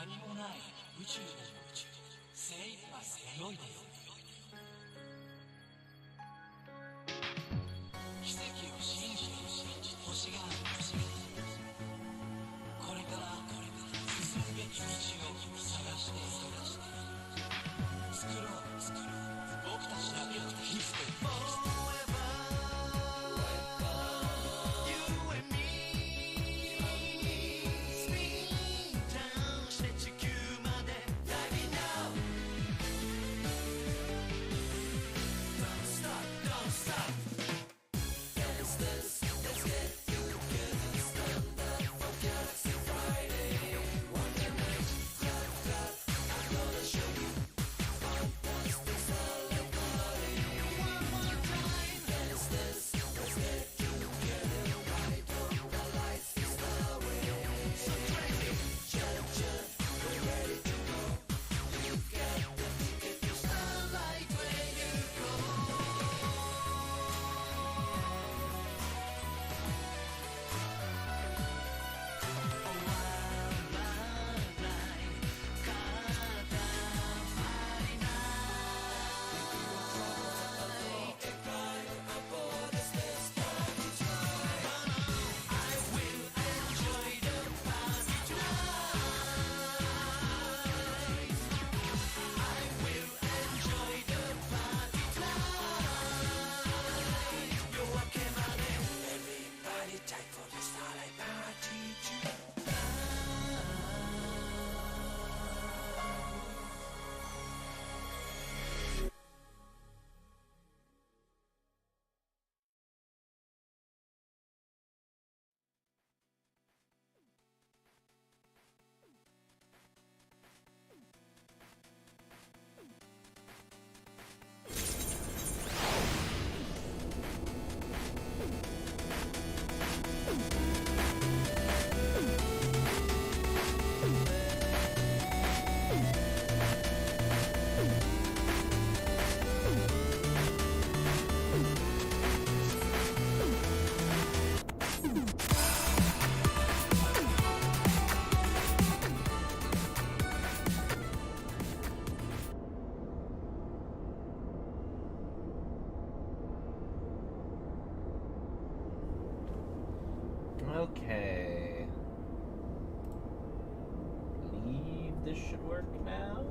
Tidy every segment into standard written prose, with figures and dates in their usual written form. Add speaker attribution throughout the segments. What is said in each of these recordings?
Speaker 1: 何もない宇宙の宇宙、精一杯泳いでいる。奇跡を信じて星がある。これから進むべき道を探して作ろう僕たちだけのヒストリー。
Speaker 2: Okay. Believe this should work now.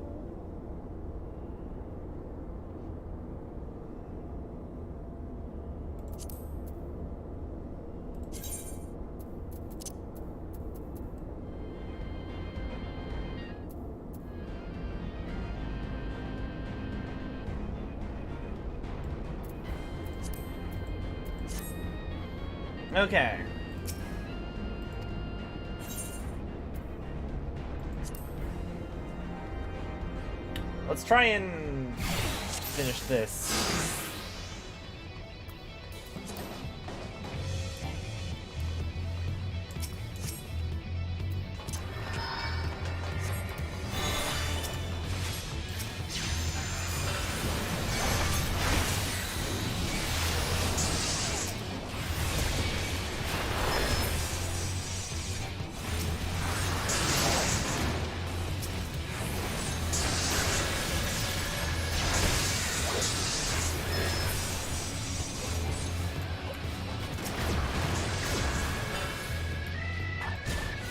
Speaker 2: Okay. Let's try and finish this.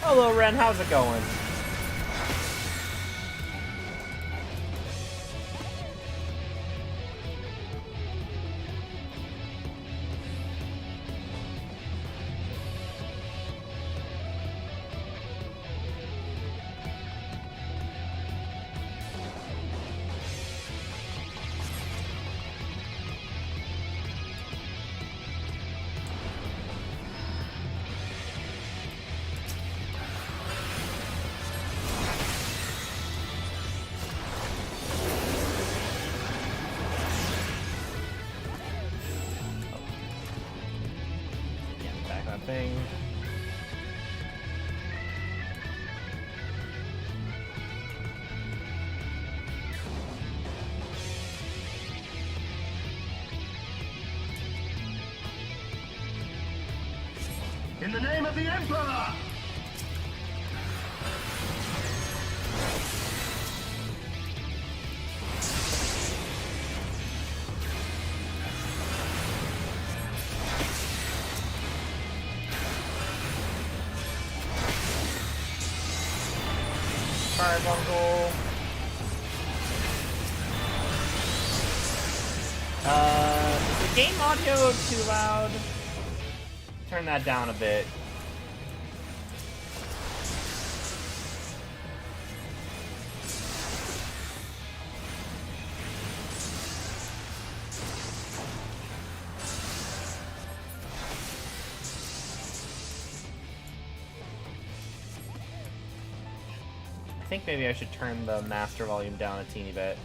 Speaker 2: Hello, Ren. How's it going? Thing.
Speaker 3: In the name of the Emperor!
Speaker 2: Carbuncle. Is the game audio too loud? Turn that down a bit. I think maybe I should turn the master volume down a teeny bit.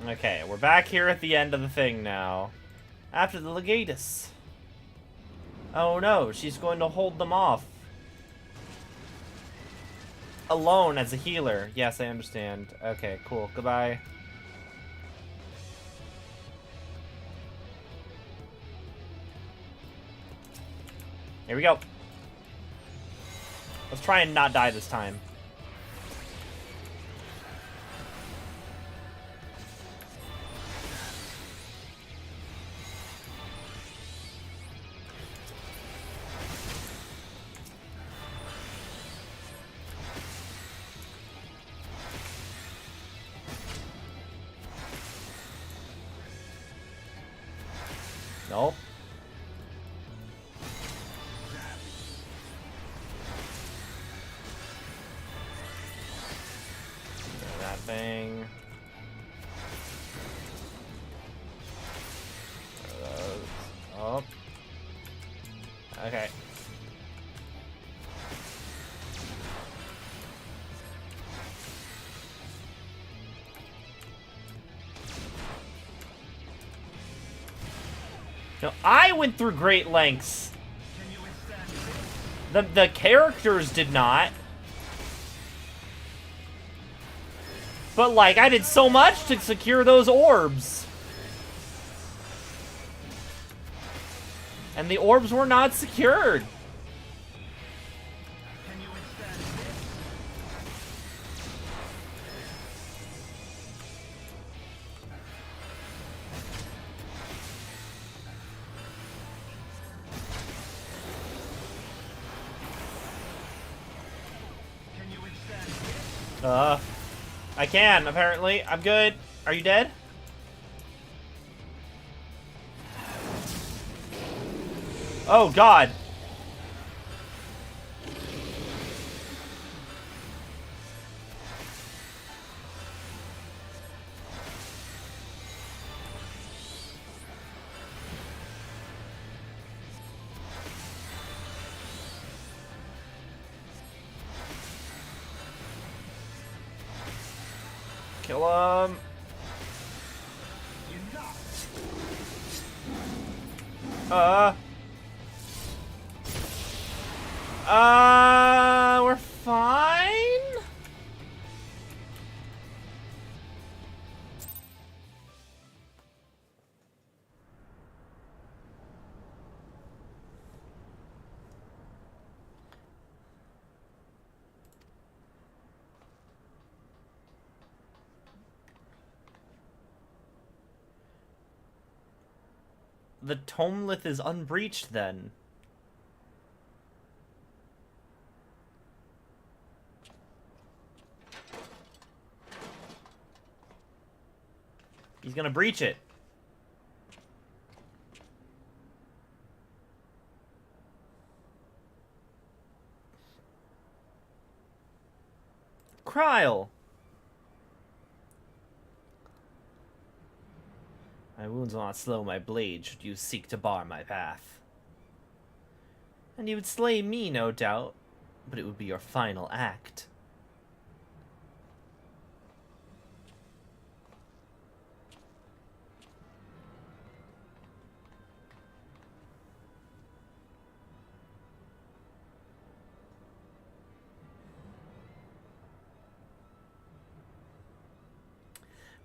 Speaker 2: Okay, we're back here at the end of the thing now. After the Legatus. Oh no, she's going to hold them off. Alone as a healer. Yes, I understand. Okay, cool. Goodbye. Here we go. Let's try and not die this time. Nope. That thing. Oh. Okay. No, I went through great lengths. The characters did not. But, like, I did so much to secure those orbs. And the orbs were not secured. I can, apparently. I'm good. Are you dead? Oh, God. Kill him. We're fine? The Tomelith is unbreached, then. He's gonna breach it. Kryl! My wounds will not slow my blade should you seek to bar my path. And you would slay me, no doubt, but it would be your final act.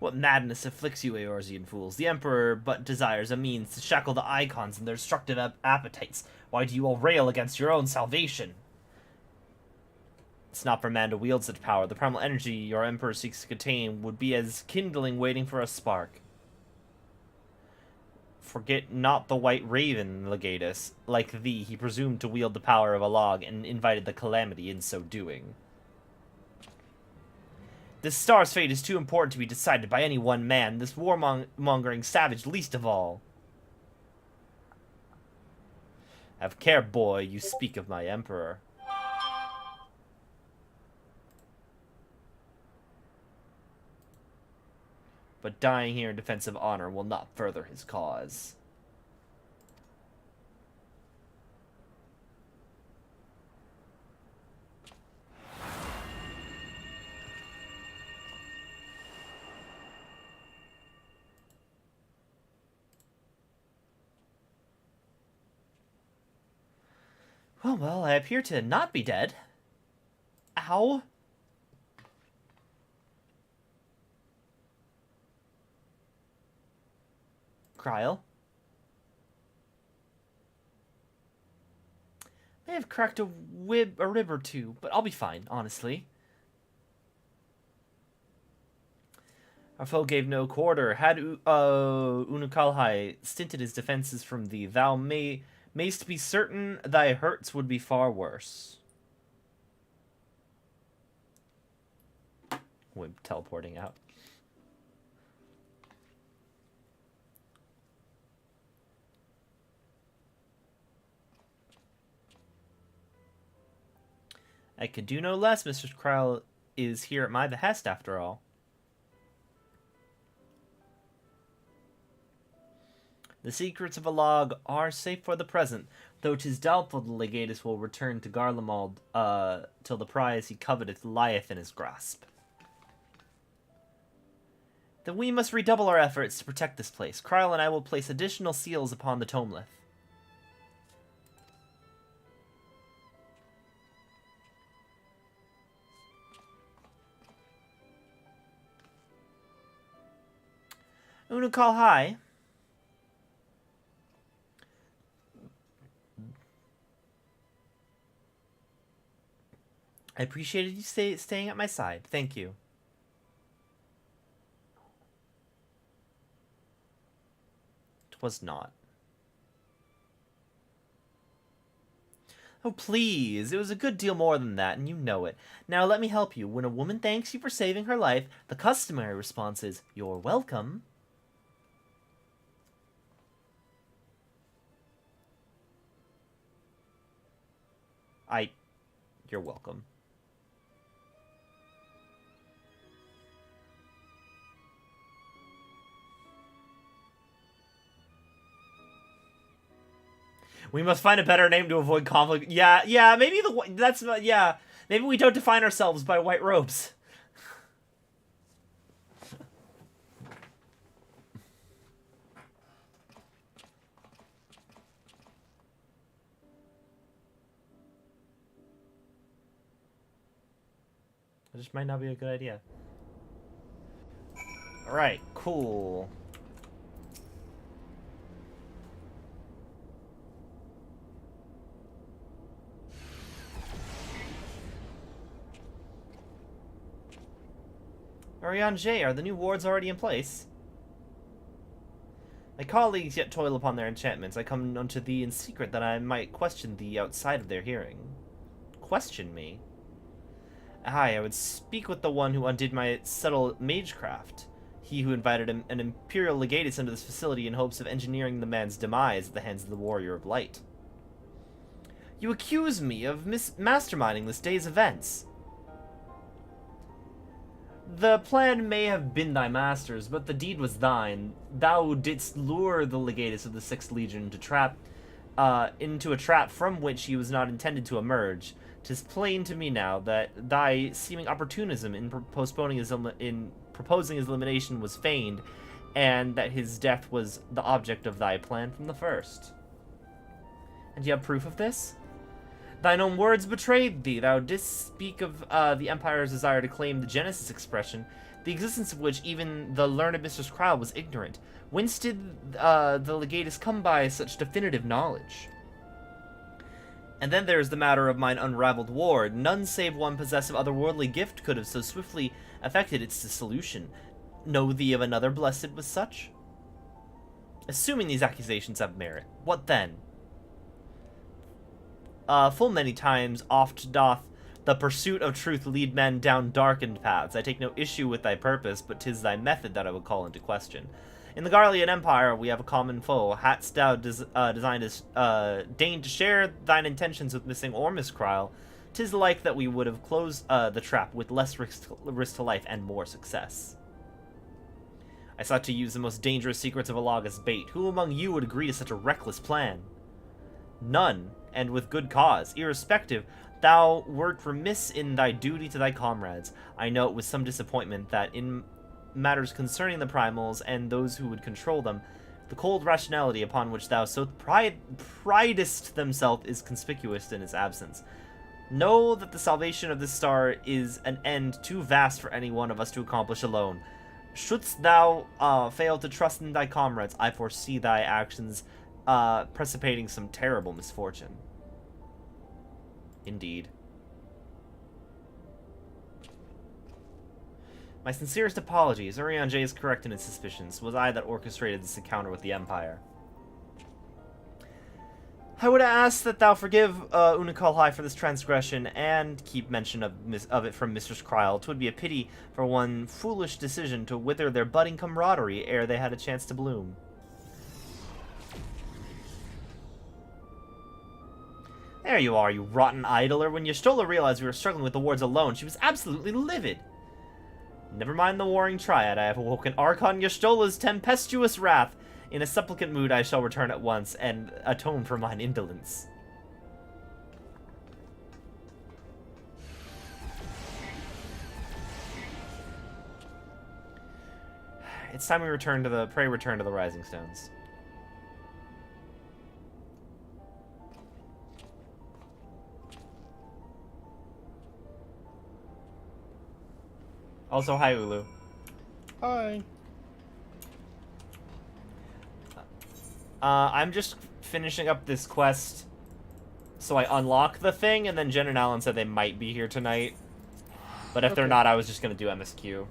Speaker 2: What madness afflicts you, Eorzean fools? The Emperor but desires a means to shackle the Icons and their destructive appetites. Why do you all rail against your own salvation? It's not for man to wield such power. The primal energy your Emperor seeks to contain would be as kindling waiting for a spark. Forget not the White Raven, Legatus. Like thee, he presumed to wield the power of a log and invited the calamity in so doing. This star's fate is too important to be decided by any one man, this warmongering savage least of all. Have care, boy, you speak of my Emperor. But dying here in defense of honor will not further his cause. Well, I appear to not be dead. Ow. Kryl. May have cracked a rib or two, but I'll be fine, honestly. Our foe gave no quarter. Had Unukalhai stinted his defenses from thee, thou mayst be certain thy hurts would be far worse. Wimp teleporting out. I could do no less. Mr. Kryl is here at my behest, after all. The secrets of a log are safe for the present, though 'tis doubtful the Legatus will return to Garlemald till the prize he coveteth lieth in his grasp. Then we must redouble our efforts to protect this place. Kryl and I will place additional seals upon the Tomelith. Unukalhai. I appreciated you staying at my side. Thank you. Was not. Oh, please. It was a good deal more than that, and you know it. Now let me help you. When a woman thanks you for saving her life, the customary response is, "You're welcome." You're welcome. We must find a better name to avoid conflict. Yeah, maybe yeah. Maybe we don't define ourselves by white robes. It just might not be a good idea. Alright, cool. Ariane, are the new wards already in place? My colleagues yet toil upon their enchantments. I come unto thee in secret that I might question thee outside of their hearing. Question me? Aye, I would speak with the one who undid my subtle magecraft. He who invited an Imperial legatus into this facility in hopes of engineering the man's demise at the hands of the Warrior of Light. You accuse me of masterminding this day's events. The plan may have been thy master's, but the deed was thine. Thou didst lure the legatus of the 6th Legion into a trap from which he was not intended to emerge. 'Tis plain to me now that thy seeming opportunism in proposing his elimination was feigned, and that his death was the object of thy plan from the first. And you have proof of this? Thine own words betrayed thee. Thou didst speak of the Empire's desire to claim the Genesis expression, the existence of which even the learned Mistress Krile was ignorant. Whence did the legatus come by such definitive knowledge? And then there is the matter of mine unraveled ward. None save one possessive otherworldly gift could have so swiftly effected its dissolution. Know thee of another blessed with such? Assuming these accusations have merit, what then? Full many times oft doth the pursuit of truth lead men down darkened paths. I take no issue with thy purpose, but 'tis thy method that I would call into question. In the Garlean Empire we have a common foe. Hadst thou deigned to share thine intentions with missing or Miss Krile, 'tis like that we would have closed the trap with less risk to life and more success. I sought to use the most dangerous secrets of Alag as bait. Who among you would agree to such a reckless plan? None, and with good cause. Irrespective, thou wert remiss in thy duty to thy comrades. I note with some disappointment that in matters concerning the primals and those who would control them, the cold rationality upon which thou so pridest themselves is conspicuous in its absence. Know that the salvation of this star is an end too vast for any one of us to accomplish alone. Shouldst thou fail to trust in thy comrades, I foresee thy actions precipitating some terrible misfortune. Indeed. My sincerest apologies. Urian J is correct in his suspicions. Was I that orchestrated this encounter with the Empire. I would ask that thou forgive Unakalhai for this transgression, and keep mention of it from Mistress Krile. 'Twould be a pity for one foolish decision to wither their budding camaraderie ere they had a chance to bloom. There you are, you rotten idler. When Y'shtola realized we were struggling with the wards alone, she was absolutely livid. Never mind the warring triad. I have awoken Archon Y'shtola's tempestuous wrath. In a supplicant mood I shall return at once, and atone for mine indolence. It's time we return to the Rising Stones. Also, hi, Ulu.
Speaker 3: Hi.
Speaker 2: I'm just finishing up this quest so I unlock the thing, and then Jen and Alan said they might be here tonight. But if they're not, I was just going to do MSQ.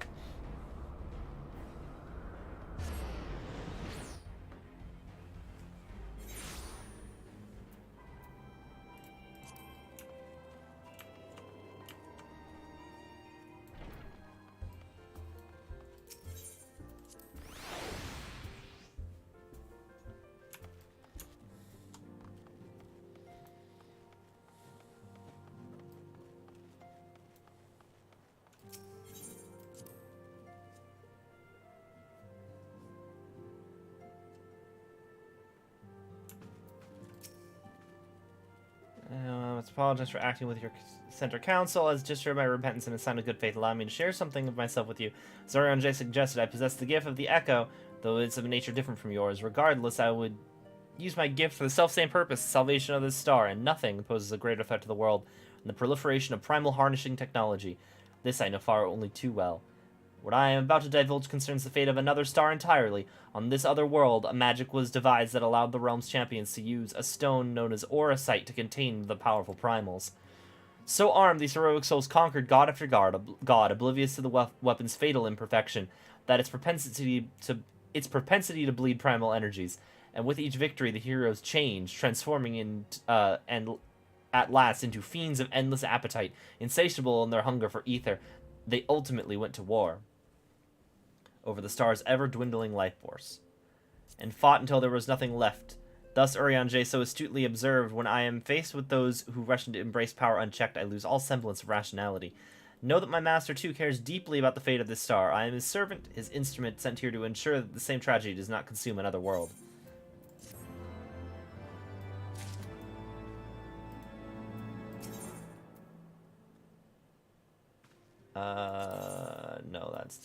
Speaker 2: Let's apologize for acting with your center council. As gesture of my repentance and a sign of good faith, allow me to share something of myself with you. Zorion J suggested I possess the gift of the Echo, though it's of a nature different from yours. Regardless, I would use my gift for the self-same purpose, the salvation of this star, and nothing poses a greater threat to the world than the proliferation of primal harnessing technology. This I know far only too well. What I am about to divulge concerns the fate of another star entirely. On this other world, a magic was devised that allowed the realm's champions to use a stone known as Auracite to contain the powerful primals. So armed, these heroic souls conquered god after god, oblivious to the weapon's fatal imperfection, that its propensity to bleed primal energies. And with each victory, the heroes changed, transforming and at last into fiends of endless appetite, insatiable in their hunger for ether. They ultimately went to war. over the star's ever-dwindling life force, and fought until there was nothing left. Thus Urianger so astutely observed, when I am faced with those who rush to embrace power unchecked, I lose all semblance of rationality. Know that my master, too, cares deeply about the fate of this star. I am his servant, his instrument, sent here to ensure that the same tragedy does not consume another world.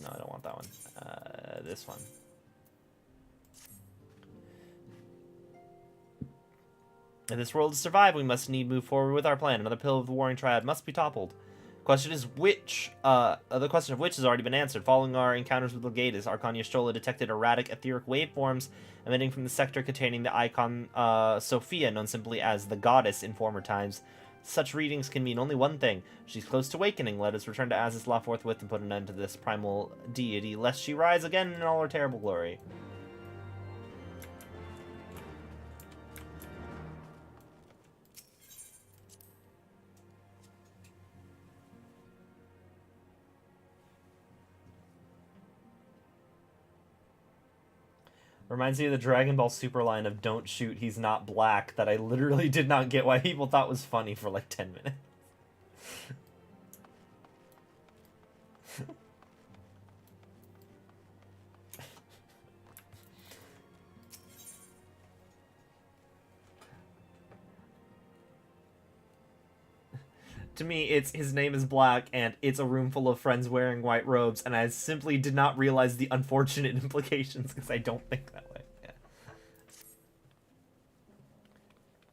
Speaker 2: No, I don't want that one. This one. If this world is to survive, we must move forward with our plan. Another pillar of the warring triad must be toppled. The question of which has already been answered. Following our encounters with Legatus, Archon Y'shtola detected erratic etheric waveforms emitting from the sector containing the icon Sophia, known simply as the Goddess in former times. Such readings can mean only one thing. She's close to awakening. Let us return to Azizla forthwith and put an end to this primal deity, lest she rise again in all her terrible glory. Reminds me of the Dragon Ball Super line of "Don't shoot, he's not black," that I literally did not get why people thought was funny for like 10 minutes. To me, it's his name is Black, and it's a room full of friends wearing white robes, and I simply did not realize the unfortunate implications, because I don't think that way.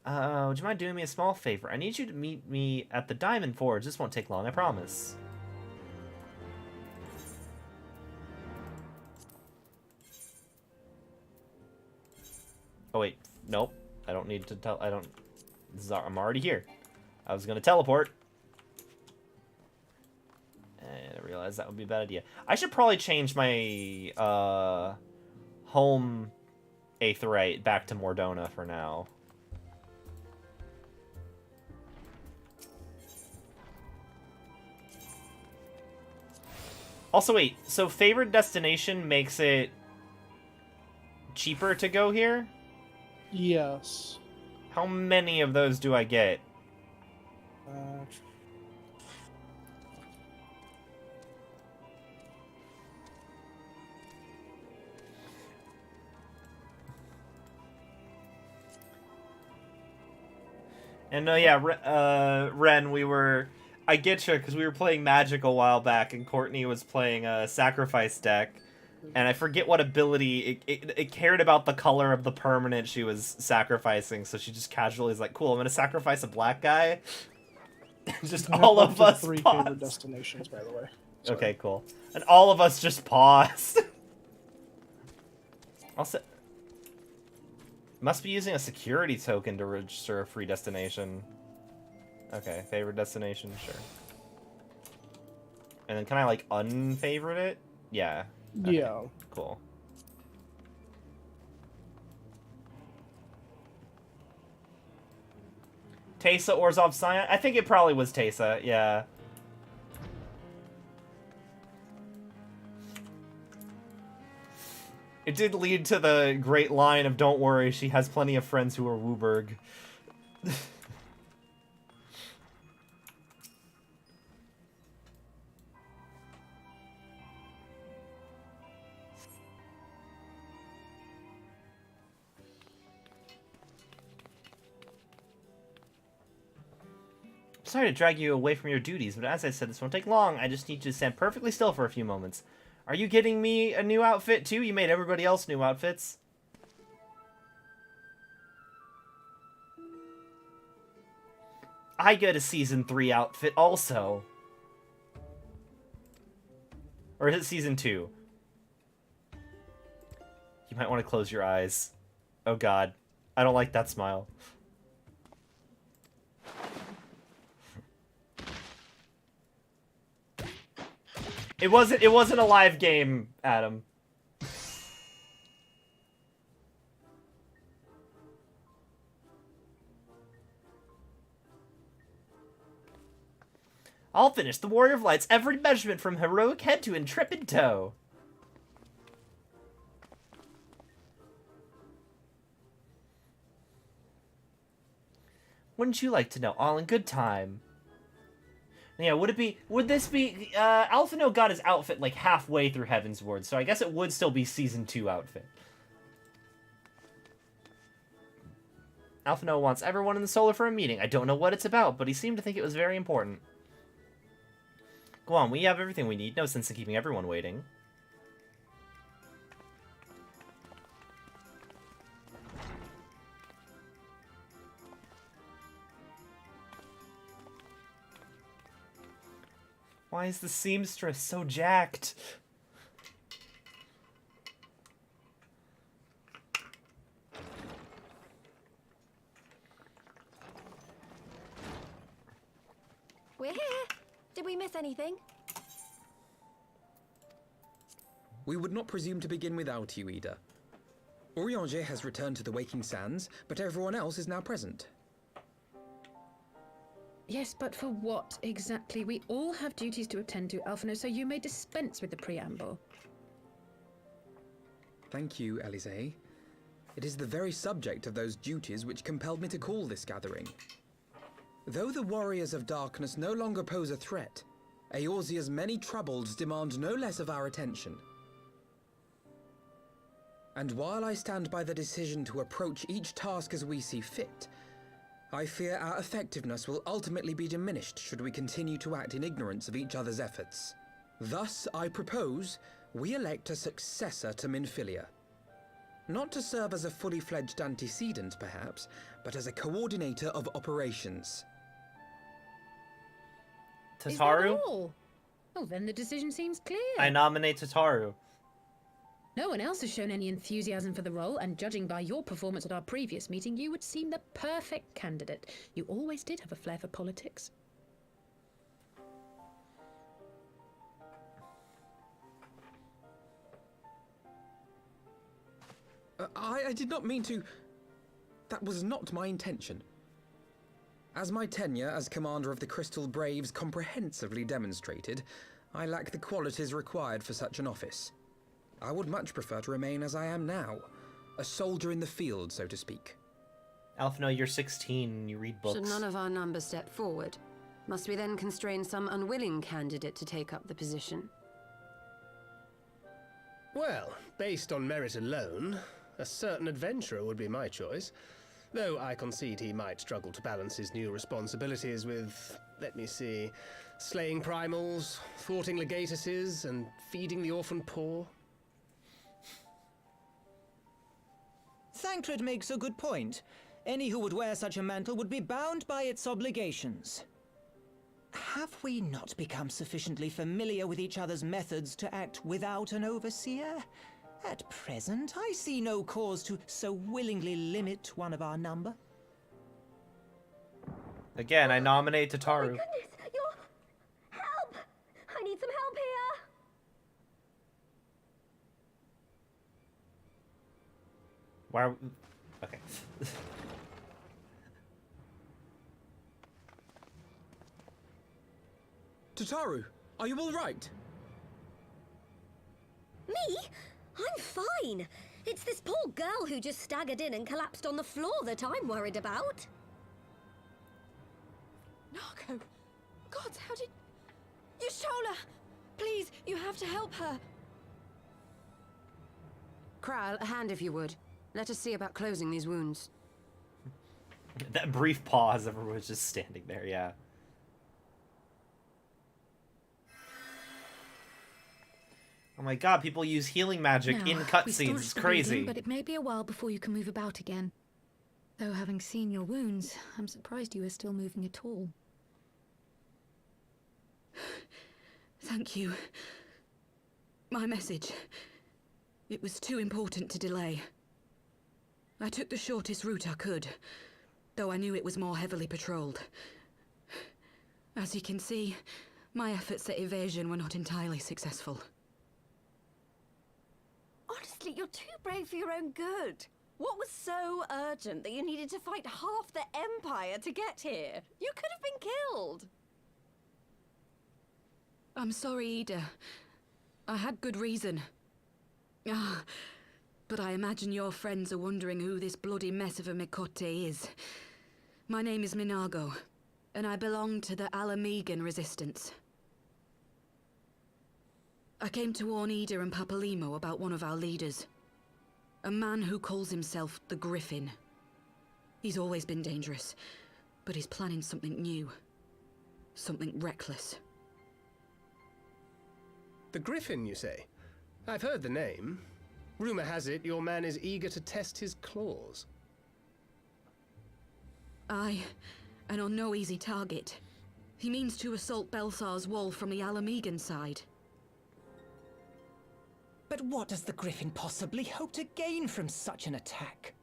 Speaker 2: Yeah. Would you mind doing me a small favor? I need you to meet me at the Diamond Forge. This won't take long, I promise. Oh, wait. Nope. I don't need to tell... I'm already here. I was gonna teleport. And I realized that would be a bad idea. I should probably change my home Aetheryte back to Mordona for now. Also, wait. So favored destination makes it cheaper to go here?
Speaker 3: Yes.
Speaker 2: How many of those do I get? And yeah, Ren, I get you, because we were playing Magic a while back, and Courtney was playing a Sacrifice deck, and I forget what ability, it cared about the color of the permanent she was sacrificing, so she just casually is like, cool, I'm gonna sacrifice a black guy. Just all of us
Speaker 3: three
Speaker 2: paused.
Speaker 3: favorite destinations, by the way. Sorry.
Speaker 2: Okay, cool. And all of us just paused. Also, must be using a security token to register a free destination. Okay, favorite destination, sure. And then can I, like, unfavorite it? Yeah. Okay,
Speaker 3: yeah.
Speaker 2: Cool. Teysa, Orzhov, Scion? I think it probably was Teysa, yeah. It did lead to the great line of, don't worry, she has plenty of friends who are Wooburg. Sorry to drag you away from your duties, but as I said, this won't take long. I just need you to stand perfectly still for a few moments. Are you getting me a new outfit, too? You made everybody else new outfits. I get a Season 3 outfit also. Or is it Season 2? You might want to close your eyes. Oh god. I don't like that smile. It wasn't a live game, Adam. I'll finish the Warrior of Light's every measurement from heroic head to intrepid toe. Wouldn't you like to know? All in good time. Yeah, would this be, Alphino got his outfit like halfway through Heaven's Ward, so I guess it would still be Season 2 outfit. Alphino wants everyone in the Solar for a meeting. I don't know what it's about, but he seemed to think it was very important. Go on, we have everything we need. No sense in keeping everyone waiting. Why is the seamstress so jacked?
Speaker 4: We're here. Did we miss anything?
Speaker 5: We would not presume to begin without you, Ida. Orianger has returned to the Waking Sands, but everyone else is now present.
Speaker 6: Yes, but for what exactly? We all have duties to attend to, Alphino, so you may dispense with the preamble.
Speaker 5: Thank you, Elise. It is the very subject of those duties which compelled me to call this gathering. Though the Warriors of Darkness no longer pose a threat, Eorzea's many troubles demand no less of our attention. And while I stand by the decision to approach each task as we see fit, I fear our effectiveness will ultimately be diminished should we continue to act in ignorance of each other's efforts. Thus, I propose we elect a successor to Minfilia. Not to serve as a fully fledged antecedent, perhaps, but as a coordinator of operations.
Speaker 6: Is that
Speaker 2: Tataru?
Speaker 6: all? Oh, then the decision seems clear.
Speaker 2: I nominate Tataru.
Speaker 6: No one else has shown any enthusiasm for the role, and judging by your performance at our previous meeting, you would seem the perfect candidate. You always did have a flair for politics.
Speaker 5: I did not mean to... That was not my intention. As my tenure as commander of the Crystal Braves comprehensively demonstrated, I lack the qualities required for such an office. I would much prefer to remain as I am now, a soldier in the field, so to speak.
Speaker 2: Alphino, you're 16 and you read books.
Speaker 4: Should none of our numbers step forward? Must we then constrain some unwilling candidate to take up the position?
Speaker 7: Well, based on merit alone, a certain adventurer would be my choice. Though I concede he might struggle to balance his new responsibilities with, let me see, slaying primals, thwarting legatuses, and feeding the orphan poor.
Speaker 8: Thancred makes a good point. Any who would wear such a mantle would be bound by its obligations. Have we not become sufficiently familiar with each other's methods to act without an overseer? At present, I see no cause to so willingly limit one of our number.
Speaker 2: Again, I nominate
Speaker 4: Oh
Speaker 2: Tataru.
Speaker 4: my goodness! Help! I need some help here!
Speaker 2: Why? Okay.
Speaker 5: Tataru, are you all right?
Speaker 4: Me? I'm fine. It's this poor girl who just staggered in and collapsed on the floor that I'm worried about.
Speaker 9: Narco! God, how did... Yashola! Please, you have to help her.
Speaker 4: Kral, a hand if you would. Let us see about closing these wounds.
Speaker 2: That brief pause, everyone was just standing there, yeah. Oh my god, people use healing magic in cutscenes. It's crazy.
Speaker 10: But it may be a while before you can move about again. Though having seen your wounds, I'm surprised you are still moving at all.
Speaker 6: Thank you. My message. It was too important to delay. I took the shortest route I could, though I knew it was more heavily patrolled. As you can see, my efforts at evasion were not entirely successful.
Speaker 9: Honestly, you're too brave for your own good. What was so urgent that you needed to fight half the Empire to get here? You could have been killed.
Speaker 6: I'm sorry, Ida. I had good reason. Ah, but I imagine your friends are wondering who this bloody mess of a Mikote is. My name is Minago, and I belong to the Alamegan Resistance. I came to warn Ida and Papalimo about one of our leaders. A man who calls himself the Griffin. He's always been dangerous, but he's planning something new. Something reckless.
Speaker 7: The Griffin, you say? I've heard the name. Rumor has it your man is eager to test his claws.
Speaker 6: Aye, and on no easy target. He means to assault Belsar's wall from the Alamegan side.
Speaker 8: But what does the Griffin possibly hope to gain from such an attack?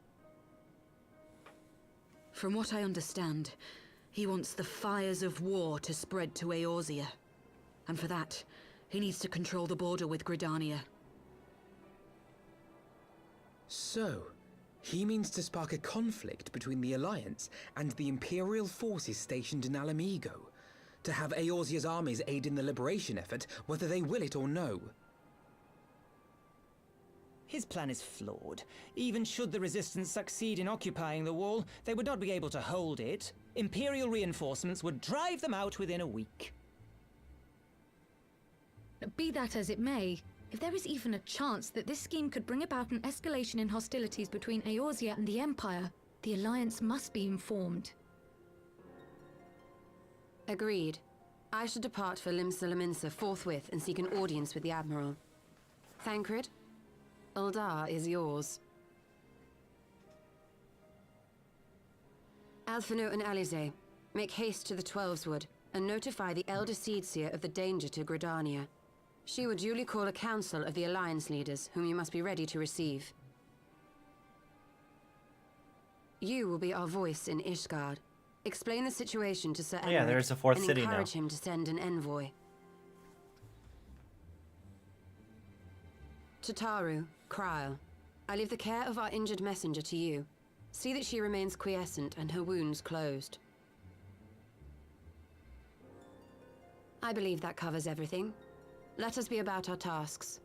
Speaker 6: From what I understand, he wants the fires of war to spread to Eorzea. And for that, he needs to control the border with Gridania.
Speaker 5: So, he means to spark a conflict between the Alliance and the Imperial forces stationed in Alamigo, to have Eorzea's armies aid in the liberation effort, whether they will it or no.
Speaker 8: His plan is flawed. Even should the Resistance succeed in occupying the wall, they would not be able to hold it. Imperial reinforcements would drive them out within a week.
Speaker 10: Be that as it may, if there is even a chance that this scheme could bring about an escalation in hostilities between Eorzea and the Empire, the Alliance must be informed.
Speaker 11: Agreed. I shall depart for Limsa forthwith and seek an audience with the Admiral. Thancred, Uldar is yours. Alphino and Alize, make haste to the Twelveswood and notify the Elder Seedseer of the danger to Gridania. She will duly call a council of the Alliance leaders, whom you must be ready to receive. You will be our voice in Ishgard. Explain the situation to Sir Emeric,
Speaker 2: yeah, there's a fourth
Speaker 11: and
Speaker 2: city now.
Speaker 11: encourage him to send an envoy. To Taru, Kryl, I leave the care of our injured messenger to you. See that she remains quiescent and her wounds closed. I believe that covers everything. Let us be about our tasks.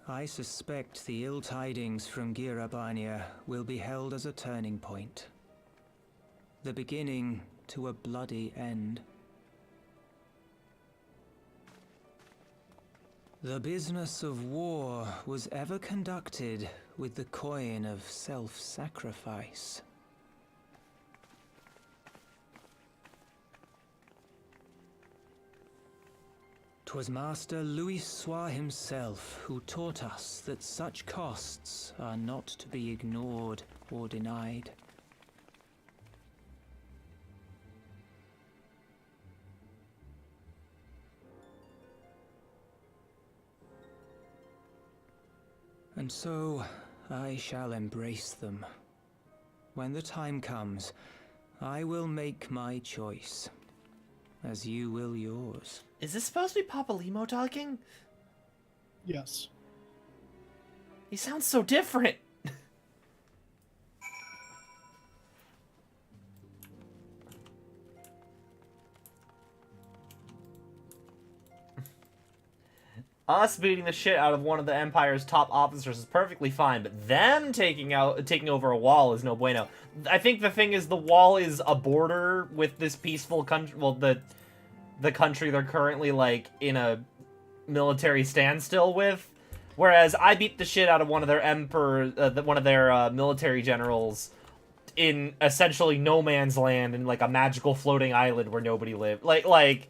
Speaker 8: I suspect the ill tidings from Girabania will be held as a turning point. The beginning to a bloody end. The business of war was ever conducted with the coin of self-sacrifice. 'Twas Master Louis Soir himself who taught us that such costs are not to be ignored or denied. And so, I shall embrace them. When the time comes, I will make my choice, as you will yours.
Speaker 2: Is this supposed to be Papalimo talking?
Speaker 3: Yes.
Speaker 2: He sounds so different. Us beating the shit out of one of the Empire's top officers is perfectly fine, but them taking over a wall is no bueno. I think the thing is the wall is a border with this peaceful country. Well, the country they're currently like in a military standstill with, whereas I beat the shit out of one of their military generals in essentially no man's land in like a magical floating island where nobody lived. Like,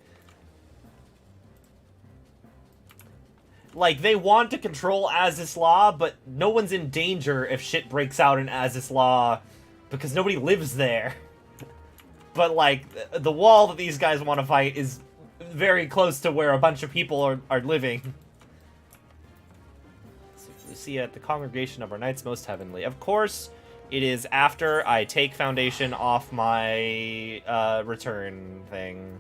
Speaker 2: they want to control Azizla, but no one's in danger if shit breaks out in Azizla, because nobody lives there. But, like, the wall that these guys want to fight is very close to where a bunch of people are living. So, Lucia at the Congregation of our Knights Most Heavenly. Of course, it is after I take Foundation off my return thing.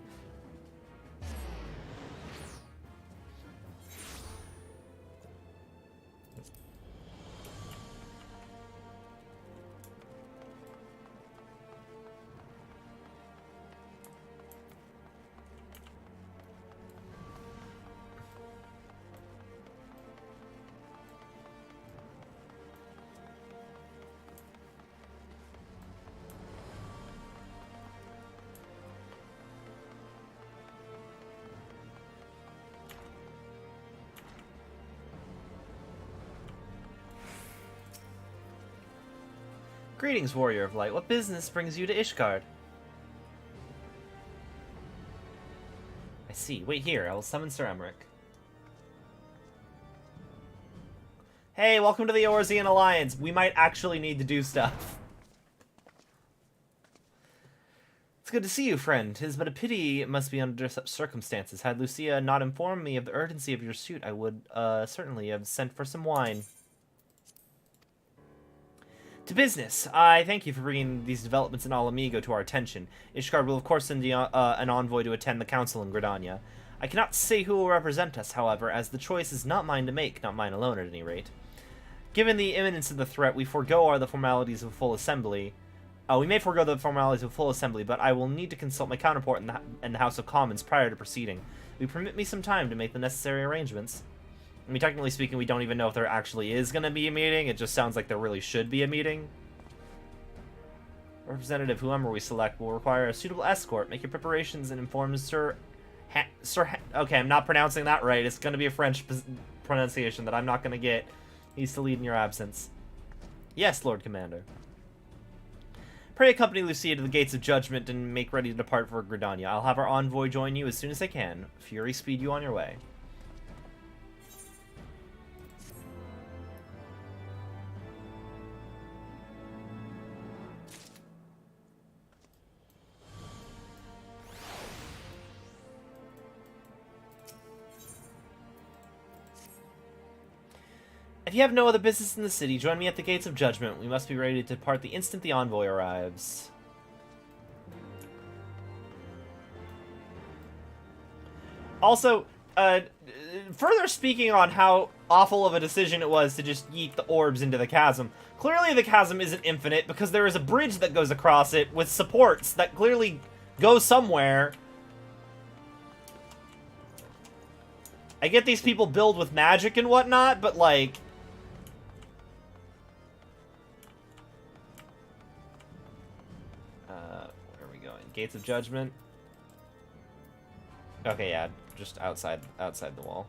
Speaker 2: Greetings, Warrior of Light. What business brings you to Ishgard? I see. Wait here. I will summon Sir Emmerich. Hey, welcome to the Eorzean Alliance. We might actually need to do stuff. It's good to see you, friend. 'Tis but a pity it must be under such circumstances. Had Lucia not informed me of the urgency of your suit, I would certainly have sent for some wine. To business. I thank you for bringing these developments in Ala Mhigo to our attention. Ishgard will of course send an envoy to attend the council in Gridania. I cannot say who will represent us, however, as the choice is not mine to make, not mine alone at any rate. Given the imminence of the threat, we forego the formalities of a full assembly. We may forego the formalities of a full assembly, but I will need to consult my counterpart in the House of Commons prior to proceeding. Will you permit me some time to make the necessary arrangements? I mean, technically speaking, we don't even know if there actually is going to be a meeting. It just sounds like there really should be a meeting. Representative, whoever we select, will require a suitable escort. Make your preparations and inform okay, I'm not pronouncing that right. It's going to be a French pronunciation that I'm not going to get. He's to lead in your absence. Yes, Lord Commander. Pray accompany Lucia to the gates of judgment and make ready to depart for Gridania. I'll have our envoy join you as soon as they can. Fury, speed you on your way. If you have no other business in the city, join me at the gates of judgment. We must be ready to depart the instant the envoy arrives. Also, further speaking on how awful of a decision it was to just yeet the orbs into the chasm, clearly the chasm isn't infinite because there is a bridge that goes across it with supports that clearly go somewhere. I get these people build with magic and whatnot, but like... where are we going? Gates of Judgment? Okay, yeah, just outside the wall.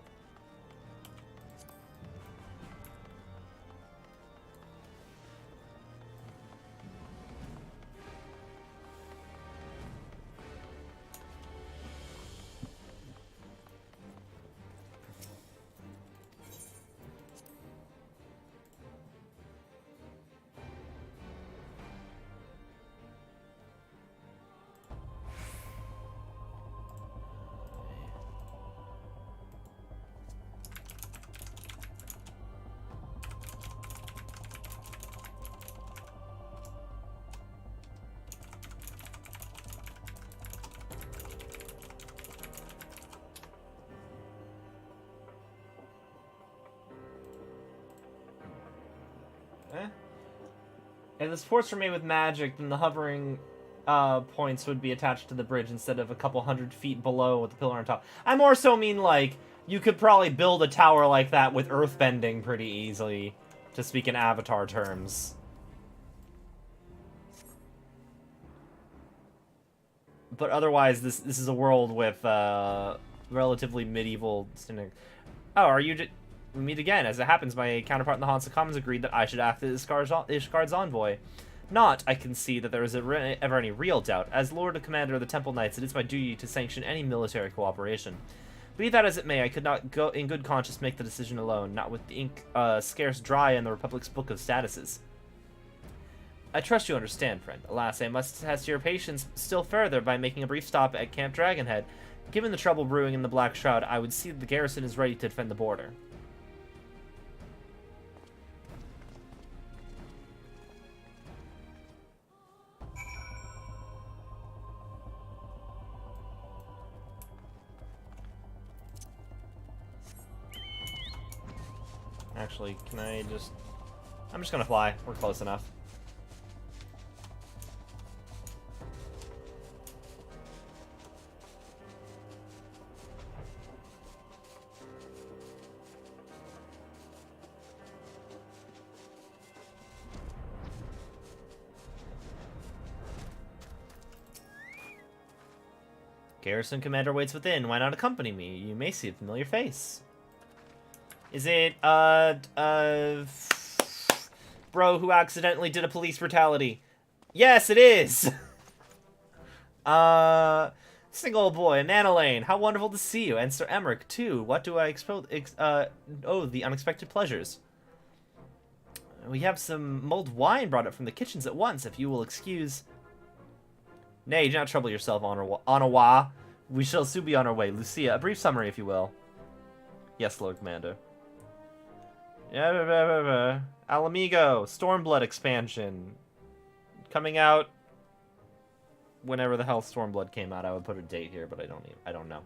Speaker 2: If the supports were made with magic, then the hovering points would be attached to the bridge instead of a couple 100 feet below with the pillar on top. I more so mean, like, you could probably build a tower like that with earthbending pretty easily, to speak in Avatar terms. But otherwise, this is a world with relatively medieval... Oh, are you... We meet again. As it happens, my counterpart in the House of Commons agreed that I should act as Ishgard's envoy. Not, I can see, that there is ever any real doubt. As Lord and Commander of the Temple Knights, it is my duty to sanction any military cooperation. Be that as it may, I could not go in good conscience make the decision alone, not with the ink scarce dry in the Republic's book of statuses. I trust you understand, friend. Alas, I must test your patience still further by making a brief stop at Camp Dragonhead. Given the trouble brewing in the Black Shroud, I would see that the garrison is ready to defend the border. Actually, can I just... I'm just gonna fly. We're close enough. Garrison commander waits within. Why not accompany me? You may see a familiar face. Is it, bro who accidentally did a police brutality. Yes, it is! Single boy, Manolane, how wonderful to see you. And Sir Emmerich, too. What do I expose? Oh, the unexpected pleasures. We have some mulled wine brought up from the kitchens at once, if you will excuse. Nay, do not trouble yourself, Onawa. We shall soon be on our way. Lucia, a brief summary, if you will. Yes, Lord Commander. Alamigo, Stormblood expansion. Coming out whenever the hell Stormblood came out. I would put a date here, but I don't know.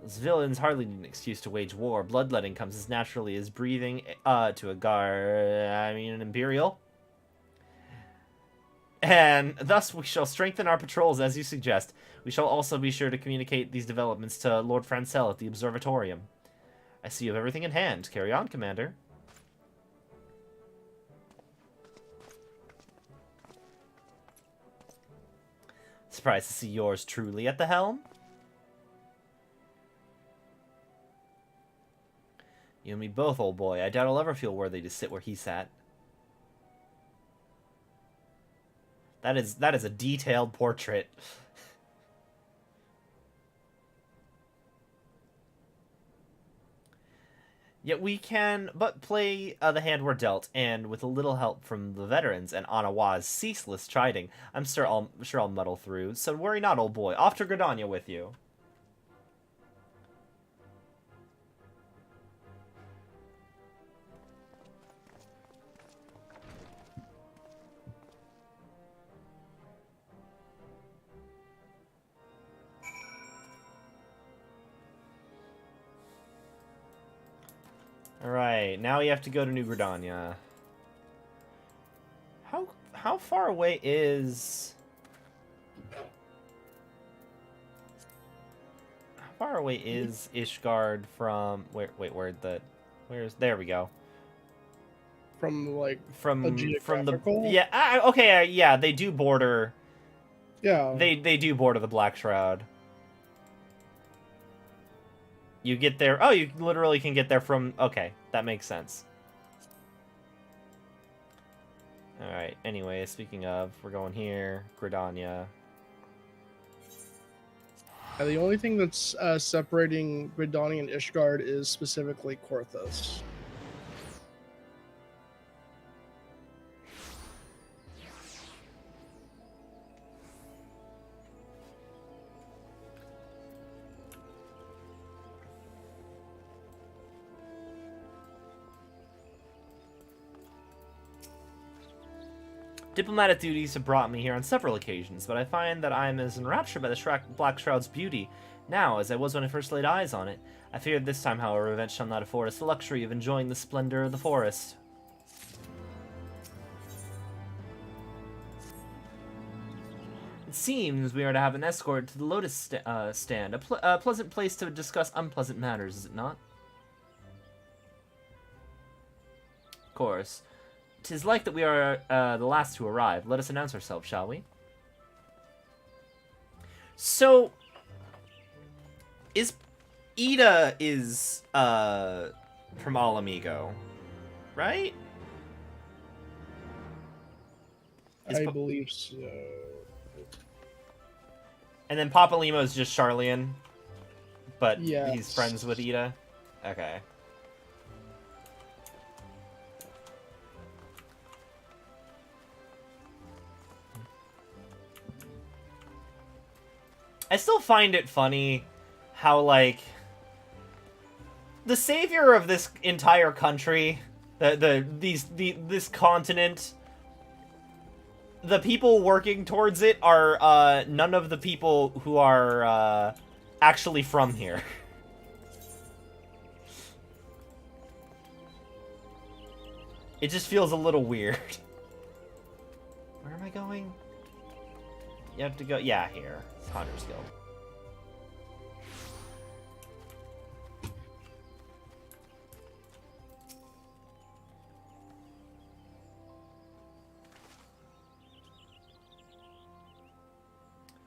Speaker 2: Those villains hardly need an excuse to wage war. Bloodletting comes as naturally as breathing to an Imperial. And thus we shall strengthen our patrols as you suggest. We shall also be sure to communicate these developments to Lord Francel at the Observatorium. I see you have everything in hand. Carry on, Commander. Surprised to see yours truly at the helm. You and me both, old boy. I doubt I'll ever feel worthy to sit where he sat. That is a detailed portrait. Yet we can but play the hand we're dealt, and with a little help from the veterans and Anawa's ceaseless chiding, I'm sure I'll muddle through. So worry not, old boy. Off to Gridania with you. Alright, now we have to go to New Gridania. How far away is... How far away is Ishgard from... There we go.
Speaker 3: From, like,
Speaker 2: from
Speaker 3: a geographical?
Speaker 2: Yeah, okay, yeah, they do border...
Speaker 3: Yeah.
Speaker 2: They do border the Black Shroud. You get there... Oh, you literally can get there from... Okay, that makes sense. Alright, anyway, speaking of, we're going here. Gridania.
Speaker 3: The only thing that's separating Gridania and Ishgard is specifically Korthos.
Speaker 2: Diplomatic duties have brought me here on several occasions, but I find that I am as enraptured by the Black Shroud's beauty now as I was when I first laid eyes on it. I fear this time, however, events shall not afford us the luxury of enjoying the splendor of the forest. It seems we are to have an escort to the Lotus Stand, a pleasant place to discuss unpleasant matters, is it not? Of course. 'Tis like that we are the last to arrive. Let us announce ourselves, shall we? So, Ida is from Alamigo, right?
Speaker 3: I believe so.
Speaker 2: And then Papa Limo is just Charlian, but
Speaker 3: yes.
Speaker 2: He's friends with Ida. Okay. I still find it funny how, like, the savior of this entire country, this continent, the people working towards it are none of the people who are actually from here. It just feels a little weird. Where am I going? You have to go... Yeah, here. It's Hunter's Guild.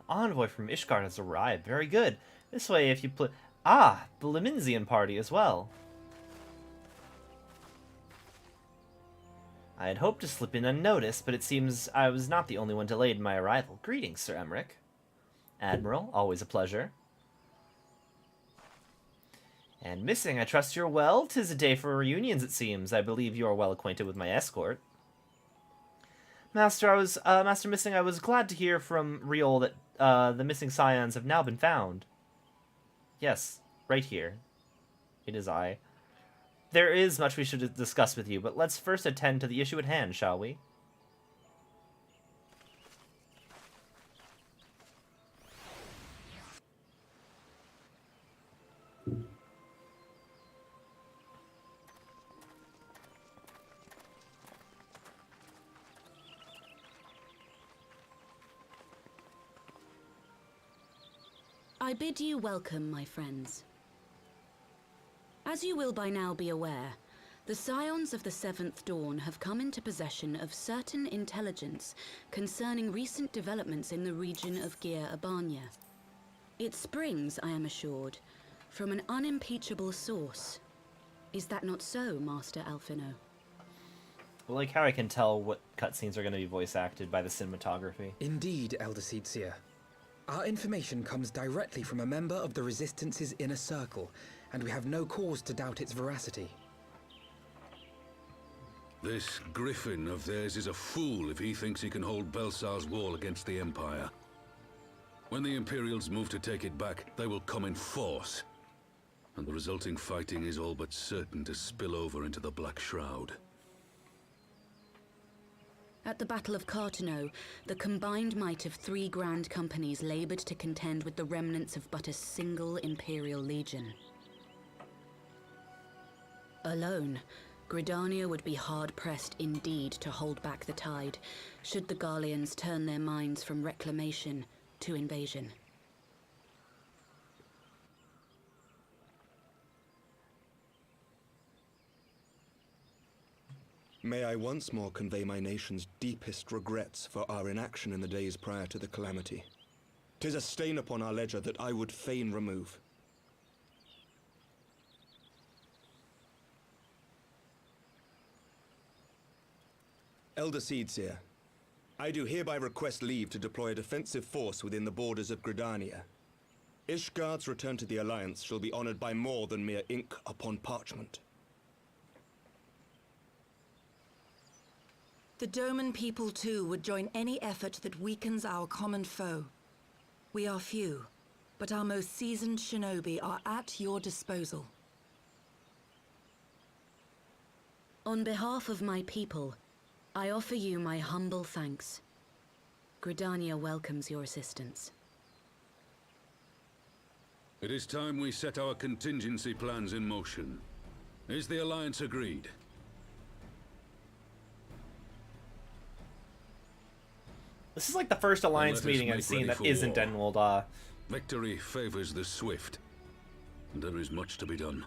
Speaker 2: Envoy from Ishgard has arrived. Very good. This way, if you put... Ah! The Leminsian party as well. I I had hoped to slip in unnoticed, but it seems I was not the only one delayed in my arrival. Greetings, Sir Emmerich. Admiral, always a pleasure. And Missing, I trust you're well. 'Tis a day for reunions, it seems. I believe you are well acquainted with my escort. Master, Master Missing, I was glad to hear from Riol that, the missing scions have now been found. Yes, right here. It is I. There is much we should discuss with you, but let's first attend to the issue at hand, shall we?
Speaker 6: I bid you welcome, my friends. As you will by now be aware, the Scions of the Seventh Dawn have come into possession of certain intelligence concerning recent developments in the region of Gyr Abania. It springs, I am assured, from an unimpeachable source. Is that not so, Master Alphino?
Speaker 2: I like how I can tell what cutscenes are going to be voice acted by the cinematography.
Speaker 5: Indeed, Elder Seedseer. Our information comes directly from a member of the Resistance's inner circle, and we have no cause to doubt its veracity.
Speaker 12: This griffin of theirs is a fool if he thinks he can hold Belsar's wall against the Empire. When the Imperials move to take it back, they will come in force. And the resulting fighting is all but certain to spill over into the Black Shroud.
Speaker 6: At the Battle of Cartano, the combined might of 3 grand companies labored to contend with the remnants of but a single Imperial legion. Alone, Gridania would be hard-pressed indeed to hold back the tide, should the Garleans turn their minds from reclamation to invasion.
Speaker 13: May I once more convey my nation's deepest regrets for our inaction in the days prior to the calamity. 'Tis a stain upon our ledger that I would fain remove. Elder Seedseer, I do hereby request leave to deploy a defensive force within the borders of Gridania. Ishgard's return to the Alliance shall be honored by more than mere ink upon parchment.
Speaker 14: The Doman people, too, would join any effort that weakens our common foe. We are few, but our most seasoned shinobi are at your disposal.
Speaker 6: On behalf of my people, I offer you my humble thanks. Gridania welcomes your assistance.
Speaker 12: It is time we set our contingency plans in motion. Is the Alliance agreed?
Speaker 2: This is like the first Alliance meeting I've seen that isn't Enwold.
Speaker 12: Victory favors the swift, and there is much to be done.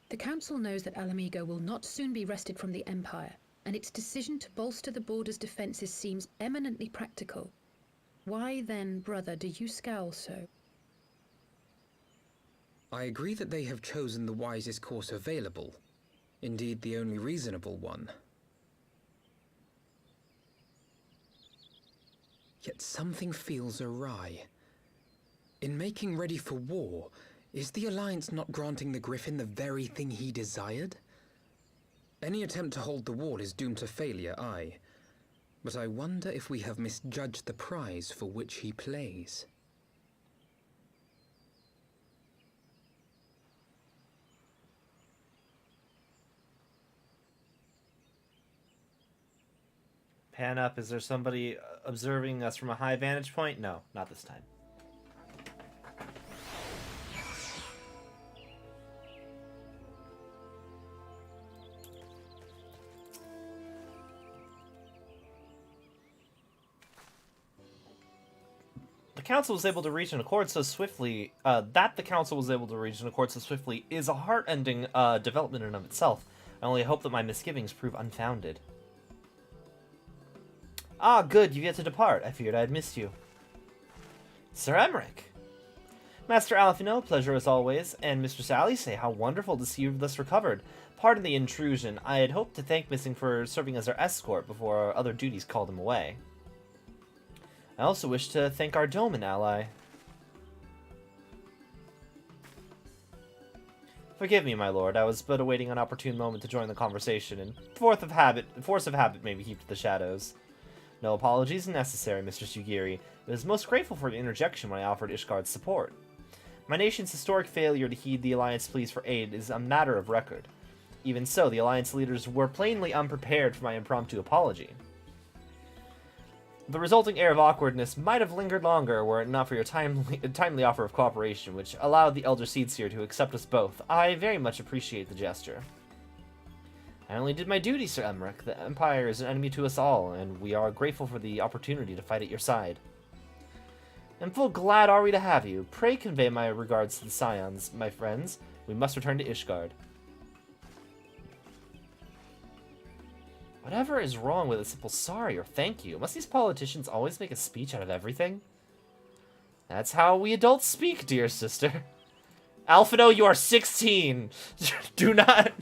Speaker 10: The Council knows that Alamigo will not soon be wrested from the Empire, and its decision to bolster the border's defenses seems eminently practical. Why then, brother, do you scowl so?
Speaker 5: I agree that they have chosen the wisest course available. Indeed, the only reasonable one. Yet something feels awry. In making ready for war, is the Alliance not granting the Griffin the very thing he desired? Any attempt to hold the wall is doomed to failure, aye. But I wonder if we have misjudged the prize for which he plays.
Speaker 2: Pan up. Is there somebody observing us from a high vantage point? No, not this time. The council was able to reach an accord so swiftly, is a heart-ending development in and of itself. I only hope that my misgivings prove unfounded. Ah, good, you've yet to depart. I feared I had missed you. Sir Emmerich! Master Alfino, pleasure as always, and Mr. Sally say how wonderful to see you thus recovered. Pardon the intrusion. I had hoped to thank Missing for serving as our escort before our other duties called him away. I also wish to thank our Doman ally. Forgive me, my lord. I was but awaiting an opportune moment to join the conversation, and force of habit made me keep to the shadows. No apologies necessary, Mr. Sugiri. I was most grateful for your interjection when I offered Ishgard's support. My nation's historic failure to heed the Alliance pleas for aid is a matter of record. Even so, the Alliance leaders were plainly unprepared for my impromptu apology. The resulting air of awkwardness might have lingered longer were it not for your timely offer of cooperation, which allowed the Elder Seedseer to accept us both. I very much appreciate the gesture. I only did my duty, Sir Emmerich. The Empire is an enemy to us all, and we are grateful for the opportunity to fight at your side. And full glad are we to have you. Pray convey my regards to the Scions, my friends. We must return to Ishgard. Whatever is wrong with a simple sorry or thank you? Must these politicians always make a speech out of everything? That's how we adults speak, dear sister. Alfino, you are 16! Do not...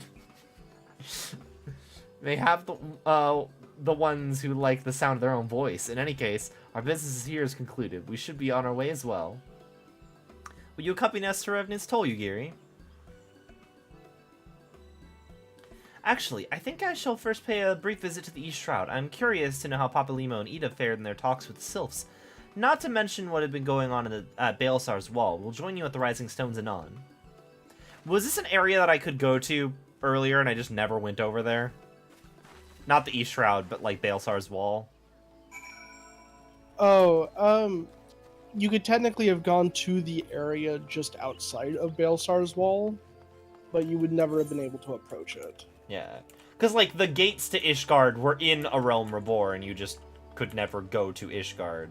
Speaker 2: They have the ones who like the sound of their own voice. In any case, our business here is concluded. We should be on our way as well. Will you accompany us to Revenant's Toll, Yugiri? Actually, I think I shall first pay a brief visit to the East Shroud. I'm curious to know how Papalimo and Ida fared in their talks with the Sylphs. Not to mention what had been going on at Baelsar's Wall. We'll join you at the Rising Stones anon. Was this an area that I could go to earlier and I just never went over there? Not the East Shroud, but like Baelsar's Wall.
Speaker 3: Oh, you could technically have gone to the area just outside of Baelsar's Wall, but you would never have been able to approach it.
Speaker 2: Yeah. Because, like, the gates to Ishgard were in A Realm Reborn, and you just could never go to Ishgard.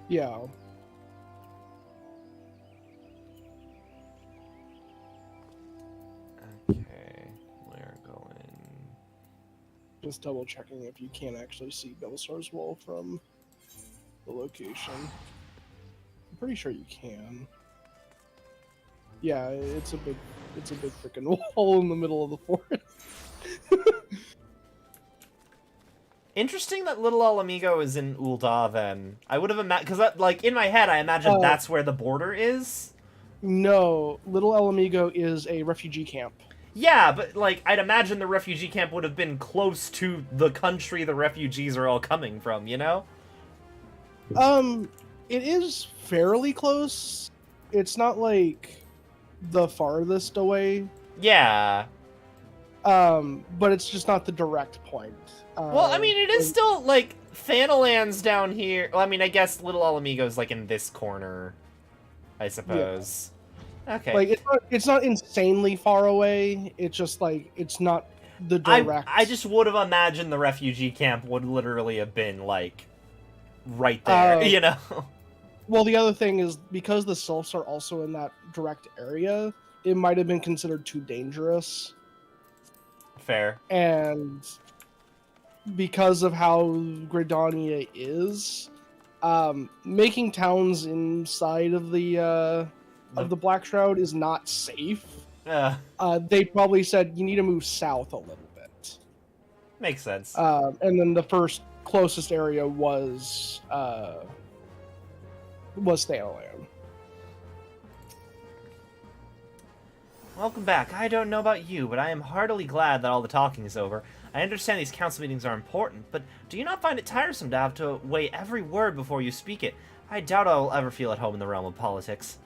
Speaker 3: Yeah.
Speaker 2: Okay, we're going...
Speaker 3: Just double checking if you can actually see Baelsar's Wall from the location. I'm pretty sure you can. Yeah, it's a big freaking wall in the middle of the forest.
Speaker 2: Interesting that Little Alamigo is in Ul'dah, then. I would have imagined... Because, like, in my head, I imagined that's where the border is.
Speaker 3: No, Little Alamigo is a refugee camp.
Speaker 2: Yeah, but, like, I'd imagine the refugee camp would have been close to the country the refugees are all coming from, you know?
Speaker 3: It is fairly close. It's not, like, the farthest away.
Speaker 2: Yeah.
Speaker 3: But it's just not the direct point.
Speaker 2: Well, I mean, it is still, like, Thanalan's down here. Well, I mean, I guess Little Alamigo's, like, in this corner, I suppose. Yeah. Okay.
Speaker 3: Like, it's not insanely far away. It's just, like, it's not the direct...
Speaker 2: I just would have imagined the refugee camp would literally have been, like, right there, you know?
Speaker 3: Well, the other thing is, because the Sylphs are also in that direct area, it might have been considered too dangerous.
Speaker 2: Fair.
Speaker 3: And because of how Gridania is, making towns inside of the Black Shroud is not safe. They probably said you need to move south a little bit.
Speaker 2: Makes sense.
Speaker 3: And then the first closest area was Thanalan.
Speaker 2: Welcome back. I don't know about you, but I am heartily glad that all the talking is over. I understand these council meetings are important, but do you not find it tiresome to have to weigh every word before you speak it? I doubt I will ever feel at home in the realm of politics.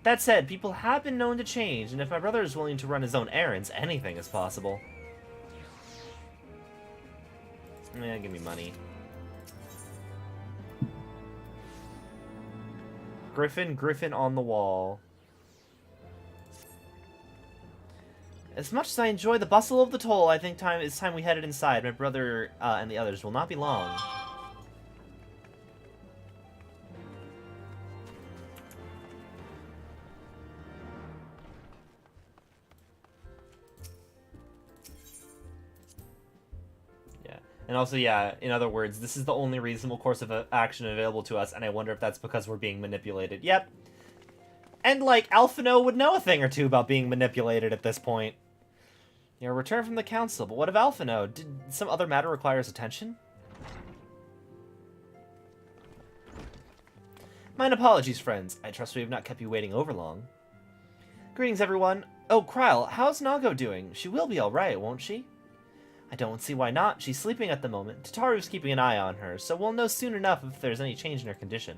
Speaker 2: That said, people have been known to change, and if my brother is willing to run his own errands, anything is possible. Yeah, give me money. Griffin on the wall. As much as I enjoy the bustle of the toll, I think it's time we headed inside. My brother and the others will not be long. And also, yeah, in other words, this is the only reasonable course of action available to us, and I wonder if that's because we're being manipulated. Yep. And, like, Alphino would know a thing or two about being manipulated at this point. You're returned from the council, but what of Alphino? Did some other matter require his attention? Mine apologies, friends. I trust we have not kept you waiting over long. Greetings, everyone. Oh, Kryle, how's Nago doing? She will be alright, won't she? I don't see why not. She's sleeping at the moment. Tataru's keeping an eye on her, so we'll know soon enough if there's any change in her condition.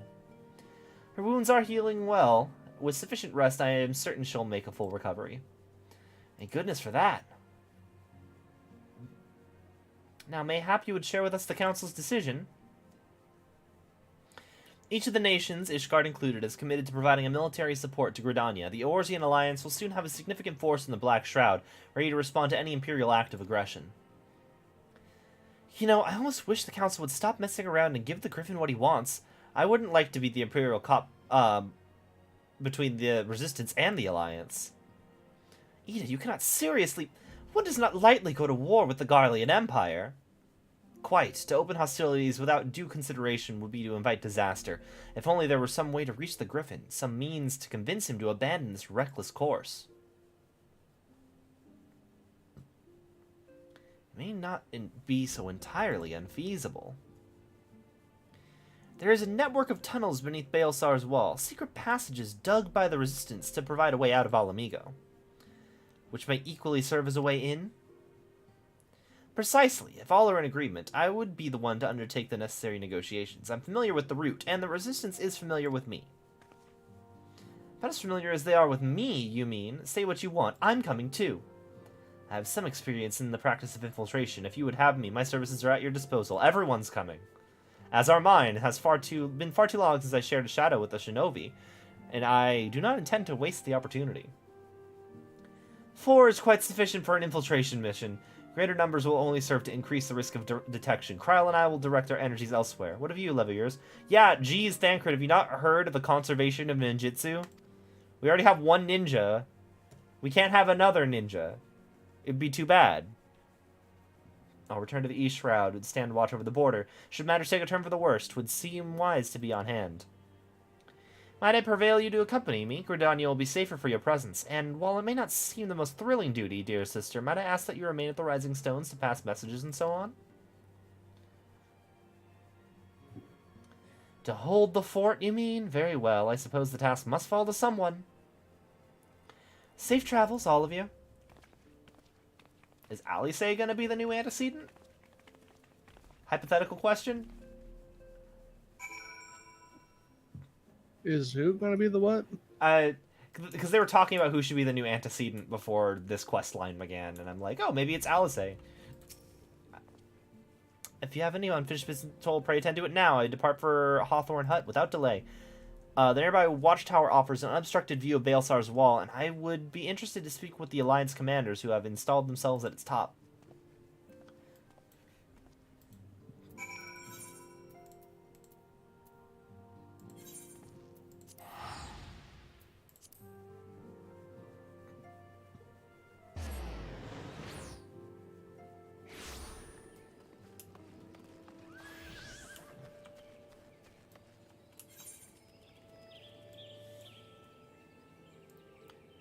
Speaker 2: Her wounds are healing well. With sufficient rest, I am certain she'll make a full recovery. Thank goodness for that. Now, mayhap you would share with us the Council's decision. Each of the nations, Ishgard included, is committed to providing a military support to Gridania. The Eorzean Alliance will soon have a significant force in the Black Shroud, ready to respond to any Imperial act of aggression. You know, I almost wish the Council would stop messing around and give the Griffin what he wants. I wouldn't like to be the Imperial cop, between the Resistance and the Alliance. Ida, you cannot seriously... One does not lightly go to war with the Garlean Empire. Quite. To open hostilities without due consideration would be to invite disaster. If only there were some way to reach the Griffin, some means to convince him to abandon this reckless course. It may not be so entirely unfeasible. There is a network of tunnels beneath Baelsar's wall, secret passages dug by the Resistance to provide a way out of Alamigo, which may equally serve as a way in. Precisely. If all are in agreement, I would be the one to undertake the necessary negotiations. I'm familiar with the route, and the Resistance is familiar with me. Not as familiar as they are with me, you mean? Say what you want. I'm coming too. I have some experience in the practice of infiltration. If you would have me, my services are at your disposal. Everyone's coming. As are mine. It has been far too long since I shared a shadow with a shinobi, and I do not intend to waste the opportunity. 4 is quite sufficient for an infiltration mission. Greater numbers will only serve to increase the risk of detection. Kryle and I will direct our energies elsewhere. What of you, Leviers? Yeah, geez, Thancred, have you not heard of the conservation of ninjutsu? We already have one ninja. We can't have another ninja. It'd be too bad. I'll return to the East Shroud and stand watch over the border. Should matters take a turn for the worst, 'twould seem wise to be on hand. Might I prevail you to accompany me? Gridania will be safer for your presence, and while it may not seem the most thrilling duty, dear sister, might I ask that you remain at the Rising Stones to pass messages and so on? To hold the fort, you mean? Very well, I suppose the task must fall to someone. Safe travels, all of you. Is Alice gonna be the new antecedent? Hypothetical question?
Speaker 3: Is who going to be the what?
Speaker 2: Because they were talking about who should be the new antecedent before this quest line began, and I'm like, oh, maybe it's Alice. If you have any unfinished business told, pray attend to it now. I depart for Hawthorne Hut without delay. The nearby watchtower offers an unobstructed view of Baelsar's wall, and I would be interested to speak with the Alliance commanders who have installed themselves at its top.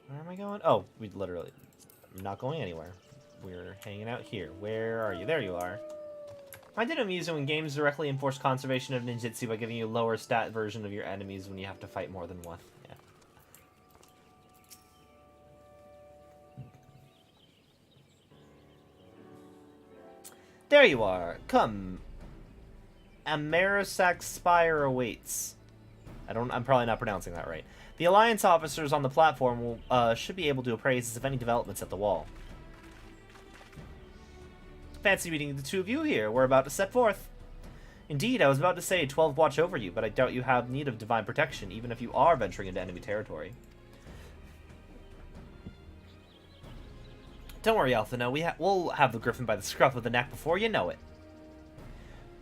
Speaker 2: Where am I going? Oh, we literally... I'm not going anywhere. We're hanging out here. Where are you? There you are. I did amuse you when games directly enforce conservation of ninjutsu by giving you a lower stat version of your enemies when you have to fight more than one. Yeah. There you are. Come. Amerisac Spire awaits. I'm probably not pronouncing that right. The Alliance officers on the platform will, should be able to appraise us of any developments at the wall. Fancy meeting the two of you here. We're about to set forth. Indeed, I was about to say 12 watch over you, but I doubt you have need of divine protection, even if you are venturing into enemy territory. Don't worry, Alphino. We'll have the Griffin by the scruff of the neck before you know it.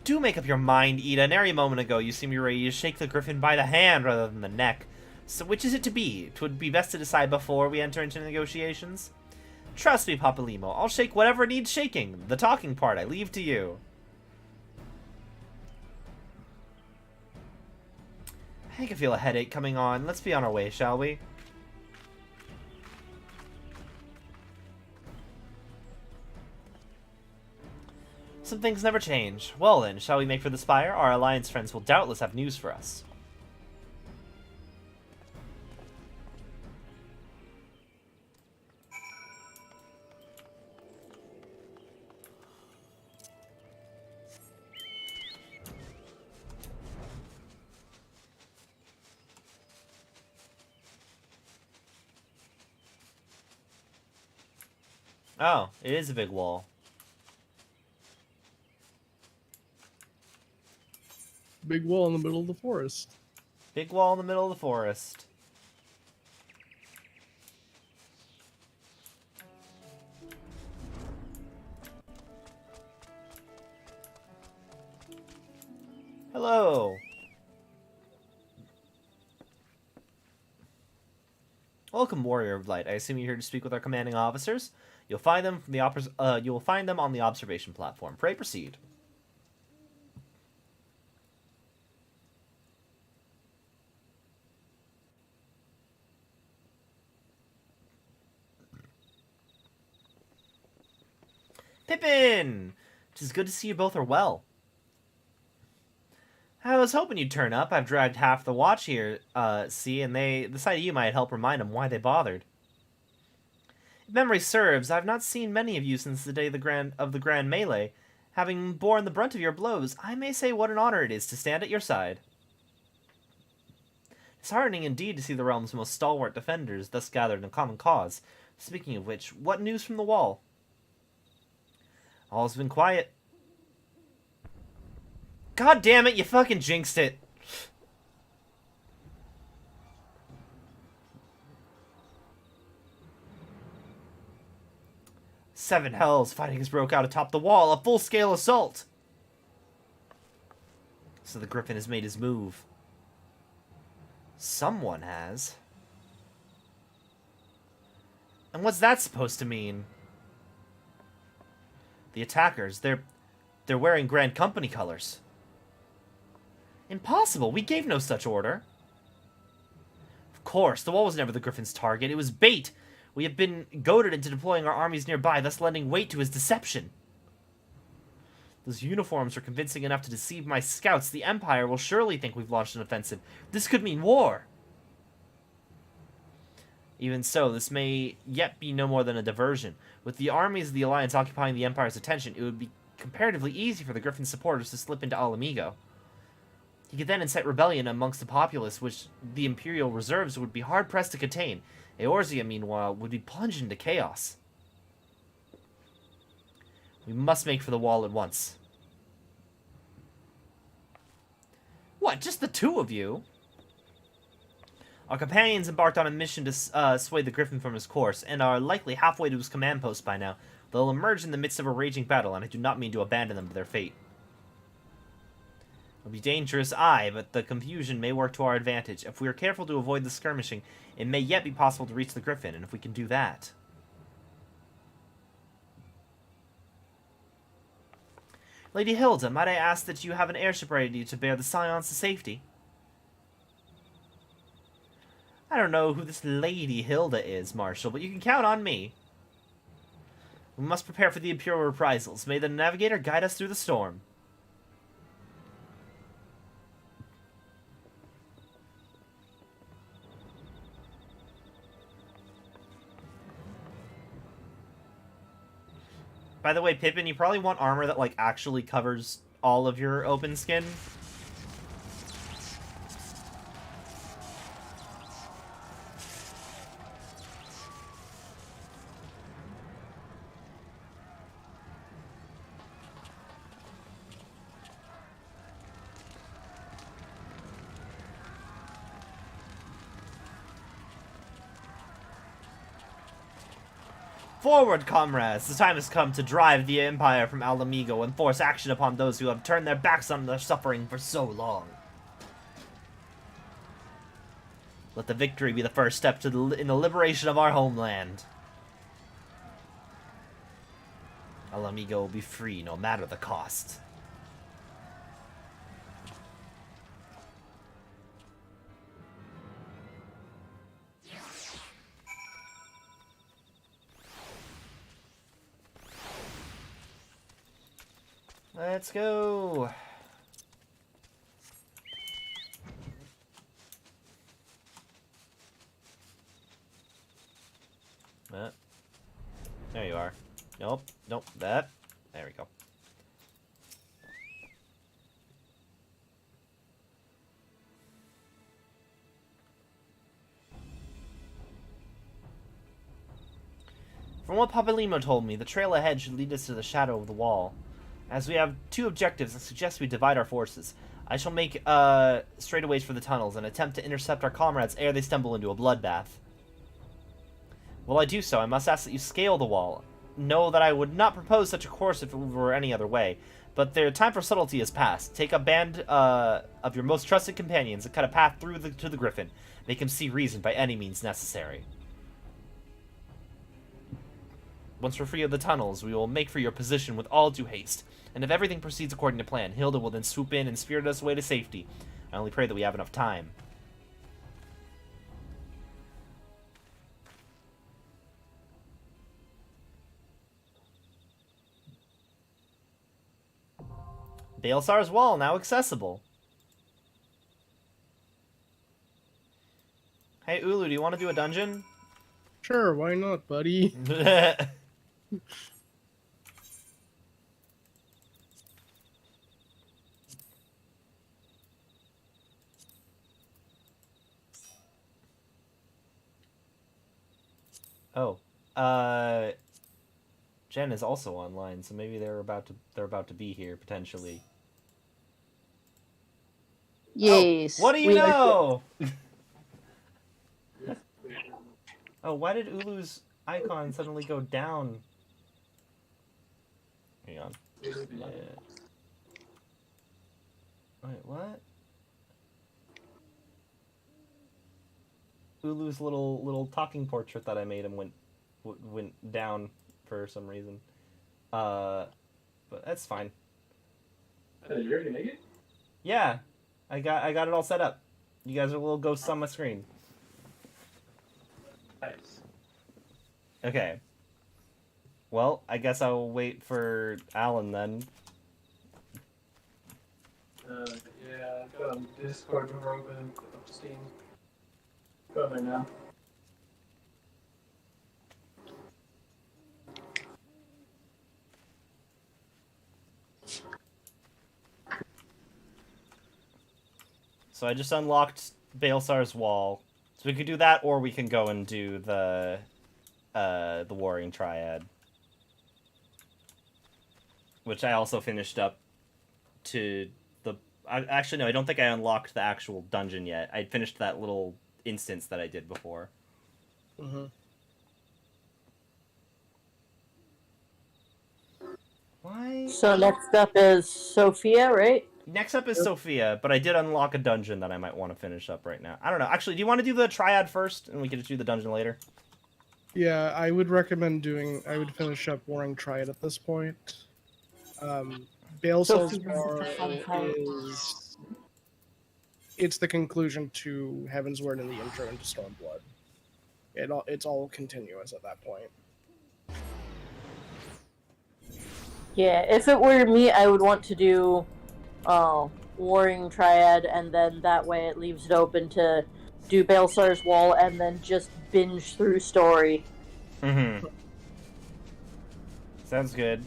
Speaker 2: Do make up your mind, Ida. Nary a moment ago you seemed ready to shake the Griffin by the hand rather than the neck. So which is it to be? 'Twould be best to decide before we enter into negotiations. Trust me, Papalimo, I'll shake whatever needs shaking. The talking part I leave to you. I can feel a headache coming on. Let's be on our way, shall we? Some things never change. Well then, shall we make for the spire? Our alliance friends will doubtless have news for us. Oh, it is a big wall.
Speaker 3: Big wall in the middle of the forest.
Speaker 2: Big wall in the middle of the forest. Hello. Welcome, Warrior of Light. I assume you're here to speak with our commanding officers. You'll find them from the you will find them on the observation platform. Pray proceed. Pippin! It is good to see you both are well. I was hoping you'd turn up. I've dragged half the watch here, see, and the sight of you might help remind them why they bothered. If memory serves, I've not seen many of you since the day of the grand melee. Having borne the brunt of your blows, I may say what an honor it is to stand at your side. It's heartening indeed to see the realm's most stalwart defenders thus gathered in a common cause. Speaking of which, what news from the wall? All's been quiet. God damn it, you fucking jinxed it. Seven hells, fighting has broke out atop the wall, a full-scale assault. So the Griffin has made his move. Someone has. And what's that supposed to mean? The attackers, they're wearing Grand Company colors. Impossible, we gave no such order. Of course, the wall was never the Griffin's target, it was bait. We have been goaded into deploying our armies nearby, thus lending weight to his deception. Those uniforms are convincing enough to deceive my scouts. The Empire will surely think we've launched an offensive. This could mean war. Even so, this may yet be no more than a diversion. With the armies of the Alliance occupying the Empire's attention, it would be comparatively easy for the Griffin supporters to slip into Alamigo. He could then incite rebellion amongst the populace, which the Imperial reserves would be hard-pressed to contain. Eorzea, meanwhile, would be plunged into chaos. We must make for the wall at once. What, just the two of you? Our companions embarked on a mission to sway the Griffin from his course, and are likely halfway to his command post by now. They'll emerge in the midst of a raging battle, and I do not mean to abandon them to their fate. It'll be dangerous, aye, but the confusion may work to our advantage. If we are careful to avoid the skirmishing, it may yet be possible to reach the Griffin, and if we can do that... Lady Hilda, might I ask that you have an airship ready to bear the Scions to safety? I don't know who this Lady Hilda is, Marshal, but you can count on me. We must prepare for the Imperial reprisals. May the Navigator guide us through the storm. By the way, Pippin, you probably want armor that, like, actually covers all of your open skin. Forward, comrades! The time has come to drive the Empire from Alamigo and force action upon those who have turned their backs on their suffering for so long. Let the victory be the first step in the liberation of our homeland. Alamigo will be free no matter the cost. Let's go. There you are. Nope. Nope. That. There we go. From what Papalimo told me, the trail ahead should lead us to the shadow of the wall. As we have two objectives, I suggest we divide our forces. I shall make straightaways for the tunnels and attempt to intercept our comrades ere they stumble into a bloodbath. While I do so, I must ask that you scale the wall. Know that I would not propose such a course if it were any other way, but their time for subtlety is past. Take a band of your most trusted companions and cut a path through to the griffin. Make him see reason by any means necessary. Once we're free of the tunnels, we will make for your position with all due haste, and if everything proceeds according to plan, Hilda will then swoop in and spirit us away to safety. I only pray that we have enough time. Baelsar's Wall, now accessible. Hey, Ulu, do you want to do a dungeon?
Speaker 3: Sure, why not, buddy?
Speaker 2: Oh, Jen is also online, so maybe they're about to be here potentially.
Speaker 15: Yes.
Speaker 2: Oh, what do you know? Oh, why did Ulu's icon suddenly go down? Hang on. Yeah. Wait, what? Ulu's little talking portrait that I made him went down for some reason. But that's fine.
Speaker 16: Did you already make it?
Speaker 2: Yeah, I got it all set up. You guys are little ghosts on my screen.
Speaker 16: Nice.
Speaker 2: Okay. Well, I guess I'll wait for Alan then.
Speaker 16: Yeah, I've got a Discord door open up Steam. Go there now.
Speaker 2: So I just unlocked Baelsar's Wall. So we could do that, or we can go and do the Warring Triad. Which I also finished up to the... Actually, no, I don't think I unlocked the actual dungeon yet. I finished that little instance that I did before.
Speaker 3: Mm-hmm.
Speaker 2: Why?
Speaker 15: So next up is Sophia, right?
Speaker 2: Next up is Sophia, but I did unlock a dungeon that I might want to finish up right now. I don't know. Actually, do you want to do the Triad first, and we can just do the dungeon later?
Speaker 3: Yeah, I would recommend I would finish up Warring Triad at this point. Baelsar's War is... It's the conclusion to Heaven's Word and the intro into Stormblood. It's all continuous at that point.
Speaker 15: Yeah, if it were me, I would want to do Warring Triad, and then that way it leaves it open to do Baelsar's Wall and then just binge through story.
Speaker 2: Mm-hmm. Sounds good.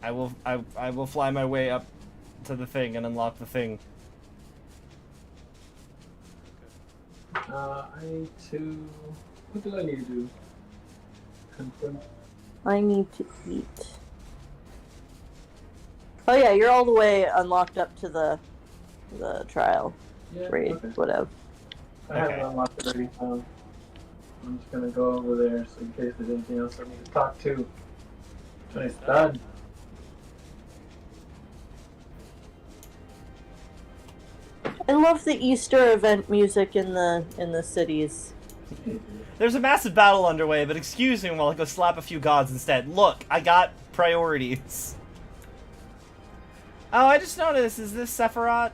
Speaker 2: I will fly my way up to the thing and unlock the thing.
Speaker 16: I need to... What do I need to do? Confirm.
Speaker 15: I need to eat. Oh yeah, you're all the way unlocked up to the trial.
Speaker 16: Yeah,
Speaker 15: raid,
Speaker 16: okay.
Speaker 15: Whatever.
Speaker 16: I have it unlocked already, so I'm just gonna go over there so in case there's anything else I need to talk to. Nice done.
Speaker 15: I love the Easter event music in the cities.
Speaker 2: There's a massive battle underway, but excuse me while I go slap a few gods instead. Look, I got priorities. Oh, I just noticed. Is this Sephiroth?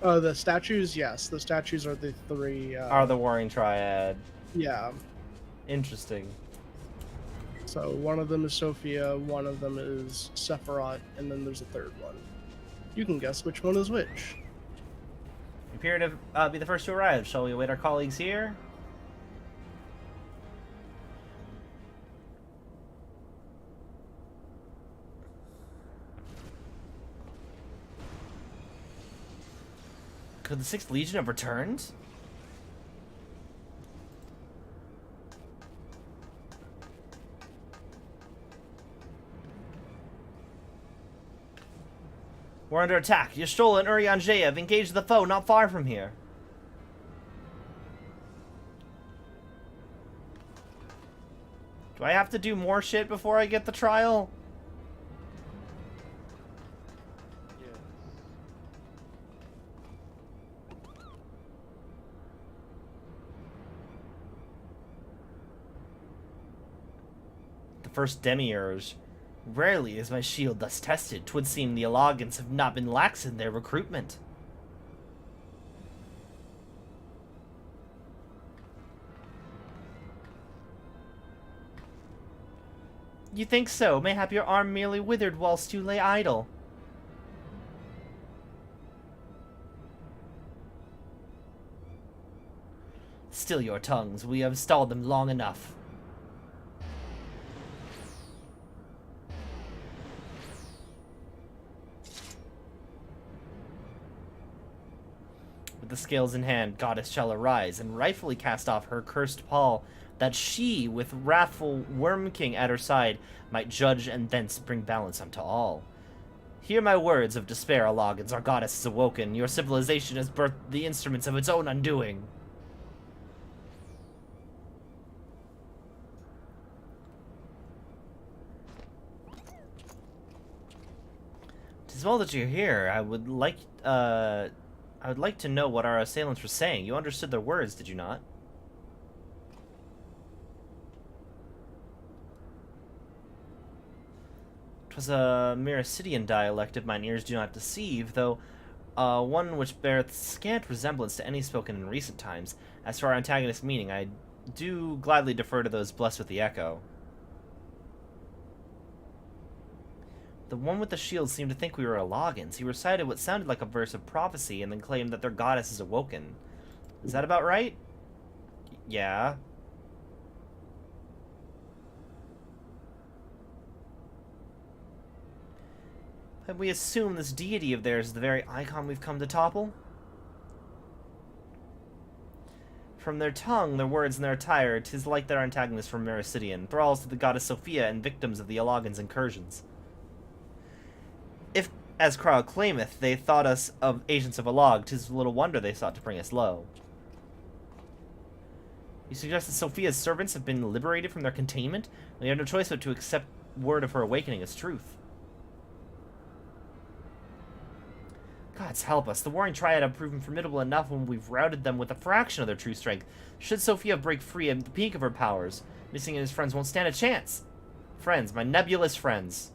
Speaker 3: Oh, the statues? Yes, the statues are the three...
Speaker 2: Are the Warring Triad.
Speaker 3: Yeah.
Speaker 2: Interesting.
Speaker 3: So one of them is Sophia, one of them is Sephiroth, and then there's a third one. You can guess which one is which.
Speaker 2: You appear to be the first to arrive. Shall we await our colleagues here? Could the 6th Legion have returned? We're under attack. Yashtola and Urianger have engaged the foe not far from here. Do I have to do more shit before I get the trial? The first demiurge. Rarely is my shield thus tested. 'Twould seem the Alagans have not been lax in their recruitment. You think so? Mayhap your arm merely withered whilst you lay idle. Still your tongues. We have stalled them long enough. With the scales in hand, Goddess shall arise and rightfully cast off her cursed pall, that she, with wrathful Worm King at her side, might judge and thence bring balance unto all. Hear my words of despair, Alagans. Our goddess is awoken. Your civilization has birthed the instruments of its own undoing. Tis well that you're here. I would like to know what our assailants were saying. You understood their words, did you not? 'Twas a Mericidian dialect, if mine ears do not deceive, though one which beareth scant resemblance to any spoken in recent times. As for our antagonist's meaning, I do gladly defer to those blessed with the echo. The one with the shield seemed to think we were Alagans. He recited what sounded like a verse of prophecy and then claimed that their goddess is awoken. Is that about right? Yeah. Have we assumed this deity of theirs is the very icon we've come to topple? From their tongue, their words, and their attire, 'tis like their antagonists from Mericidian, thralls to the goddess Sophia and victims of the Alagans' incursions. If, as Krau claimeth, they thought us of agents of Alag, 'tis little wonder they sought to bring us low. You suggest that Sophia's servants have been liberated from their containment, and we have no choice but to accept word of her awakening as truth. Gods help us. The Warring Triad have proven formidable enough when we've routed them with a fraction of their true strength. Should Sophia break free at the peak of her powers, Missing and his friends won't stand a chance. Friends, my nebulous friends.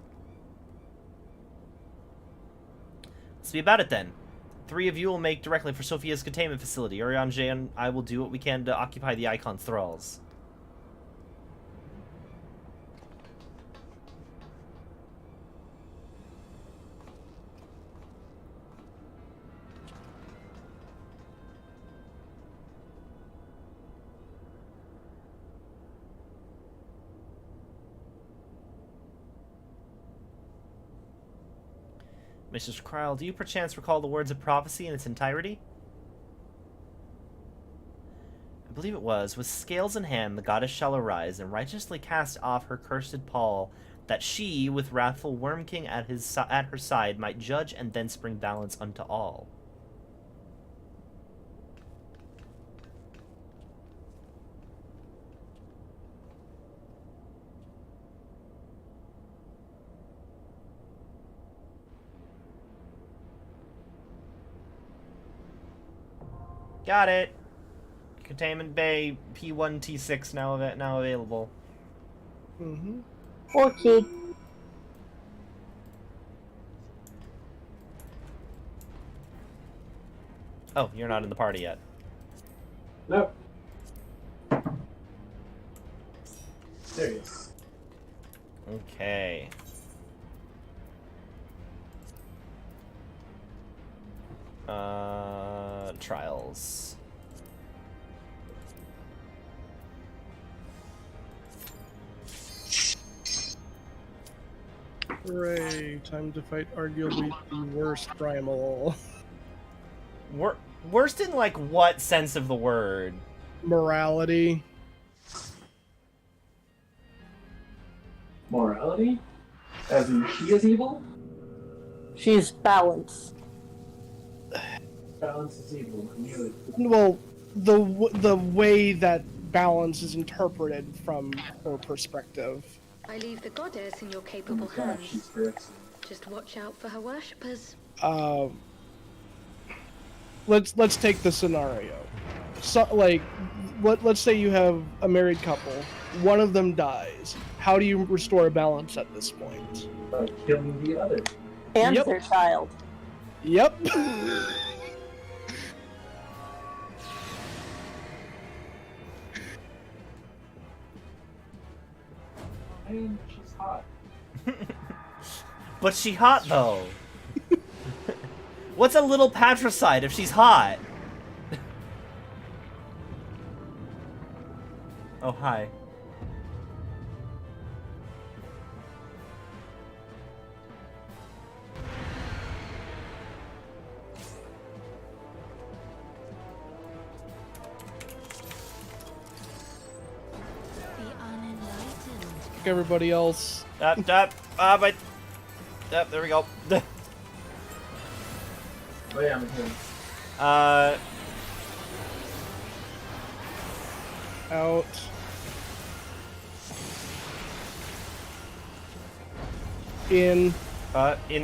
Speaker 2: Let's be about it then. 3 of you will make directly for Sophia's containment facility. Urianger and I will do what we can to occupy the Icon's thralls. Mrs. Kryle, do you perchance recall the words of prophecy in its entirety? I believe it was, with scales in hand the goddess shall arise, and righteously cast off her cursed pall, that she, with wrathful Worm King at her side, might judge and thence bring balance unto all. Got it. Containment Bay P1T6 now available.
Speaker 15: Mm-hmm. 4 key.
Speaker 2: Oh, you're not in the party yet.
Speaker 16: Nope. There he is.
Speaker 2: Okay. Trials.
Speaker 3: Hooray! Time to fight arguably the worst primal.
Speaker 2: Worst in, like, what sense of the word?
Speaker 3: Morality.
Speaker 16: Morality? As in she is evil?
Speaker 15: She's balance.
Speaker 16: Balance is evil. I knew it.
Speaker 3: Well, the way that balance is interpreted from her perspective.
Speaker 10: I leave the goddess in your capable
Speaker 16: God,
Speaker 10: hands.
Speaker 16: she's correct.
Speaker 10: Just watch out for her worshippers.
Speaker 3: Let's take the scenario. So, like, let's say you have a married couple. One of them dies. How do you restore balance at this point?
Speaker 16: By killing the other.
Speaker 15: And
Speaker 3: Yep.
Speaker 15: their child.
Speaker 3: Yep.
Speaker 16: I mean, she's hot.
Speaker 2: But she hot, though. What's a little patricide if she's hot? Oh, hi.
Speaker 3: Like everybody else.
Speaker 2: There we go.
Speaker 16: Oh yeah, I'm here.
Speaker 3: Out. In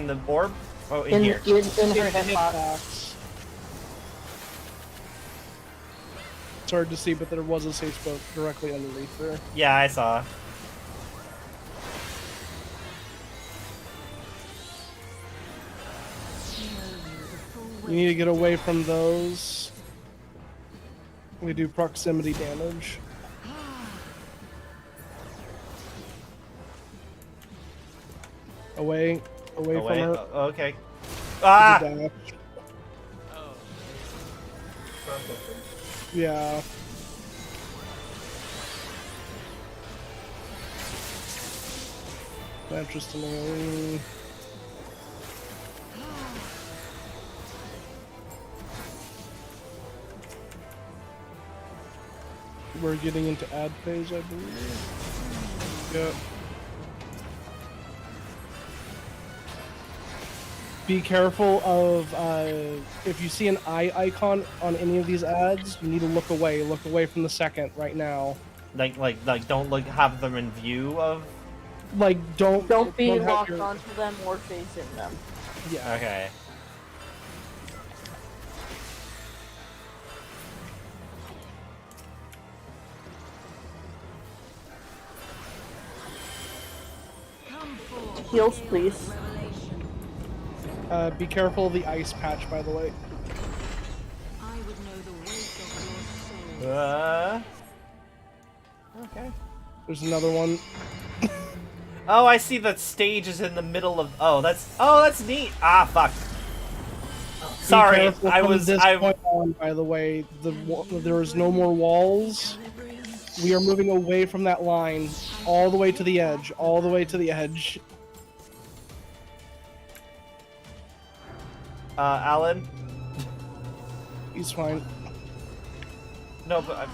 Speaker 2: the orb? Oh, in here.
Speaker 15: In her hitbox.
Speaker 3: It's hard to see, but there was a safe spot directly underneath her.
Speaker 2: Yeah, I saw.
Speaker 3: You need to get away from those. We do proximity damage. Away from her.
Speaker 2: Okay. Ah!
Speaker 3: Dash. Yeah. Interesting. We're getting into ad phase, I believe. Yeah. Be careful of if you see an eye icon on any of these ads, you need to look away. Look away from the second right now.
Speaker 2: Like don't have them in view of.
Speaker 3: Like don't
Speaker 15: be
Speaker 3: have
Speaker 15: locked
Speaker 3: your-
Speaker 15: onto them or facing them.
Speaker 3: Yeah.
Speaker 2: Okay.
Speaker 15: Heals, please.
Speaker 3: Be careful of the ice patch, by the way.
Speaker 2: Okay.
Speaker 3: There's another one.
Speaker 2: Oh, I see the stage is in the middle of. Oh, that's neat. Ah, fuck. Sorry,
Speaker 3: Be careful
Speaker 2: I
Speaker 3: from
Speaker 2: was.
Speaker 3: this point on, by the way, there is no more walls. We are moving away from that line, all the way to the edge. All the way to the edge.
Speaker 2: Alan.
Speaker 3: He's fine.
Speaker 2: No, but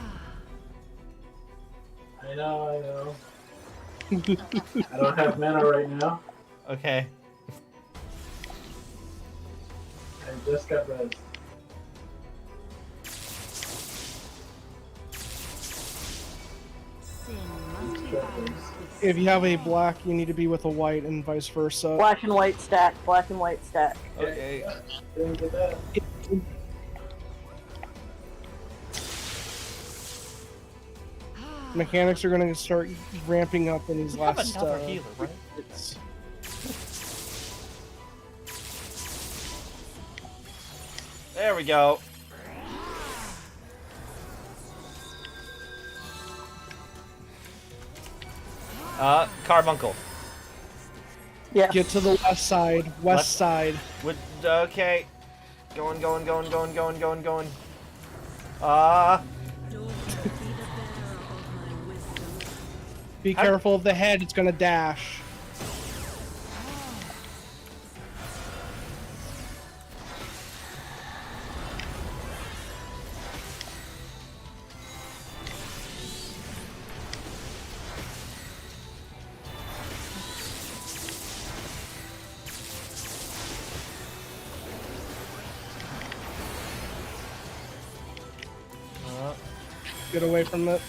Speaker 16: I know. I don't have mana right now.
Speaker 2: Okay.
Speaker 16: I just got res.
Speaker 3: If you have a black, you need to be with a white, and vice versa.
Speaker 15: Black and white stack. Black and white stack.
Speaker 2: Okay.
Speaker 16: Didn't get that.
Speaker 3: Mechanics are going to start ramping up in these last.
Speaker 2: Another healer, right? There we go. Carbuncle.
Speaker 15: Yeah.
Speaker 3: Get to the west side. West side.
Speaker 2: Okay. Going.
Speaker 3: Be careful of the head, it's gonna dash. Get away from it.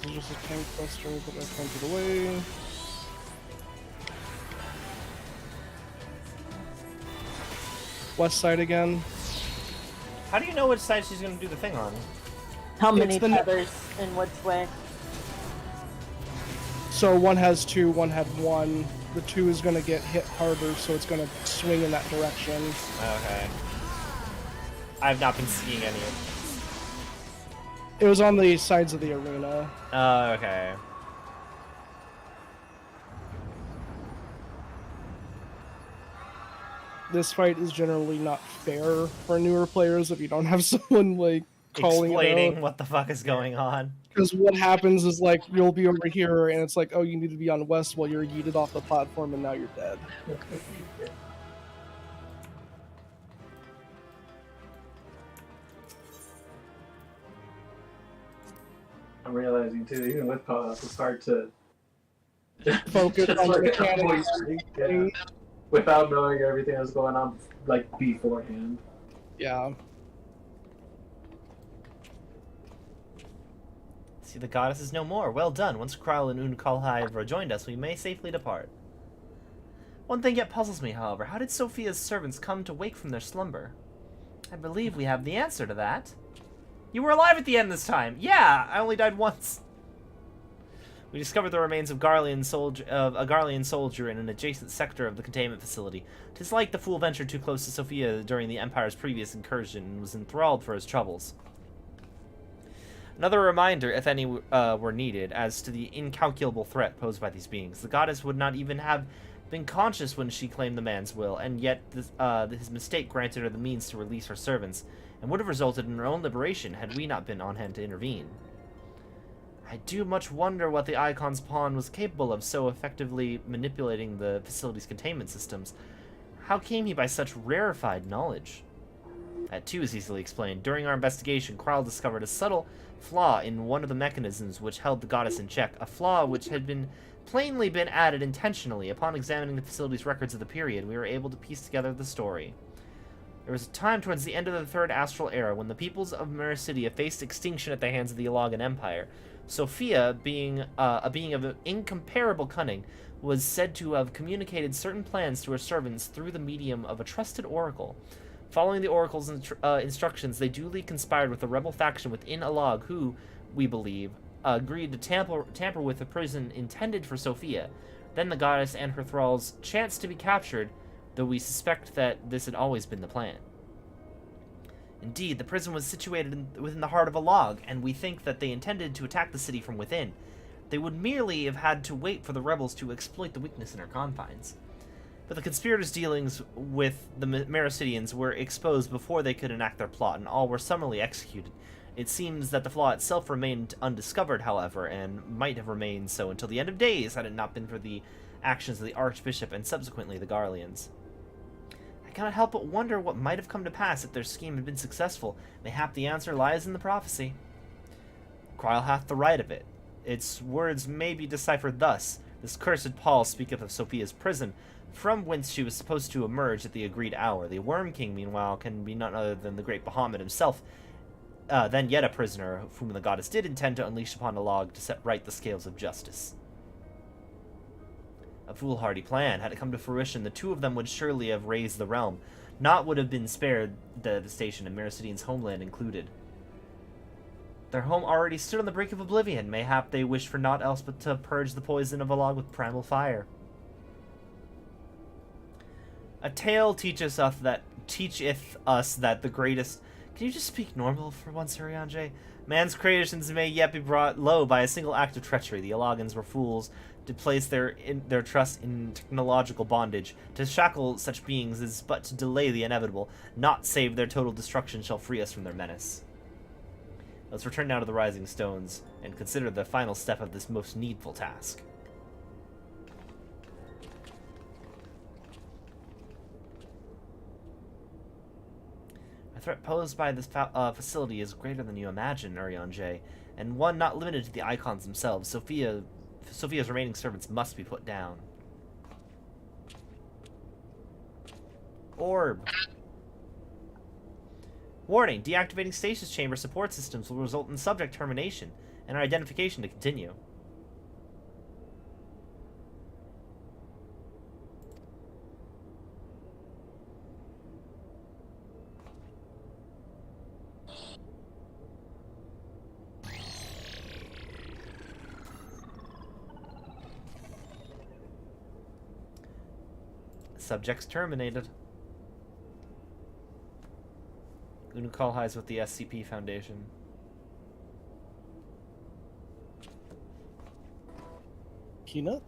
Speaker 3: There's just a tank buster, but I sent it away. West side again.
Speaker 2: How do you know which side she's gonna do the thing on?
Speaker 15: How many feathers in which way?
Speaker 3: So one has 2, one had 1. The 2 is gonna get hit harder, so it's gonna swing in that direction.
Speaker 2: Okay. I've not been seeing any of
Speaker 3: it. It was on the sides of the arena.
Speaker 2: Oh, okay.
Speaker 3: This fight is generally not fair for newer players if you don't have someone like calling
Speaker 2: explaining
Speaker 3: it out.
Speaker 2: what the fuck is going on.
Speaker 3: Because what happens is like you'll be over here and it's like, oh, you need to be on west while you're yeeted off the platform and now you're dead.
Speaker 16: I'm realizing too, even with call-outs, it's hard to
Speaker 3: focus
Speaker 16: just
Speaker 3: on the
Speaker 16: look at
Speaker 3: mechanics.
Speaker 16: yeah, without knowing everything that's going on like beforehand.
Speaker 3: Yeah.
Speaker 2: See, the goddess is no more. Well done. Once Kryle and Unkalhai have rejoined us, we may safely depart. One thing yet puzzles me, however. How did Sophia's servants come to wake from their slumber? I believe we have the answer to that. You were alive at the end this time! Yeah! I only died once. We discovered the remains of a Garlean soldier in an adjacent sector of the containment facility. 'Tis like the fool ventured too close to Sophia during the Empire's previous incursion and was enthralled for his troubles. Another reminder, if any were needed, as to the incalculable threat posed by these beings. The goddess would not even have been conscious when she claimed the man's will, and yet his mistake granted her the means to release her servants, and would have resulted in her own liberation had we not been on hand to intervene. I do much wonder what the Icon's pawn was capable of so effectively manipulating the facility's containment systems. How came he by such rarefied knowledge? That too is easily explained. During our investigation, Kryle discovered a subtle flaw in one of the mechanisms which held the goddess in check, a flaw which had plainly been added intentionally. Upon examining the facility's records of the period, we were able to piece together the story. There was a time towards the end of the Third Astral Era when the peoples of Mericidia faced extinction at the hands of the Ilagan Empire. Sophia, being a being of incomparable cunning, was said to have communicated certain plans to her servants through the medium of a trusted oracle. Following the oracle's instructions, they duly conspired with the rebel faction within Ilag, who, we believe, agreed to tamper with the prison intended for Sophia. Then the goddess and her thralls chanced to be captured, though we suspect that this had always been the plan. Indeed, the prison was situated within the heart of Ilag, and we think that they intended to attack the city from within. They would merely have had to wait for the rebels to exploit the weakness in her confines. But the conspirators' dealings with the Mericidians were exposed before they could enact their plot, and all were summarily executed. It seems that the flaw itself remained undiscovered, however, and might have remained so until the end of days had it not been for the actions of the Archbishop and subsequently the Garleans. I cannot help but wonder what might have come to pass if their scheme had been successful. Mayhap the answer lies in the prophecy. Kryle hath the right of it. Its words may be deciphered thus. This cursed Paul speaketh of Sophia's prison, from whence she was supposed to emerge at the agreed hour. The Worm King, meanwhile, can be none other than the great Bahamut himself, then yet a prisoner, whom the goddess did intend to unleash upon Ilag to set right the scales of justice. A foolhardy plan. Had it come to fruition, the two of them would surely have raised the realm. Naught would have been spared the devastation, and Mericidian's homeland included. Their home already stood on the brink of oblivion. Mayhap they wished for naught else but to purge the poison of Ilag with primal fire. A tale teacheth us that the greatest Can you just speak normal for once, Urianger? Man's creations may yet be brought low by a single act of treachery. The Alagans were fools to place their trust in technological bondage. To shackle such beings is but to delay the inevitable. Not save their total destruction shall free us from their menace. Let's return now to the Rising Stones and consider the final step of this most needful task. The threat posed by this facility is greater than you imagine, Urianger, and one not limited to the icons themselves. Sophia's remaining servants must be put down. Orb. Warning, deactivating stasis chamber support systems will result in subject termination and our identification to continue. Subjects terminated. Unucal hides with the SCP Foundation.
Speaker 3: Peanut?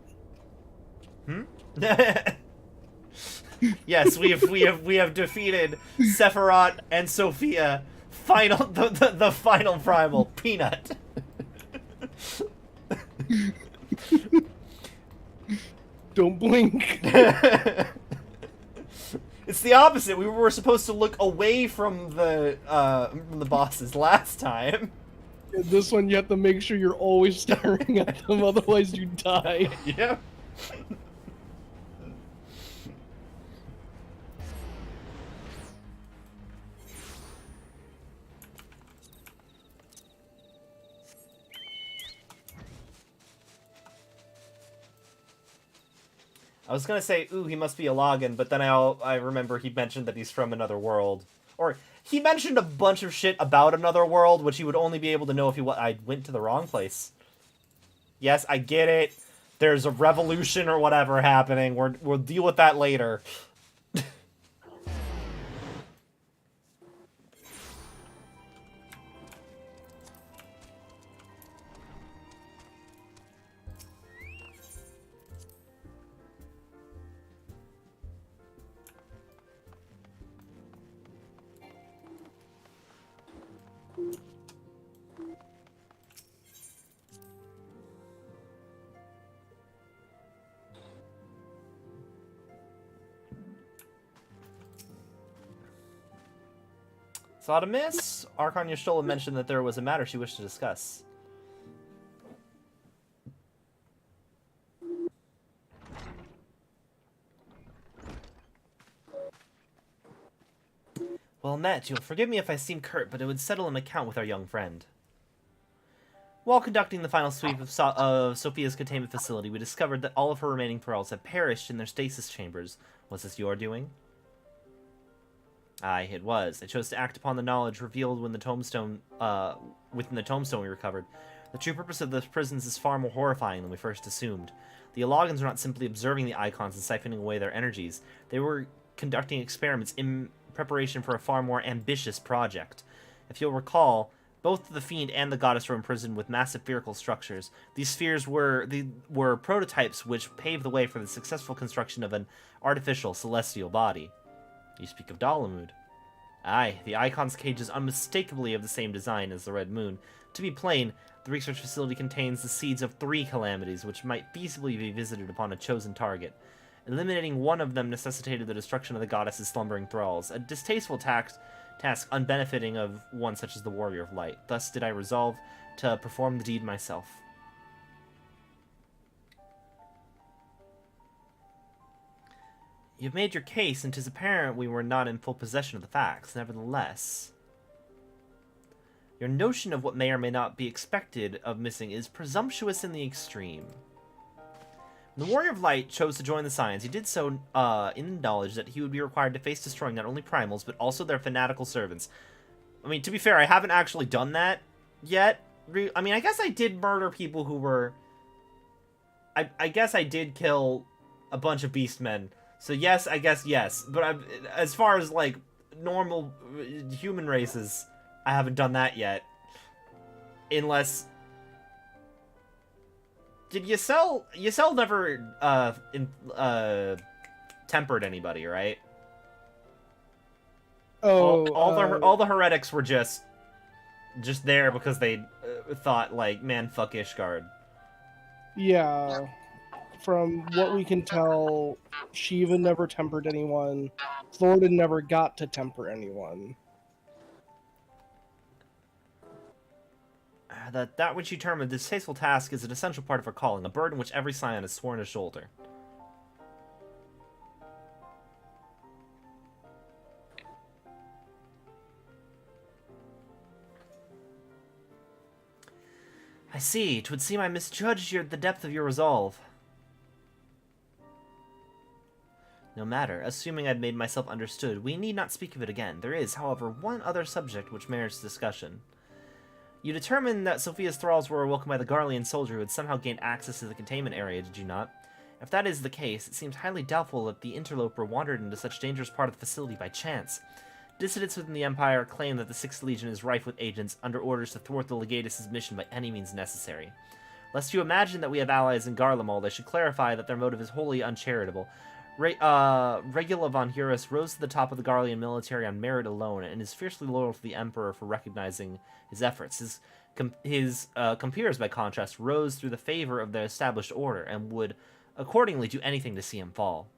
Speaker 2: Hmm? Yes, we have defeated Sephiroth and Sophia. The final primal Peanut.
Speaker 3: Don't blink.
Speaker 2: It's the opposite. We were supposed to look away from the bosses last time.
Speaker 3: This one, you have to make sure you're always staring at them, otherwise you die.
Speaker 2: Yep. I was gonna say, ooh, he must be a Logan, but then I remember he mentioned that he's from another world. Or, he mentioned a bunch of shit about another world, which he would only be able to know if I went to the wrong place. Yes, I get it. There's a revolution or whatever happening. We'll deal with that later. Thought a miss? Archon Y'shtola mentioned that there was a matter she wished to discuss. Well met. You'll forgive me if I seem curt, but it would settle an account with our young friend. While conducting the final sweep of Sophia's containment facility, we discovered that all of her remaining thralls had perished in their stasis chambers. Was this your doing? Aye, it was. I chose to act upon the knowledge revealed when the tombstone, within the tombstone we recovered. The true purpose of the prisons is far more horrifying than we first assumed. The Alagans were not simply observing the icons and siphoning away their energies. They were conducting experiments in preparation for a far more ambitious project. If you'll recall, both the Fiend and the Goddess were imprisoned with massive spherical structures. These spheres were prototypes which paved the way for the successful construction of an artificial celestial body. You speak of Dalamud. Aye, the Icon's cage is unmistakably of the same design as the Red Moon. To be plain, the research facility contains the seeds of 3 calamities, which might feasibly be visited upon a chosen target. Eliminating one of them necessitated the destruction of the goddess's slumbering thralls, a distasteful task unbenefiting of one such as the Warrior of Light. Thus did I resolve to perform the deed myself. You've made your case, and 'tis apparent we were not in full possession of the facts. Nevertheless, your notion of what may or may not be expected of missing is presumptuous in the extreme. When the Warrior of Light chose to join the Scions, he did so in the knowledge that he would be required to face destroying not only primals, but also their fanatical servants. I mean, to be fair, I haven't actually done that yet. I mean, I guess I did murder people who were... I guess I did kill a bunch of beastmen. So yes, I guess yes. But as far as, like, normal human races, I haven't done that yet. Unless... Did Ysel never, tempered anybody, right?
Speaker 3: Oh,
Speaker 2: all the heretics were just there because they thought, like, man, fuck Ishgard.
Speaker 3: Yeah. From what we can tell, Shiva never tempered anyone. Thornton never got to temper anyone.
Speaker 2: That which you term a distasteful task is an essential part of our calling, a burden which every scion has sworn to shoulder. I see. 'Twould seem I misjudged the depth of your resolve. No matter. Assuming I've made myself understood, we need not speak of it again. There is, however, one other subject which merits discussion. You determined that Sophia's thralls were awoken by the Garlean soldier who had somehow gained access to the containment area, did you not? If that is the case, it seems highly doubtful that the interloper wandered into such dangerous part of the facility by chance. Dissidents within the Empire claim that the 6th Legion is rife with agents under orders to thwart the Legatus' mission by any means necessary. Lest you imagine that we have allies in Garlemald, I should clarify that their motive is wholly uncharitable. Regula von Eurus rose to the top of the Garlean military on merit alone, and is fiercely loyal to the Emperor for recognizing his efforts. His compeers, by contrast, rose through the favor of the established order, and would accordingly do anything to see him fall.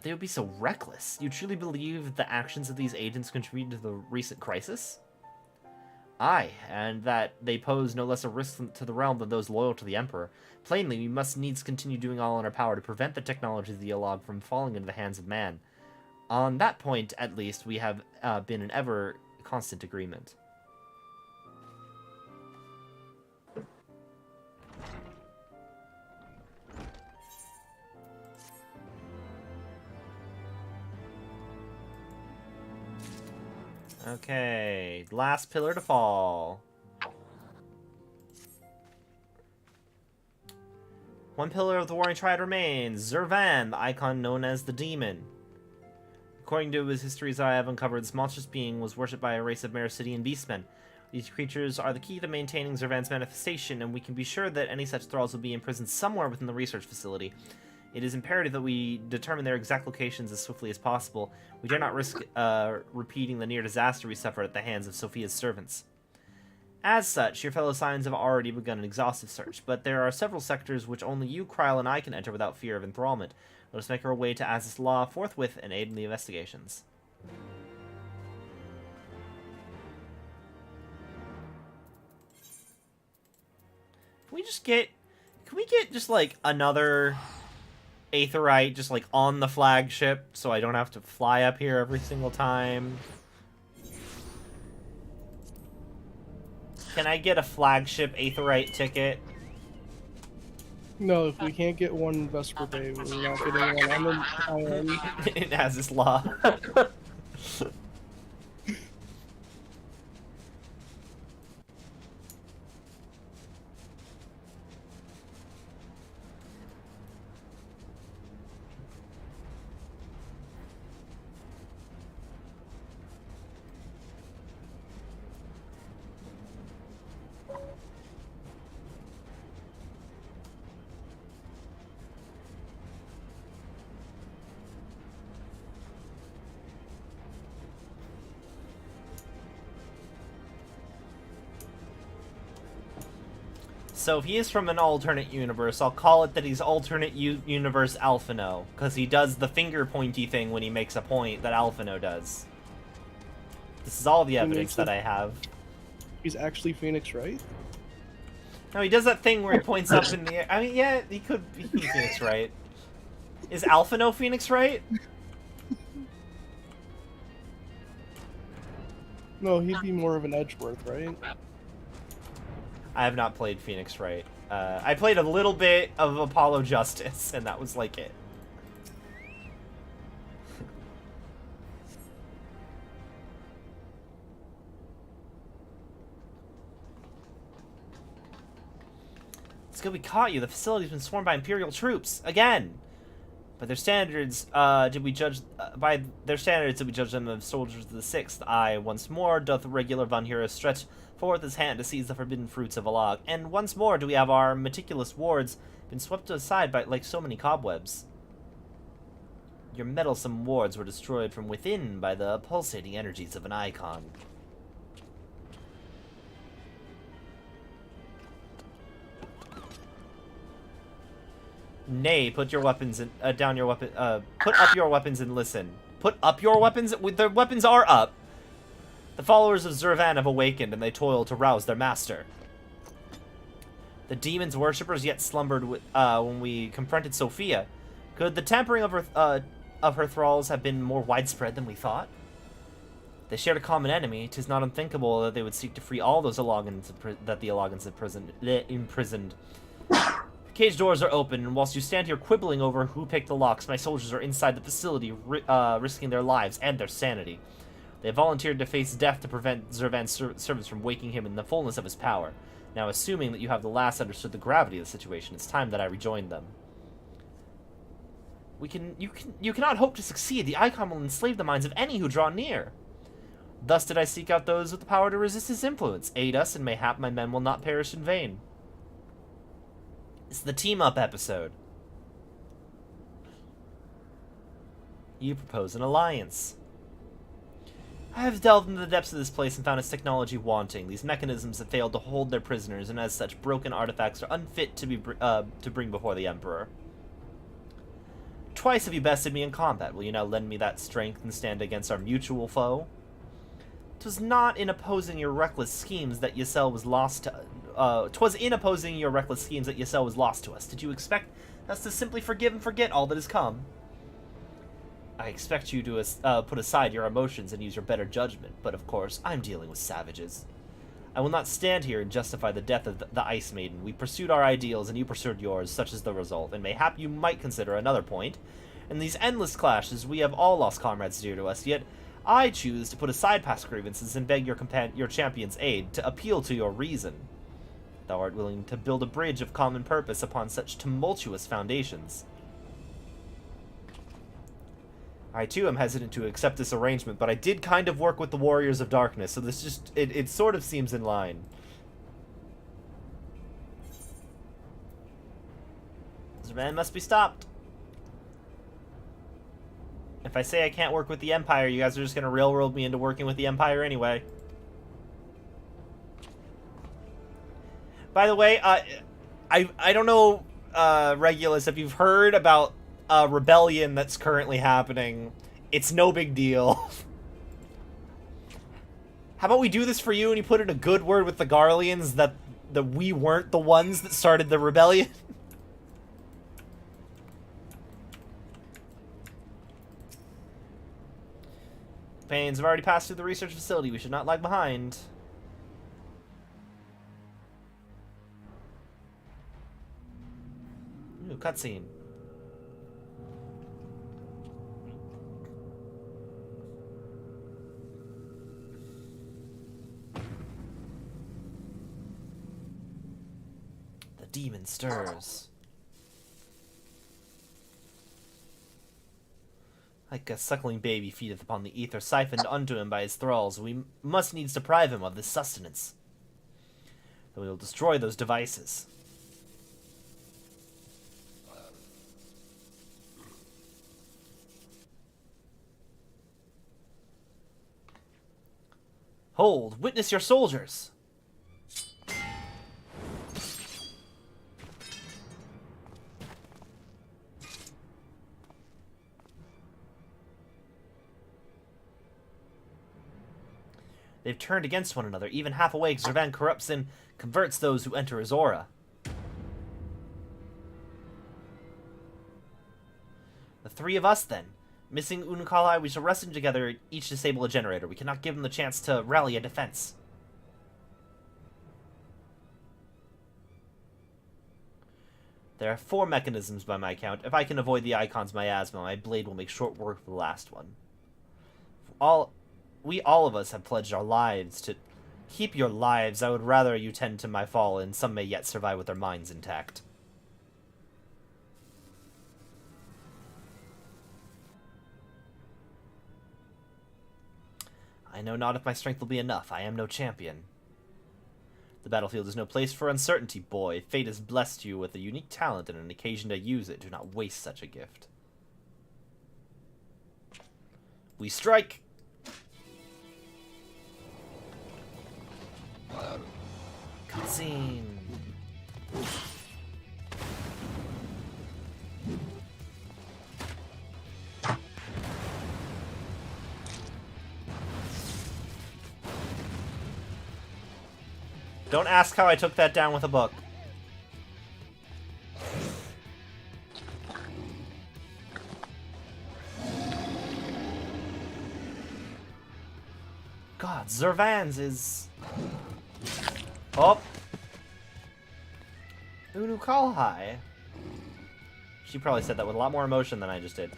Speaker 2: They would be so reckless. You truly believe the actions of these agents contributed to the recent crisis? Aye, and that they pose no less a risk to the realm than those loyal to the Emperor. Plainly, we must needs continue doing all in our power to prevent the technology of the Eolog from falling into the hands of man. On that point, at least, we have been in ever constant agreement. Okay, last pillar to fall. One pillar of the Warring Triad remains, Zurvan, the icon known as the Demon. According to his histories I have uncovered, this monstrous being was worshipped by a race of Mericidian beastmen. These creatures are the key to maintaining Zurvan's manifestation, and we can be sure that any such thralls will be imprisoned somewhere within the research facility. It is imperative that we determine their exact locations as swiftly as possible. We dare not risk repeating the near disaster we suffered at the hands of Sophia's servants. As such, your fellow Scions have already begun an exhaustive search, but there are several sectors which only you, Kryl, and I can enter without fear of enthrallment. Let us make our way to Azys Law forthwith and aid in the investigations. Can we get just like another Aetheryte just like on the flagship so I don't have to fly up here every single time? Can I get a flagship Aetheryte ticket?
Speaker 3: No, if we can't get one in Vesper Bay, we're not getting one on the
Speaker 2: It has this law. So if he is from an alternate universe, I'll call it that he's alternate universe Alphino, because he does the finger pointy thing when he makes a point that Alphino does. This is all the evidence that I have.
Speaker 3: He's actually Phoenix, right?
Speaker 2: No, he does that thing where he points up in the air. I mean, yeah, he could be Phoenix, right? Is Alphino Phoenix, right?
Speaker 3: No, he'd be more of an Edgeworth, right?
Speaker 2: I have not played Phoenix Wright. I played a little bit of Apollo Justice, and that was like it. It's good we caught you. The facility's been swarmed by Imperial troops. Again! By their standards, did we judge them as soldiers of the Sixth? Aye, once more doth regular Von Hero stretch forth his hand to seize the forbidden fruits of Alag, and once more do we have our meticulous wards been swept aside by like so many cobwebs. Your meddlesome wards were destroyed from within by the pulsating energies of an icon. Nay, put your weapons in, down your weapon, put up your weapons and listen. Put up your weapons? Their weapons are up! The followers of Zurvan have awakened, and they toil to rouse their master. The demon's worshippers yet slumbered when we confronted Sophia. Could the tampering of her thralls have been more widespread than we thought? They shared a common enemy. 'Tis not unthinkable that they would seek to free all those Allagans that the Allagans have imprisoned. Cage doors are open, and whilst you stand here quibbling over who picked the locks, my soldiers are inside the facility, risking their lives and their sanity. They have volunteered to face death to prevent Zurvan's servants from waking him in the fullness of his power. Now, assuming that you have the last understood the gravity of the situation, it's time that I rejoined them. You cannot hope to succeed. The Icon will enslave the minds of any who draw near. Thus did I seek out those with the power to resist his influence. Aid us, and mayhap my men will not perish in vain. It's the team-up episode. You propose an alliance. I have delved into the depths of this place and found its technology wanting. These mechanisms have failed to hold their prisoners, and as such, broken artifacts are unfit to bring before the Emperor. Twice have you bested me in combat. Will you now lend me that strength and stand against our mutual foe? 'Twas not in opposing your reckless schemes that Ysel was lost to... 'Twas in opposing your reckless schemes that Ysel was lost to us. Did you expect us to simply forgive and forget all that has come? I expect you to put aside your emotions and use your better judgment, but of course, I'm dealing with savages. I will not stand here and justify the death of the Ice Maiden. We pursued our ideals, and you pursued yours, such is the result, and mayhap you might consider another point. In these endless clashes, we have all lost comrades dear to us, yet I choose to put aside past grievances and beg your champion's aid, to appeal to your reason. Thou art willing to build a bridge of common purpose upon such tumultuous foundations. I, too, am hesitant to accept this arrangement, but I did kind of work with the Warriors of Darkness, so this just... It sort of seems in line. This man must be stopped. If I say I can't work with the Empire, you guys are just going to railroad me into working with the Empire anyway. By the way, I don't know, Regulus, if you've heard about a rebellion that's currently happening. It's no big deal. How about we do this for you and you put in a good word with the Garleans that we weren't the ones that started the rebellion? Pains have already passed through the research facility. We should not lag behind. Ooh, cutscene. The demon stirs. Like a suckling baby feedeth upon the ether siphoned unto him by his thralls, we must needs deprive him of this sustenance. Then we will destroy those devices. Hold! Witness your soldiers! They've turned against one another. Even half awake, Zurvan corrupts and converts those who enter his aura. The three of us, then. Missing Unukalai, we shall rest them together, each disable a generator. We cannot give them the chance to rally a defense. There are 4 mechanisms by my count. If I can avoid the Icon's miasma, my blade will make short work of the last one. We all of us have pledged our lives to... Keep your lives. I would rather you tend to my fall, and some may yet survive with their minds intact. I know not if my strength will be enough. I am no champion. The battlefield is no place for uncertainty, boy. Fate has blessed you with a unique talent and an occasion to use it. Do not waste such a gift. We strike! Cutscene! Don't ask how I took that down with a book. God, Zervans is... Oh! Unukalhai. She probably said that with a lot more emotion than I just did.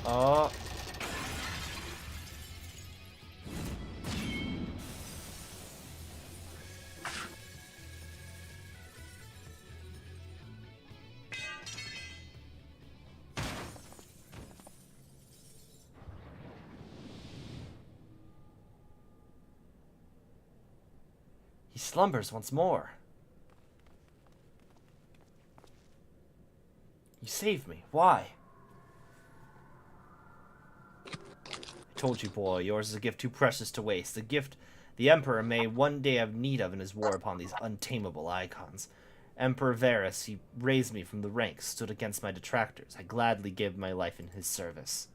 Speaker 2: Oh. He slumbers once more. You saved me. Why? I told you, boy, yours is a gift too precious to waste. A gift the Emperor may one day have need of in his war upon these untamable icons. Emperor Varus, he raised me from the ranks, stood against my detractors. I gladly gave my life in his service.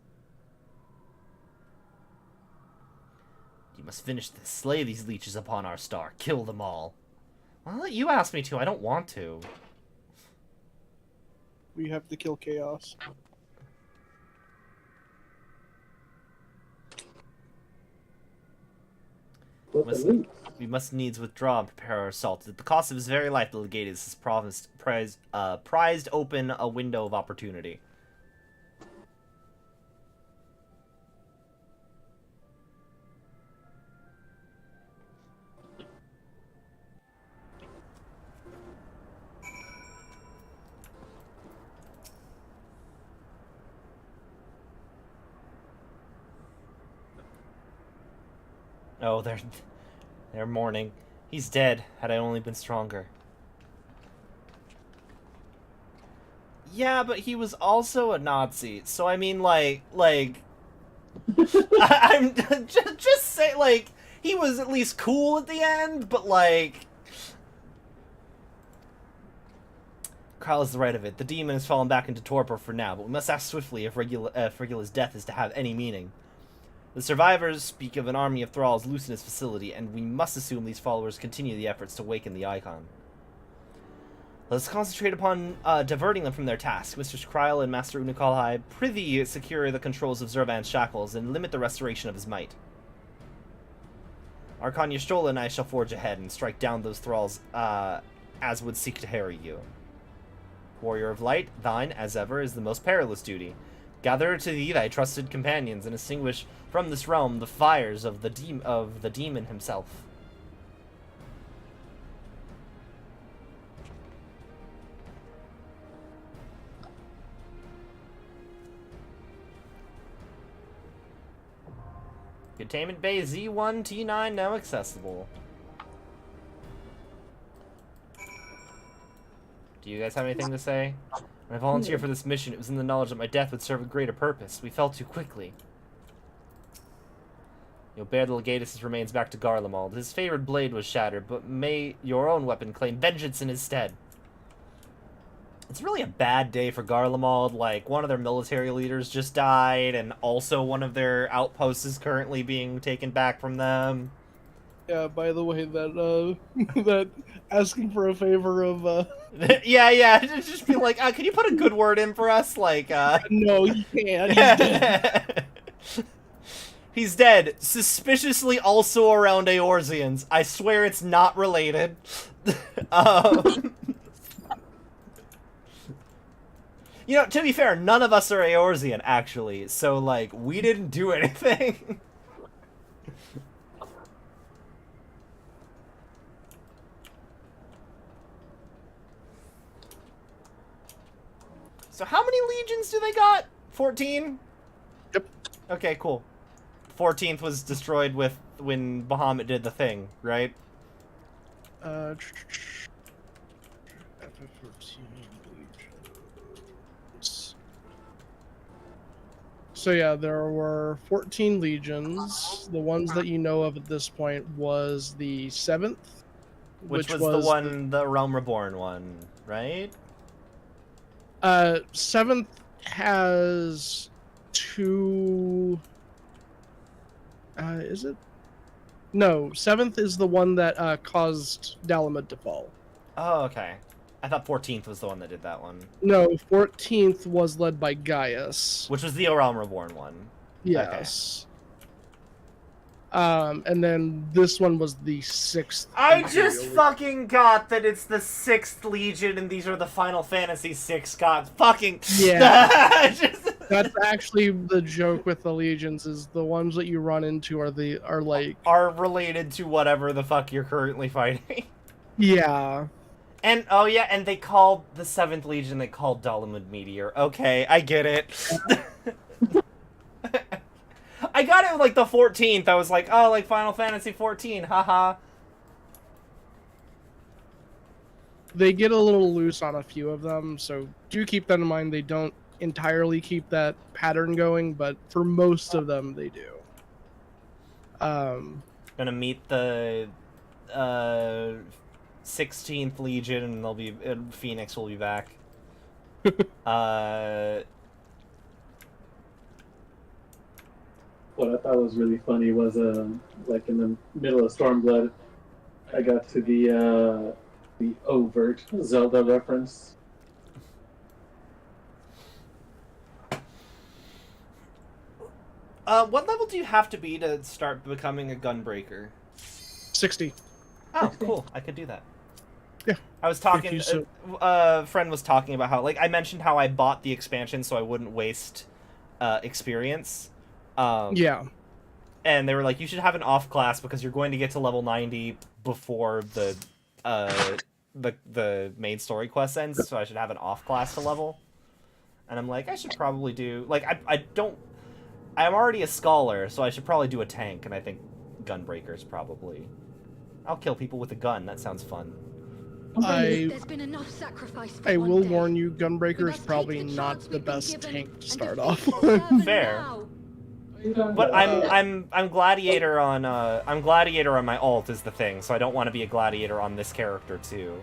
Speaker 2: You must finish this. Slay these leeches upon our star. Kill them all. Well, you asked me to. I don't want to.
Speaker 3: We have to kill Chaos.
Speaker 2: We must needs withdraw and prepare our assault. At the cost of his very life, the Legatus has prized open a window of opportunity. Oh, they're mourning. He's dead, had I only been stronger. Yeah, but he was also a Nazi, so I mean, I'm just say, he was at least cool at the end, but, Kyle is the right of it. The demon has fallen back into torpor for now, but we must act swiftly if Regula's death is to have any meaning. The survivors speak of an army of thralls loose in his facility, and we must assume these followers continue the efforts to waken the icon. Let us concentrate upon diverting them from their task. Mr. Kryl and Master Unukalhai prithee secure the controls of Zervan's shackles and limit the restoration of his might. Archon Yashtola and I shall forge ahead and strike down those thralls as would seek to harry you. Warrior of Light, thine, as ever, is the most perilous duty. Gather to thee thy trusted companions and extinguish from this realm the fires of the demon himself. Containment Bay Z1T9 now accessible. Do you guys have anything to say? When I volunteered for this mission, it was in the knowledge that my death would serve a greater purpose. We fell too quickly. You'll bear the Legatus' remains back to Garlemald. His favored blade was shattered, but may your own weapon claim vengeance in his stead. It's really a bad day for Garlemald. One of their military leaders just died, and also one of their outposts is currently being taken back from them.
Speaker 3: Yeah, by the way, that asking for a favor of
Speaker 2: yeah, just be like, can you put a good word in for us?
Speaker 3: No, you can't. He's dead.
Speaker 2: He's dead. Suspiciously also around Eorzeans. I swear it's not related. You know, to be fair, none of us are Eorzean, actually, so, like, we didn't do anything. So how many legions do they got? 14?
Speaker 3: Yep.
Speaker 2: Okay, cool. 14th was destroyed with when Bahamut did the thing, right?
Speaker 3: So yeah, there were 14 legions. The ones that you know of at this point was the 7th,
Speaker 2: Which was the one, the Realm Reborn one, right?
Speaker 3: 7th has 2. Is it? No, 7th is the one that caused Dalamud to fall.
Speaker 2: Oh, okay. I thought 14th was the one that did that one.
Speaker 3: No, 14th was led by Gaius.
Speaker 2: Which was the Realm Reborn one.
Speaker 3: Yes. Okay. And then this one was the 6th.
Speaker 2: I just fucking got that it's the 6th Legion and these are the Final Fantasy VI gods. Fucking...
Speaker 3: Yeah. That's actually the joke with the legions, is the ones that you run into are
Speaker 2: related to whatever the fuck you're currently fighting.
Speaker 3: Yeah.
Speaker 2: And, oh yeah, and they called the 7th Legion, they called Dalamud Meteor. Okay, I get it. I got it like the 14th. I was like, oh, like Final Fantasy XIV, haha.
Speaker 3: They get a little loose on a few of them, so do keep that in mind. They don't entirely keep that pattern going, but for most of them, they do.
Speaker 2: Gonna meet the 16th Legion, and they'll be Phoenix will be back.
Speaker 16: What I thought was really funny was like in the middle of Stormblood, I got to the overt Zelda reference.
Speaker 2: What level do you have to be to start becoming a gunbreaker?
Speaker 3: 60.
Speaker 2: Oh, cool. I could do that.
Speaker 3: Yeah.
Speaker 2: I was talking, a friend was talking about how, like, I mentioned how I bought the expansion so I wouldn't waste experience.
Speaker 3: Yeah.
Speaker 2: And they were like, you should have an off class because you're going to get to level 90 before the main story quest ends, so I should have an off class to level. And I'm like, I should probably do, like, I'm already a scholar, so I should probably do a tank, and I think Gunbreaker's probably... I'll kill people with a gun, that sounds fun.
Speaker 4: There's been enough sacrifice for
Speaker 3: I
Speaker 4: one
Speaker 3: will
Speaker 4: day.
Speaker 3: warn you, Gunbreaker is probably not the best tank to start off.
Speaker 2: Fair. But I'm gladiator on my alt is the thing, so I don't want to be a gladiator on this character too.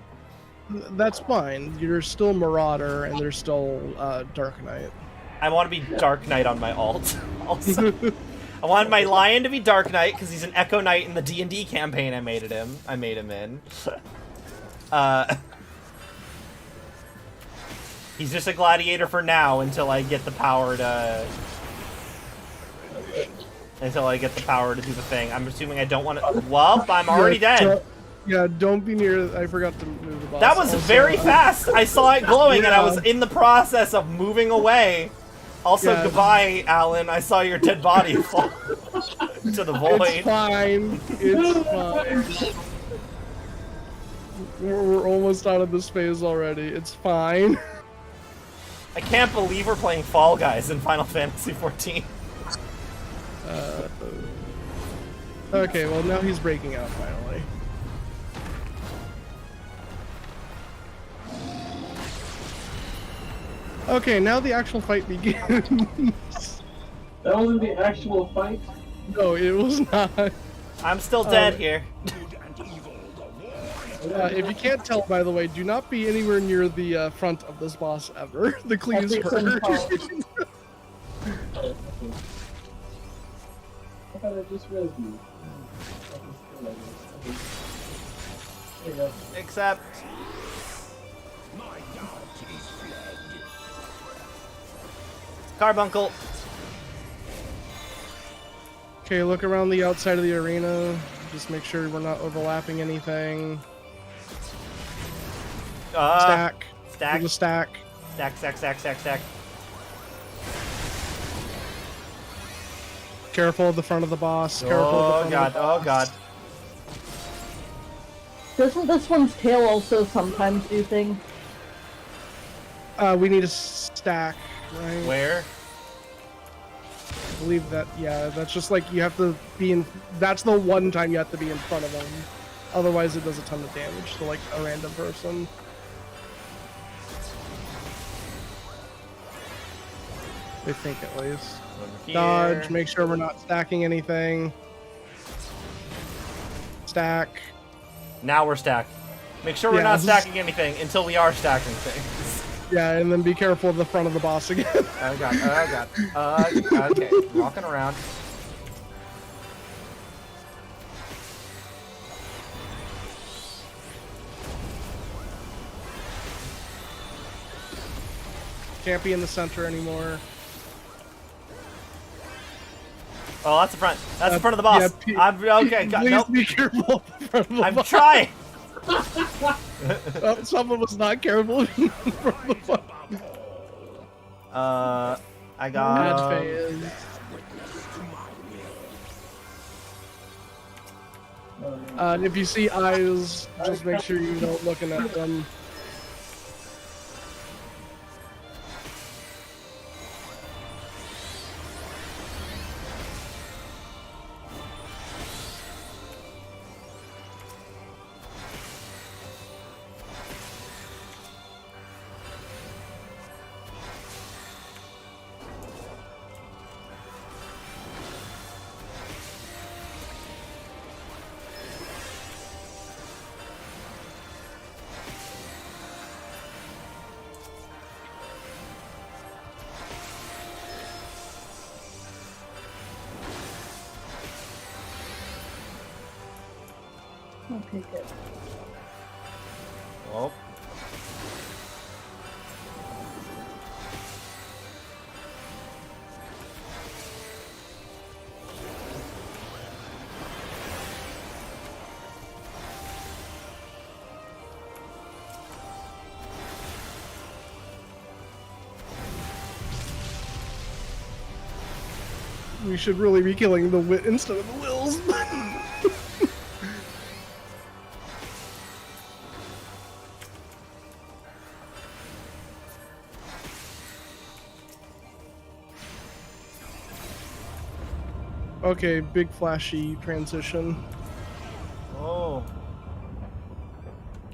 Speaker 3: That's fine. You're still Marauder, and there's still Dark Knight.
Speaker 2: I want to be Dark Knight on my alt. Also, I want my lion to be Dark Knight because he's an Echo Knight in the D&D campaign I made him in. He's just a gladiator for now until I get the power to. Until I get the power to do the thing. I'm assuming I don't want to. Well, I'm already dead.
Speaker 3: Don't be near. I forgot to move the boss.
Speaker 2: That was very fast. I saw it glowing, and I was in the process of moving away. Also, goodbye, Alan. I saw your dead body fall to the void.
Speaker 3: It's fine. It's fine. We're almost out of this phase already. It's fine.
Speaker 2: I can't believe we're playing Fall Guys in Final Fantasy XIV.
Speaker 3: Okay, well now he's breaking out finally. Okay, now the actual fight begins.
Speaker 16: That wasn't the actual fight?
Speaker 3: No, it was not.
Speaker 2: I'm still dead here.
Speaker 3: If you can't tell, by the way, do not be anywhere near the front of this boss ever. The cleaves hurt.
Speaker 16: I thought I just read you. There you go.
Speaker 2: Except... Carbuncle.
Speaker 3: Okay, look around the outside of the arena. Just make sure we're not overlapping anything. Stack.
Speaker 2: Stack.
Speaker 3: There's a stack.
Speaker 2: Stack, stack, stack, stack, stack.
Speaker 3: Careful of the front of the boss. Careful of the
Speaker 2: Oh
Speaker 3: front
Speaker 2: god,
Speaker 3: of the boss.
Speaker 2: oh god.
Speaker 15: Doesn't this one's tail also sometimes do things?
Speaker 3: We need a stack, right?
Speaker 2: Where?
Speaker 3: I believe that, yeah, that's just like you have to be in. That's the one time you have to be in front of them. Otherwise, it does a ton of damage to like a random person. They think at least. Dodge, make sure we're not stacking anything. Stack.
Speaker 2: Now we're stacked. Make sure we're not stacking anything until we are stacking things.
Speaker 3: Yeah, and then be careful of the front of the boss again.
Speaker 2: Oh god, oh god. Okay, walking around.
Speaker 3: Can't be in the center anymore.
Speaker 2: Oh, that's the front. That's the front of the boss.
Speaker 3: Yeah,
Speaker 2: I'm okay. God,
Speaker 3: please
Speaker 2: nope.
Speaker 3: be careful of the front of the
Speaker 2: I'm
Speaker 3: boss.
Speaker 2: trying.
Speaker 3: Oh, someone was not careful of the front of the boss.
Speaker 2: I got.
Speaker 3: phase. If you see eyes, just make sure you don't looking at them.
Speaker 15: Okay, good.
Speaker 2: Oh.
Speaker 3: We should really be killing the wit instead of the wills. Okay, big flashy transition.
Speaker 2: Oh.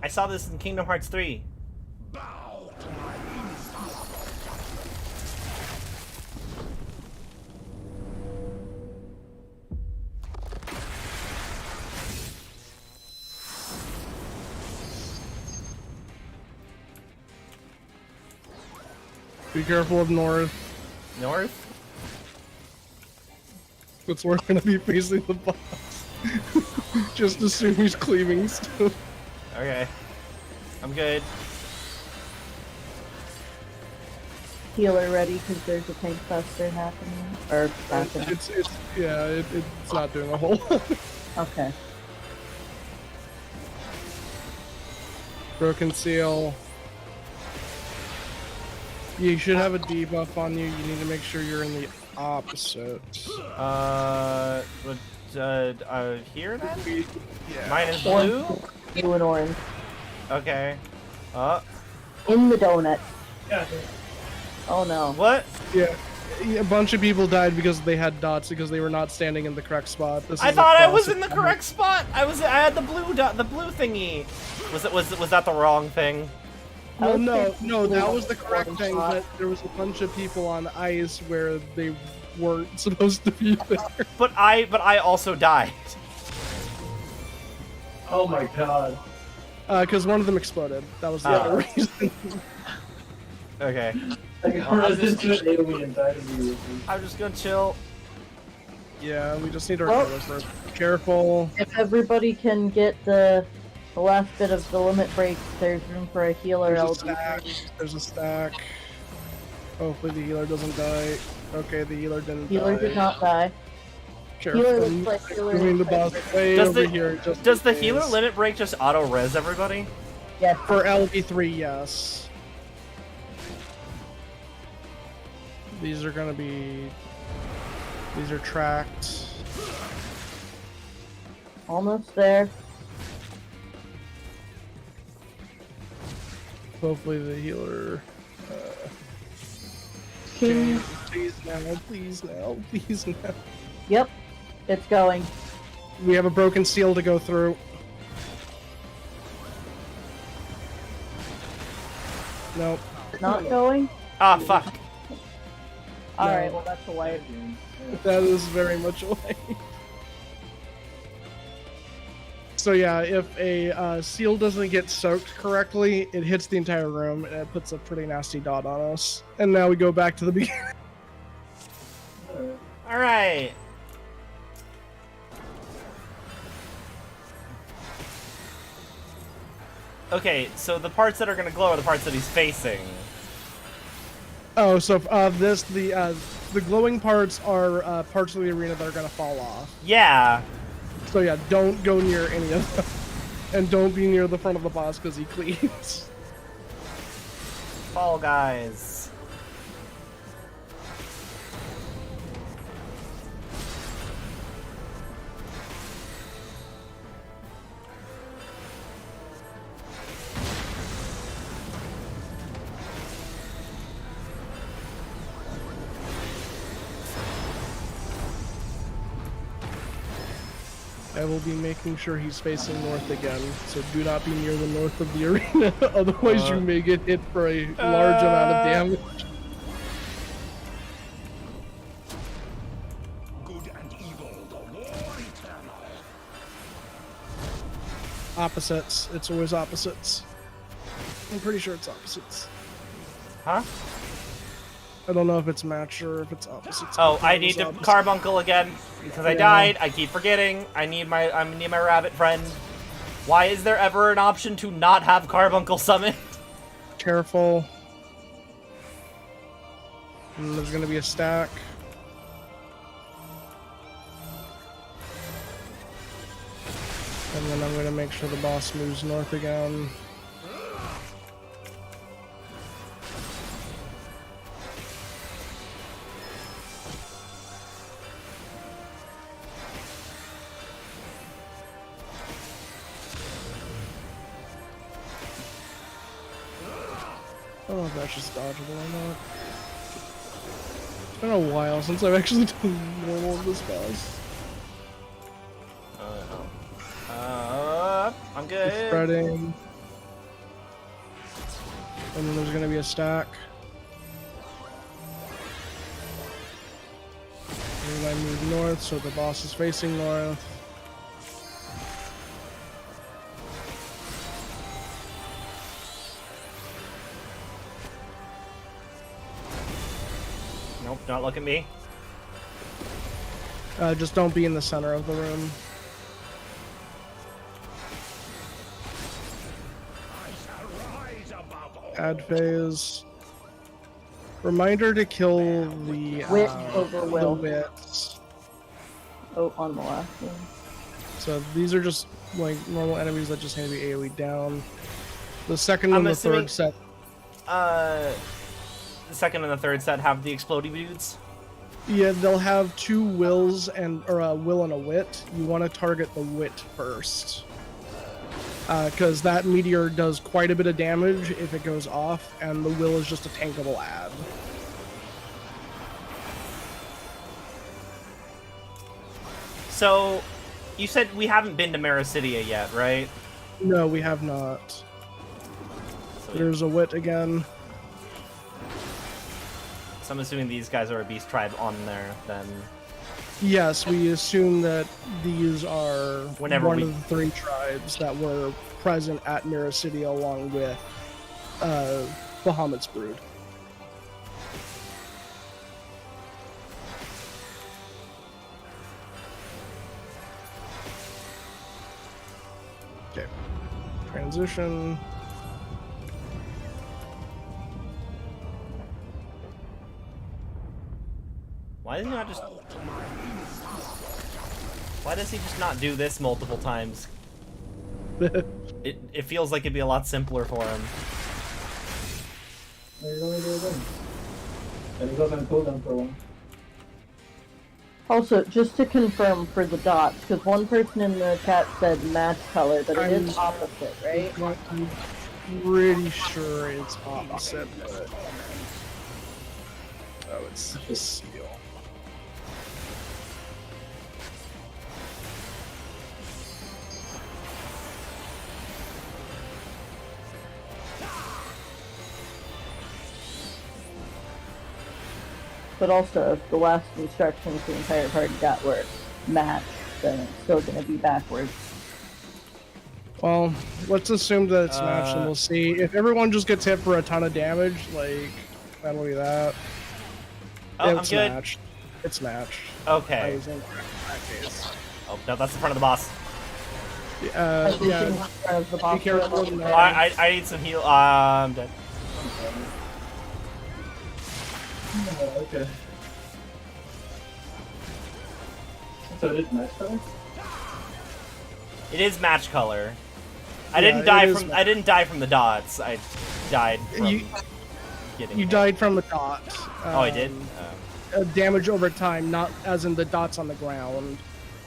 Speaker 2: I saw this in Kingdom Hearts 3.
Speaker 3: Be careful of north.
Speaker 2: North?
Speaker 3: That's where we're gonna be facing the boss. Just assume he's cleaving still.
Speaker 2: Okay. I'm good.
Speaker 15: Healer ready because there's a tank buster happening. Or happening.
Speaker 3: It's not doing a whole lot.
Speaker 15: Okay.
Speaker 3: Broken seal. You should have a debuff on you. You need to make sure you're in the opposite.
Speaker 2: Here then?
Speaker 3: Yeah.
Speaker 2: Mine is blue?
Speaker 15: Blue and orange.
Speaker 2: Okay.
Speaker 15: In the donut.
Speaker 16: Yeah.
Speaker 15: Oh no.
Speaker 2: What?
Speaker 3: Yeah. A bunch of people died because they had dots because they were not standing in the correct spot. This
Speaker 2: I
Speaker 3: is
Speaker 2: thought
Speaker 3: a
Speaker 2: I was
Speaker 3: classic
Speaker 2: in the correct spot. I had the blue dot, the blue thingy. Was that the wrong thing?
Speaker 3: Well, no, that was the correct thing, but there was a bunch of people on ice where they weren't supposed to be there.
Speaker 2: But I also died.
Speaker 16: Oh my god.
Speaker 3: Because one of them exploded. That was the other reason.
Speaker 2: Okay.
Speaker 16: Like a resistant alien died immediately.
Speaker 2: I'm just gonna chill.
Speaker 3: Yeah, we just need our healers first. Careful.
Speaker 15: If everybody can get the last bit of the limit break, there's room for a healer.
Speaker 3: There's a stack. Hopefully the healer doesn't die. Okay, the healer didn't
Speaker 15: Healer
Speaker 3: die.
Speaker 15: did not die.
Speaker 3: Careful.
Speaker 15: Healer looks like healer.
Speaker 3: Moving the boss way over here. Just
Speaker 2: Does the
Speaker 3: in
Speaker 2: healer
Speaker 3: case.
Speaker 2: limit break just auto res everybody?
Speaker 15: Yes.
Speaker 3: For LB3, yes. These are gonna be... These are tracked.
Speaker 15: Almost there.
Speaker 3: Hopefully the healer...
Speaker 15: King.
Speaker 3: Please now, please now, please now.
Speaker 15: Yep, it's going.
Speaker 3: We have a broken seal to go through. Nope.
Speaker 15: Not going?
Speaker 2: Ah, fuck.
Speaker 15: Alright, well that's a wipe.
Speaker 3: That is very much a wipe. So yeah, if a seal doesn't get soaked correctly, it hits the entire room and it puts a pretty nasty dot on us. And now we go back to the beginning.
Speaker 2: Alright. Okay, so the parts that are gonna glow are the parts that he's facing.
Speaker 3: Oh, so the glowing parts are parts of the arena that are gonna fall off.
Speaker 2: Yeah.
Speaker 3: So yeah, don't go near any of them. And don't be near the front of the boss because he cleans.
Speaker 2: Fall guys.
Speaker 3: I will be making sure he's facing north again, so do not be near the north of the arena, otherwise you may get hit for a large amount of damage.
Speaker 12: Good and evil, the war eternal.
Speaker 3: Opposites. It's always opposites. I'm pretty sure it's opposites.
Speaker 2: Huh?
Speaker 3: I don't know if it's match or if it's opposites.
Speaker 2: Oh, I need to carbuncle again because I died. I keep forgetting. I need my rabbit friend. Why is there ever an option to not have carbuncle summoned?
Speaker 3: Careful. And there's gonna be a stack. And then I'm gonna make sure the boss moves north again. I don't know if that's just dodgeable or not. It's been a while since I've actually done normal of this boss.
Speaker 2: I'm good.
Speaker 3: Spreading. And then there's gonna be a stack. And I move north, so the boss is facing north.
Speaker 2: Nope, don't look at me.
Speaker 3: Just don't be in the center of the room. Add phase. Reminder to kill the
Speaker 15: Wit over will.
Speaker 3: The wits.
Speaker 15: Oh, on the last one.
Speaker 3: So these are just like normal enemies that just need to be AoE down. The second and the third set.
Speaker 2: The second and the third set have the explodey dudes.
Speaker 3: Yeah, they'll have two wills or a will and a wit. You want to target the wit first. Because that meteor does quite a bit of damage if it goes off, and the will is just a tankable add.
Speaker 2: So, you said we haven't been to Mericidia yet, right?
Speaker 3: No, we have not.
Speaker 2: So,
Speaker 3: There's a wit again.
Speaker 2: So I'm assuming these guys are a beast tribe on there, then.
Speaker 3: Yes, we assume that these are one of the three tribes that were present at Mericidia along with Bahamut's brood. Okay. Transition.
Speaker 2: Why does he not just... Why does he just not do this multiple times? It feels like it'd be a lot simpler for him.
Speaker 16: And it goes on cooldown for a while.
Speaker 15: Also, just to confirm for the dots, because one person in the chat said match color, but it is opposite, right?
Speaker 3: I'm pretty sure it's opposite, but... Oh, it's just seal.
Speaker 15: But also, if the last instructions the entire party got were match, then it's still going to be backwards.
Speaker 3: Well, let's assume that it's matched, and we'll see. If everyone just gets hit for a ton of damage, like, that'll be that.
Speaker 2: Oh,
Speaker 3: it's
Speaker 2: I'm good.
Speaker 3: matched. It's matched.
Speaker 2: Okay. Oh, no, that's the front of the boss.
Speaker 3: Yeah. Be careful.
Speaker 2: I need some heal. I'm dead.
Speaker 16: Oh, okay. So it is match color?
Speaker 2: It is match color. I didn't die from the dots. I died from getting
Speaker 3: You
Speaker 2: hit.
Speaker 3: died from the dot.
Speaker 2: Oh, I did?
Speaker 3: Damage over time, not as in the dots on the ground.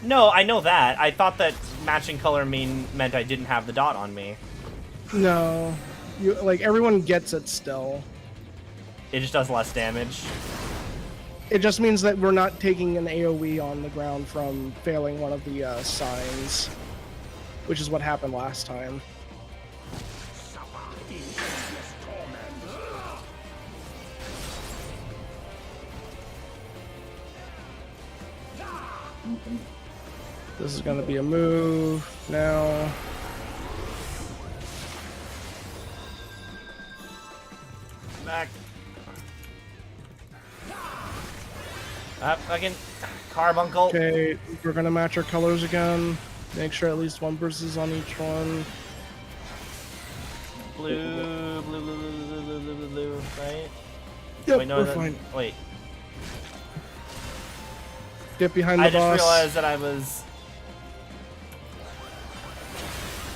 Speaker 2: No, I know that. I thought that matching color meant I didn't have the dot on me.
Speaker 3: No. Like, everyone gets it still.
Speaker 2: It just does less damage.
Speaker 3: It just means that we're not taking an AoE on the ground from failing one of the signs, which is what happened last time. This is going to be a move now.
Speaker 2: Back. Fucking carbuncle.
Speaker 3: Okay, we're gonna match our colors again. Make sure at least one person's on each one.
Speaker 2: Blue, right?
Speaker 3: Yep,
Speaker 2: wait, no,
Speaker 3: we're fine.
Speaker 2: Wait.
Speaker 3: Get behind the boss.
Speaker 2: I just realized that I was...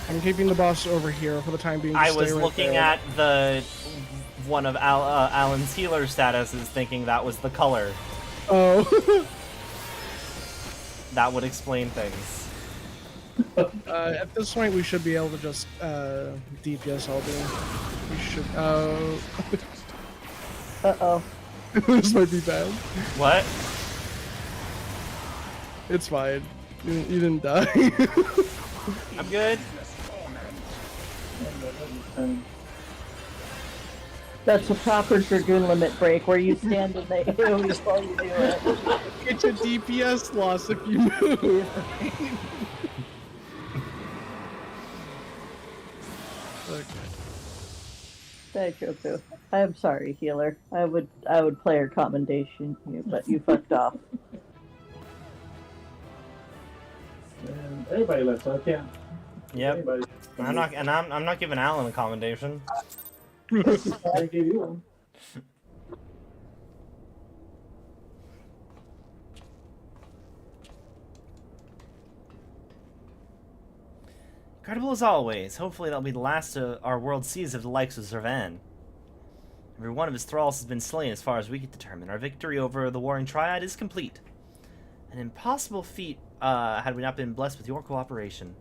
Speaker 3: I'm keeping the boss over here for the time being.
Speaker 2: I was looking at the one of Alan's healer statuses, thinking that was the color.
Speaker 3: Oh.
Speaker 2: That would explain things.
Speaker 3: At this point, we should be able to just DPS all day. We should.
Speaker 15: Uh-oh.
Speaker 3: This might be bad.
Speaker 2: What?
Speaker 3: It's fine. You didn't die.
Speaker 2: I'm good.
Speaker 15: That's a proper Dragoon limit break, where you stand in the AoE while you do it.
Speaker 3: It's a DPS loss if you move.
Speaker 15: Thank you. I'm sorry, healer. I would player commendation you, but you fucked off.
Speaker 16: And everybody left, so I can't.
Speaker 2: Yep. I'm not giving Alan a commendation.
Speaker 16: I gave you one.
Speaker 2: Incredible as always. Hopefully that'll be the last our world sees of the likes of Zervan. Every one of his thralls has been slain as far as we can determine. Our victory over the Warring Triad is complete. An impossible feat had we not been blessed with your cooperation.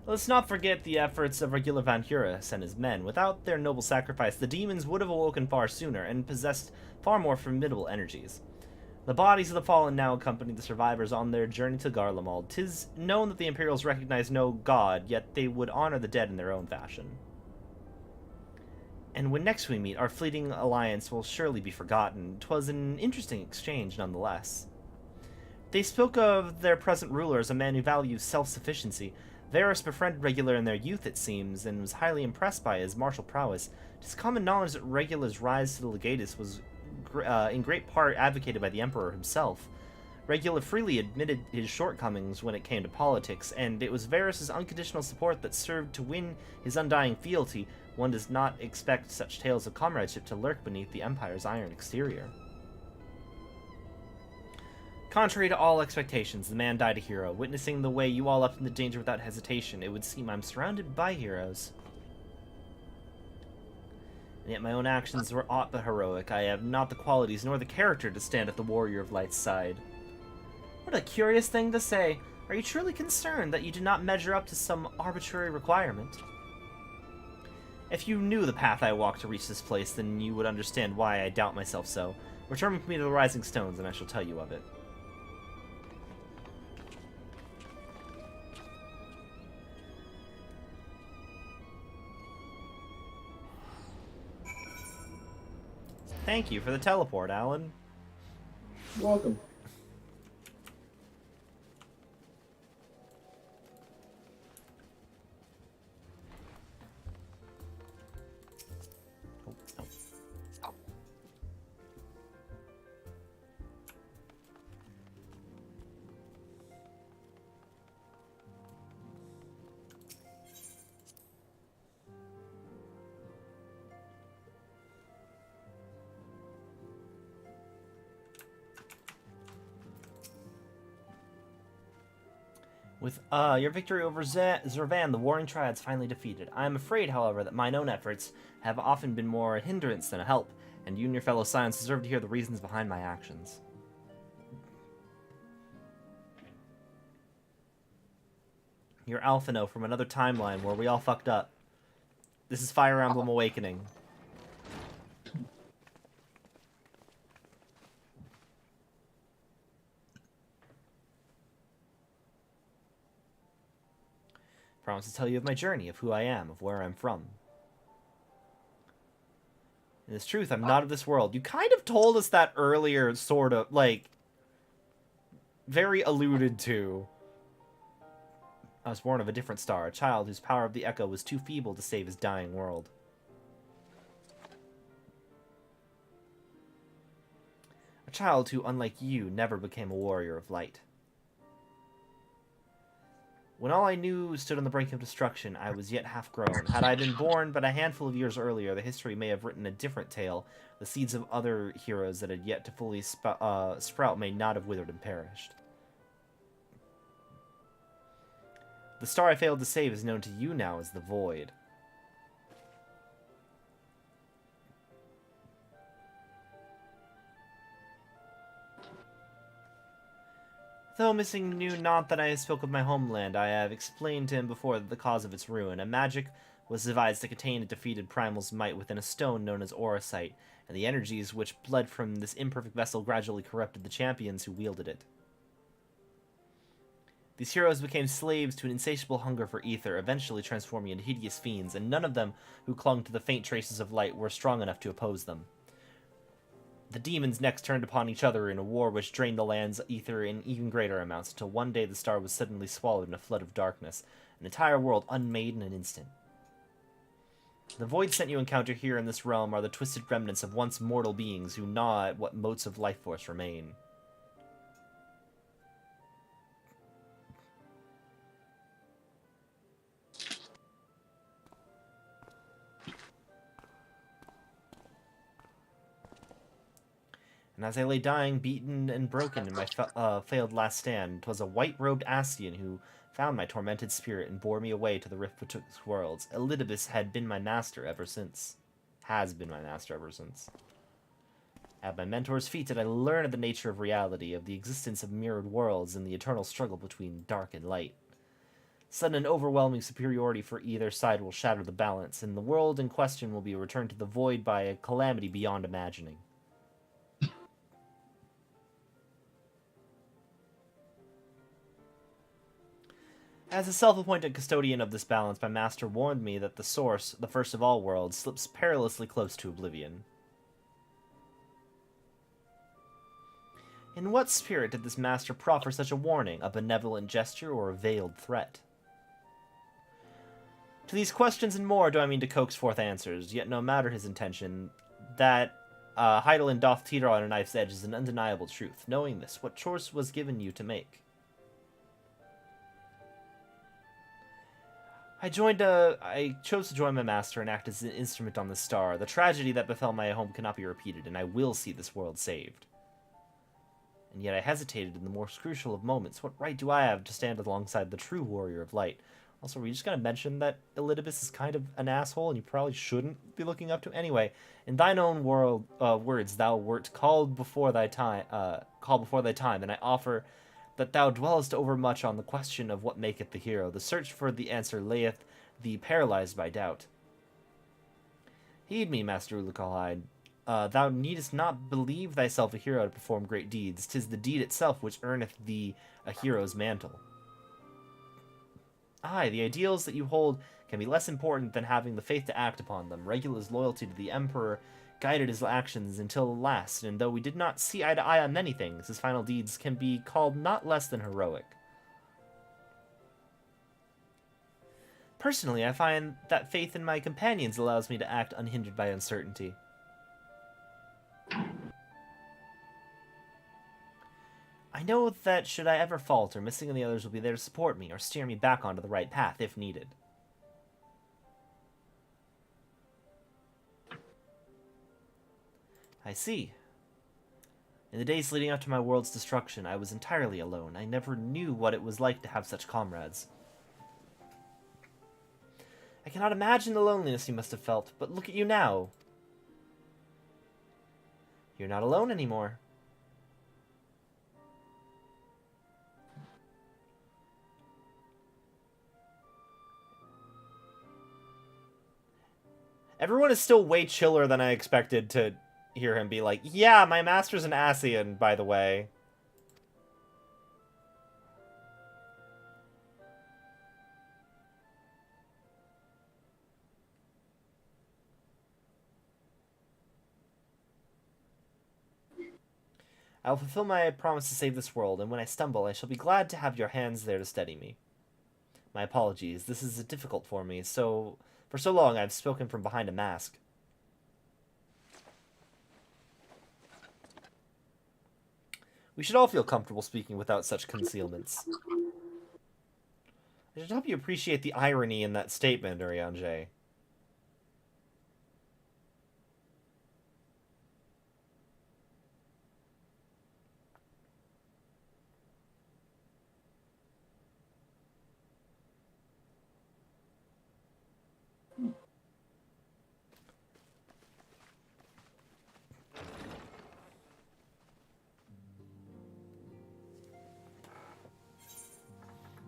Speaker 2: Let's not forget the efforts of Regula Van Hurus and his men. Without their noble sacrifice, the demons would have awoken far sooner and possessed far more formidable energies. The bodies of the fallen now accompany the survivors on their journey to Garlemald. 'Tis known that the Imperials recognize no god, yet they would honor the dead in their own fashion. And when next we meet, our fleeting alliance will surely be forgotten. 'Twas an interesting exchange, nonetheless. They spoke of their present ruler as a man who values self-sufficiency. Varus befriended Regula in their youth, it seems, and was highly impressed by his martial prowess. It is common knowledge that Regula's rise to the legatus was in great part advocated by the Emperor himself. Regula freely admitted his shortcomings when it came to politics, and it was Varus's unconditional support that served to win his undying fealty. One does not expect such tales of comradeship to lurk beneath the Empire's iron exterior. Contrary to all expectations, the man died a hero. Witnessing the way you all upped into danger without hesitation, it would seem I'm surrounded by heroes. And yet my own actions were aught but heroic. I have not the qualities nor the character to stand at the Warrior of Light's side. What a curious thing to say. Are you truly concerned that you do not measure up to some arbitrary requirement? If you knew the path I walked to reach this place, then you would understand why I doubt myself so. Return with me to the Rising Stones, and I shall tell you of it. Thank you for the teleport, Alan.
Speaker 16: You're welcome.
Speaker 2: With your victory over Zervan, the Warring Triad's finally defeated. I am afraid, however, that mine own efforts have often been more a hindrance than a help, and you and your fellow Scions deserve to hear the reasons behind my actions. You're Alphino from another timeline where we all fucked up. This is Fire Emblem Awakening. Promise to tell you of my journey, of who I am, of where I'm from. In this truth, I'm not of this world. You kind of told us that earlier, sort of, like, very alluded to. I was born of a different star, a child whose power of the echo was too feeble to save his dying world. A child who, unlike you, never became a warrior of light. When all I knew stood on the brink of destruction, I was yet half-grown. Had I been born but a handful of years earlier, the history may have written a different tale. The seeds of other heroes that had yet to fully sprout may not have withered and perished. The star I failed to save is known to you now as the Void. Though Missing knew not that I spoke of my homeland, I have explained to him before the cause of its ruin. A magic was devised to contain a defeated primal's might within a stone known as Auracite, and the energies which bled from this imperfect vessel gradually corrupted the champions who wielded it. These heroes became slaves to an insatiable hunger for ether, eventually transforming into hideous fiends, and none of them who clung to the faint traces of light were strong enough to oppose them. The demons next turned upon each other in a war which drained the land's ether in even greater amounts, until one day the star was suddenly swallowed in a flood of darkness, an entire world unmade in an instant. The void sent you encounter here in this realm are the twisted remnants of once mortal beings who gnaw at what motes of life force remain. And as I lay dying, beaten and broken in my failed last stand, 'twas a white-robed Ascian who found my tormented spirit and bore me away to the rift betwixt worlds. Elidibus had been my master ever since. Has been my master ever since. At my mentor's feet did I learn of the nature of reality, of the existence of mirrored worlds, and the eternal struggle between dark and light. Sudden and overwhelming superiority for either side will shatter the balance, and the world in question will be returned to the void by a calamity beyond imagining. As a self-appointed custodian of this balance, my master warned me that the source, the first of all worlds, slips perilously close to oblivion. In what spirit did this master proffer such a warning? A benevolent gesture or a veiled threat? To these questions and more do I mean to coax forth answers, yet no matter his intention, that Heidelin doth teeter on a knife's edge is an undeniable truth. Knowing this, what choice was given you to make? I chose to join my master and act as an instrument on the star. The tragedy that befell my home cannot be repeated, and I will see this world saved. And yet I hesitated in the most crucial of moments. What right do I have to stand alongside the true warrior of light? Also, we just gotta mention that Elidibus is kind of an asshole, and you probably shouldn't be looking up to. Anyway, in thine own words, thou wert called before thy time. And I offer that thou dwellest overmuch on the question of what maketh the hero. The search for the answer layeth thee paralyzed by doubt. Heed me, Master Ulukalhide. Thou needest not believe thyself a hero to perform great deeds. 'Tis the deed itself which earneth thee a hero's mantle. Aye, the ideals that you hold can be less important than having the faith to act upon them. Regula's loyalty to the Emperor guided his actions until the last, and though we did not see eye to eye on many things, his final deeds can be called not less than heroic. Personally, I find that faith in my companions allows me to act unhindered by uncertainty. I know that should I ever falter, missing the others will be there to support me or steer me back onto the right path if needed. I see. In the days leading up to my world's destruction, I was entirely alone. I never knew what it was like to have such comrades. I cannot imagine the loneliness you must have felt, but look at you now. You're not alone anymore. Everyone is still way chiller than I expected to hear him be like, yeah, my master's an Asian, by the way. I will fulfill my promise to save this world, and when I stumble, I shall be glad to have your hands there to steady me. My apologies, this is difficult for me, for so long I've spoken from behind a mask. We should all feel comfortable speaking without such concealments. I should hope you appreciate the irony in that statement, Urianger.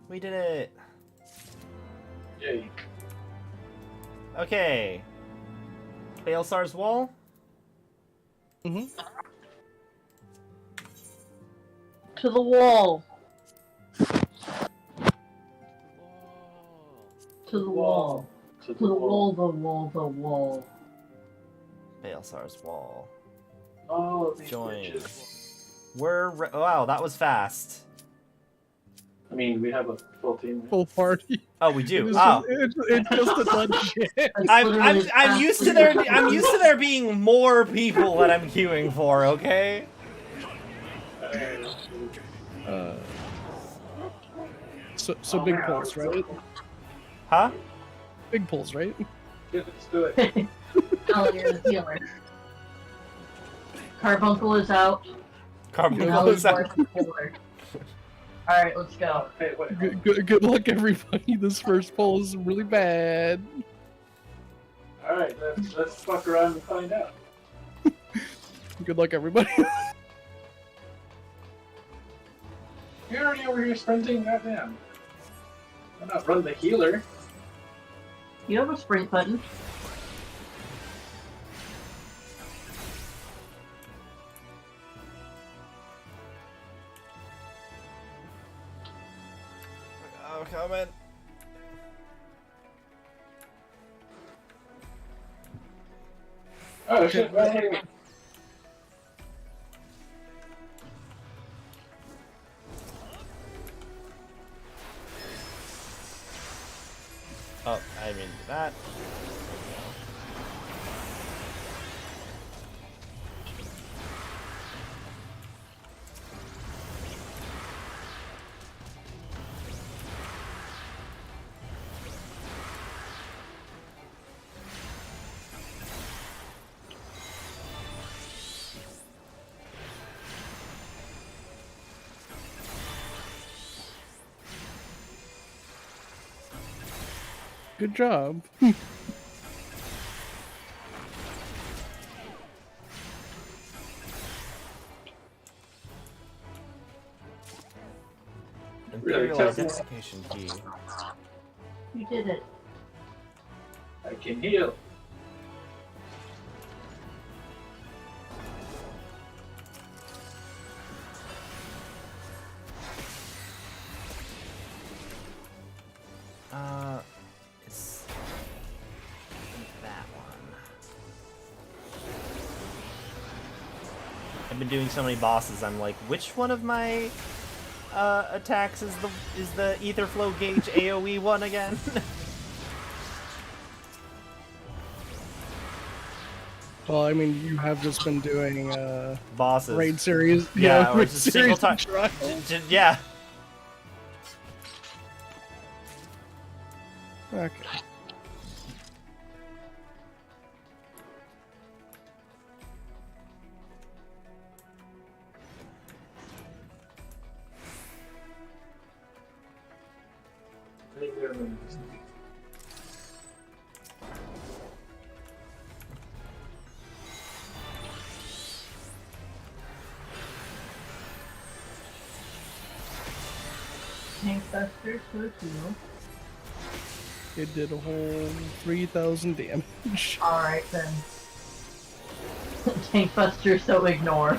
Speaker 2: We did it!
Speaker 16: Yay.
Speaker 2: Okay. Baelsar's Wall?
Speaker 3: Mm-hmm.
Speaker 15: To the wall. To the wall. To the wall, the wall, the wall.
Speaker 2: Baelsar's Wall.
Speaker 16: Oh, these
Speaker 2: Join.
Speaker 16: bitches.
Speaker 2: Wow, that was fast.
Speaker 16: I mean, we have a full team.
Speaker 3: Full party.
Speaker 2: Oh, we do.
Speaker 3: It's
Speaker 2: Oh,
Speaker 3: it's just a dungeon.
Speaker 2: I'm used to there being more people that I'm queuing for. Okay.
Speaker 3: So big pulls, right?
Speaker 2: Huh?
Speaker 3: Big pulls, right?
Speaker 16: Yeah, let's do it.
Speaker 15: Oh, you're the healer. Carbuncle is out.
Speaker 2: Carbuncle is out.
Speaker 15: Alright, let's go.
Speaker 16: Hey, wait.
Speaker 3: Good luck, everybody. This first pull is really bad.
Speaker 16: Alright, let's fuck around and find out.
Speaker 3: Good luck, everybody.
Speaker 16: You're already over here sprinting, goddamn. I'm not running the healer.
Speaker 15: You have a sprint button.
Speaker 2: Oh, coming.
Speaker 16: Oh shit, right here.
Speaker 2: Oh, I didn't do that.
Speaker 3: Good job.
Speaker 2: Imperial
Speaker 16: Really?
Speaker 2: identification key.
Speaker 15: You did it.
Speaker 16: I can heal.
Speaker 2: It's that one. I've been doing so many bosses. I'm like, which one of my attacks is the ether flow gauge AOE one again?
Speaker 3: Well, I mean, you have just been doing
Speaker 2: bosses.
Speaker 3: raid series.
Speaker 2: Yeah, or
Speaker 3: raid
Speaker 2: just single time. Yeah.
Speaker 3: Okay.
Speaker 15: Ancestors go to.
Speaker 3: It did a whole 3,000 damage.
Speaker 15: Alright then. Tankbuster, so ignore.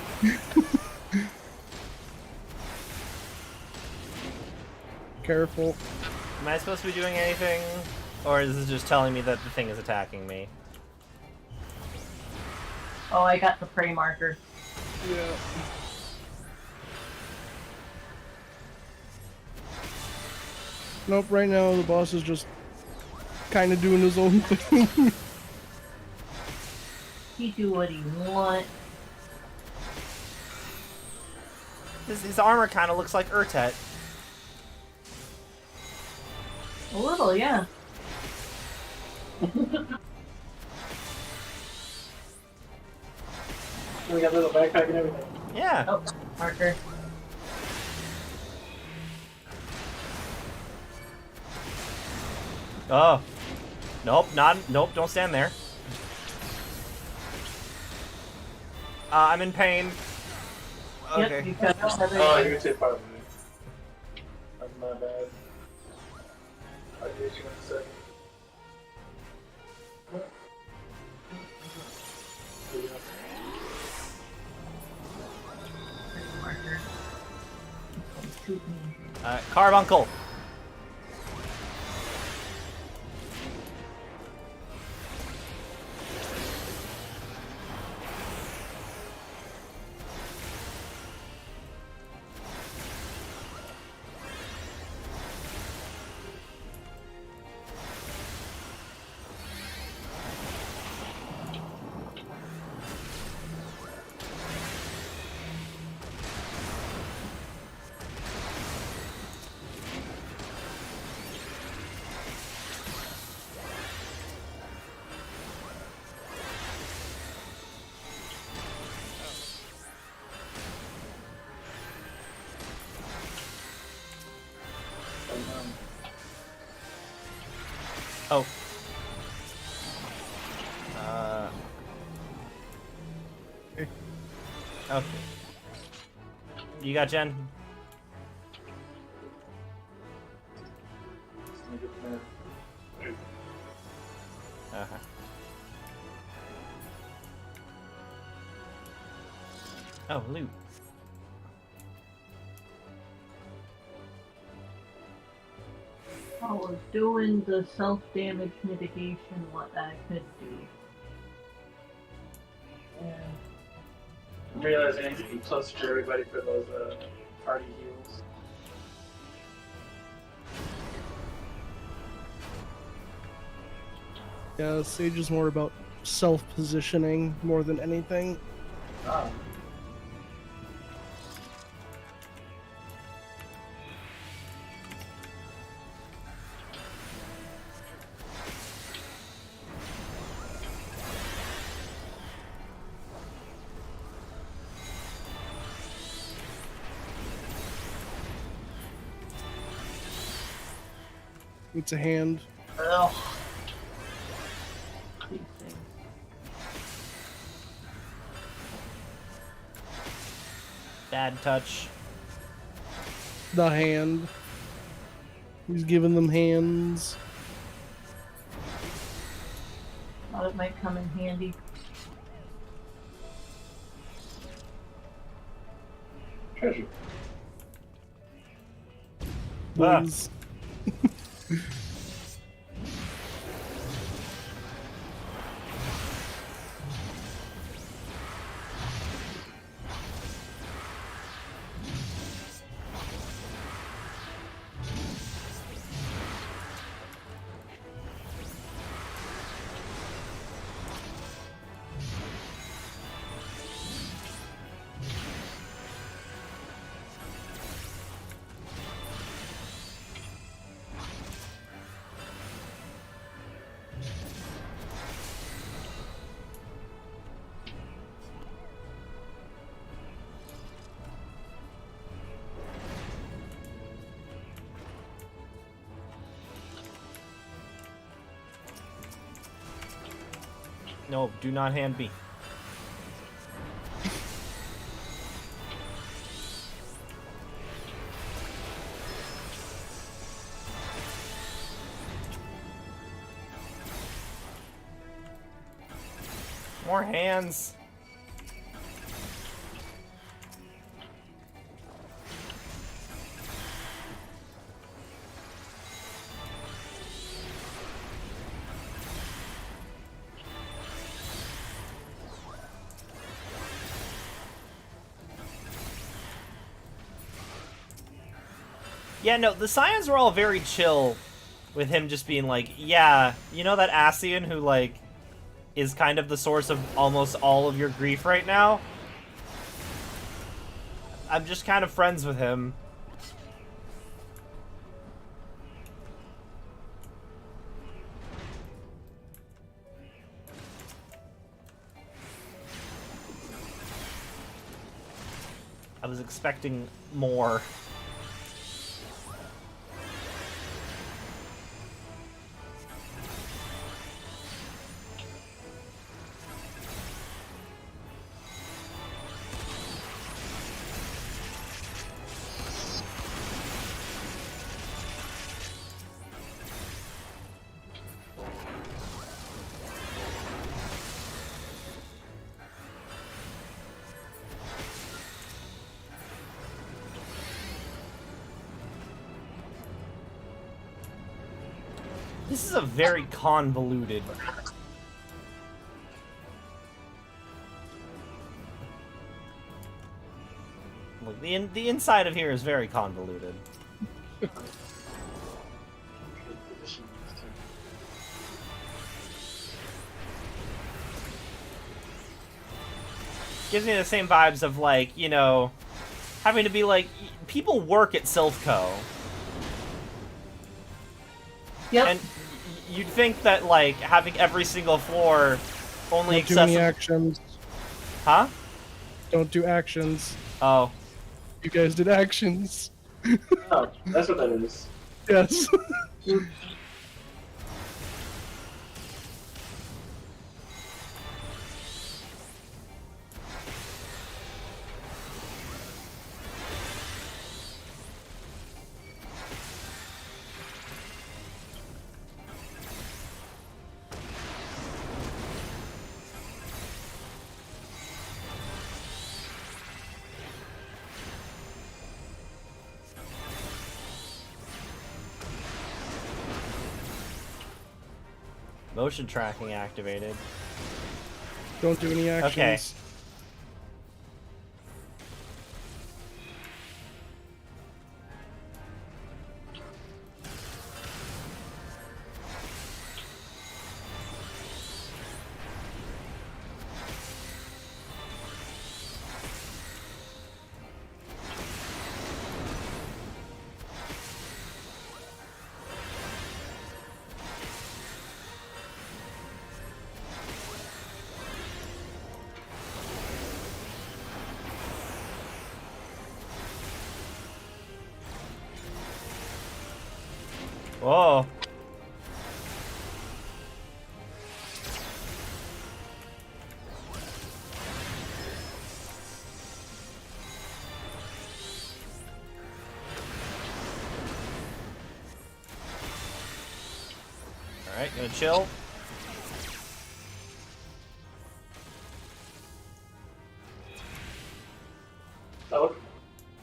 Speaker 3: Careful.
Speaker 2: Am I supposed to be doing anything? Or is this just telling me that the thing is attacking me?
Speaker 15: Oh, I got the prey marker.
Speaker 3: Yeah. Nope, right now the boss is just kind of doing his own thing.
Speaker 15: He do what he want.
Speaker 2: His armor kind of looks like Urtet.
Speaker 15: A little, yeah.
Speaker 16: We got a little backpack and everything.
Speaker 2: Yeah.
Speaker 15: Oh, marker.
Speaker 2: Oh. Nope, nope, don't stand there. I'm in pain. Okay.
Speaker 15: Yep,
Speaker 16: oh, you can take part of it. That's not bad. I'll get you in a second.
Speaker 2: Carbuncle. Oh. Okay. You got Jen? Uh-huh. Oh, loot.
Speaker 15: I was doing the self-damage mitigation, what I could do. Yeah.
Speaker 16: I'm realizing I need to be closer to everybody for those party heals.
Speaker 3: Yeah, Sage is more about self-positioning more than anything.
Speaker 16: Ah.
Speaker 3: It's a hand.
Speaker 15: Ugh.
Speaker 2: Bad touch.
Speaker 3: The hand. He's giving them hands.
Speaker 15: Thought it might come in handy.
Speaker 16: Treasure.
Speaker 3: Please.
Speaker 2: No, do not hand me. More hands. Yeah, no, the Scions were all very chill with him just being like, yeah, you know that Ascian who, like, is kind of the source of almost all of your grief right now? I'm just kind of friends with him. I was expecting more. This is a very convoluted... Look, the inside of here is very convoluted. Gives me the same vibes of, like, you know, having to be like, people work at Silphco.
Speaker 15: Yep.
Speaker 2: And you'd think that, like, having every single floor only
Speaker 3: Don't do any
Speaker 2: accessible...
Speaker 3: actions.
Speaker 2: Huh?
Speaker 3: Don't do actions.
Speaker 2: Oh.
Speaker 3: You guys did actions.
Speaker 16: Oh, that's what that is.
Speaker 3: Yes.
Speaker 2: Motion tracking activated.
Speaker 3: Don't do any actions.
Speaker 2: Okay. Whoa. Alright, gonna chill.
Speaker 16: Oh.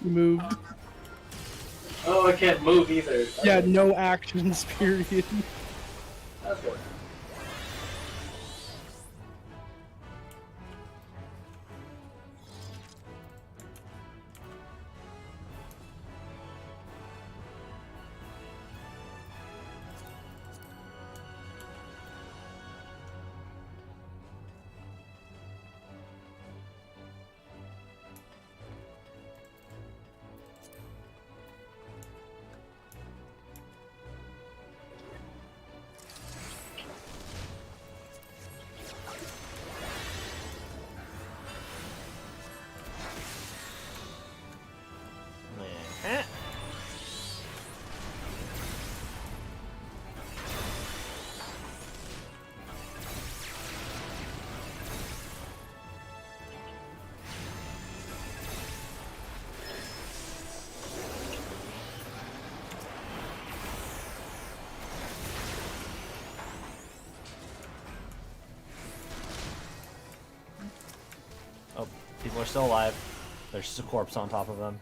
Speaker 3: Moved.
Speaker 16: Oh, I can't move either.
Speaker 3: Yeah, no actions, period.
Speaker 16: That's good.
Speaker 2: Oh, people are still alive. There's just a corpse on top of them.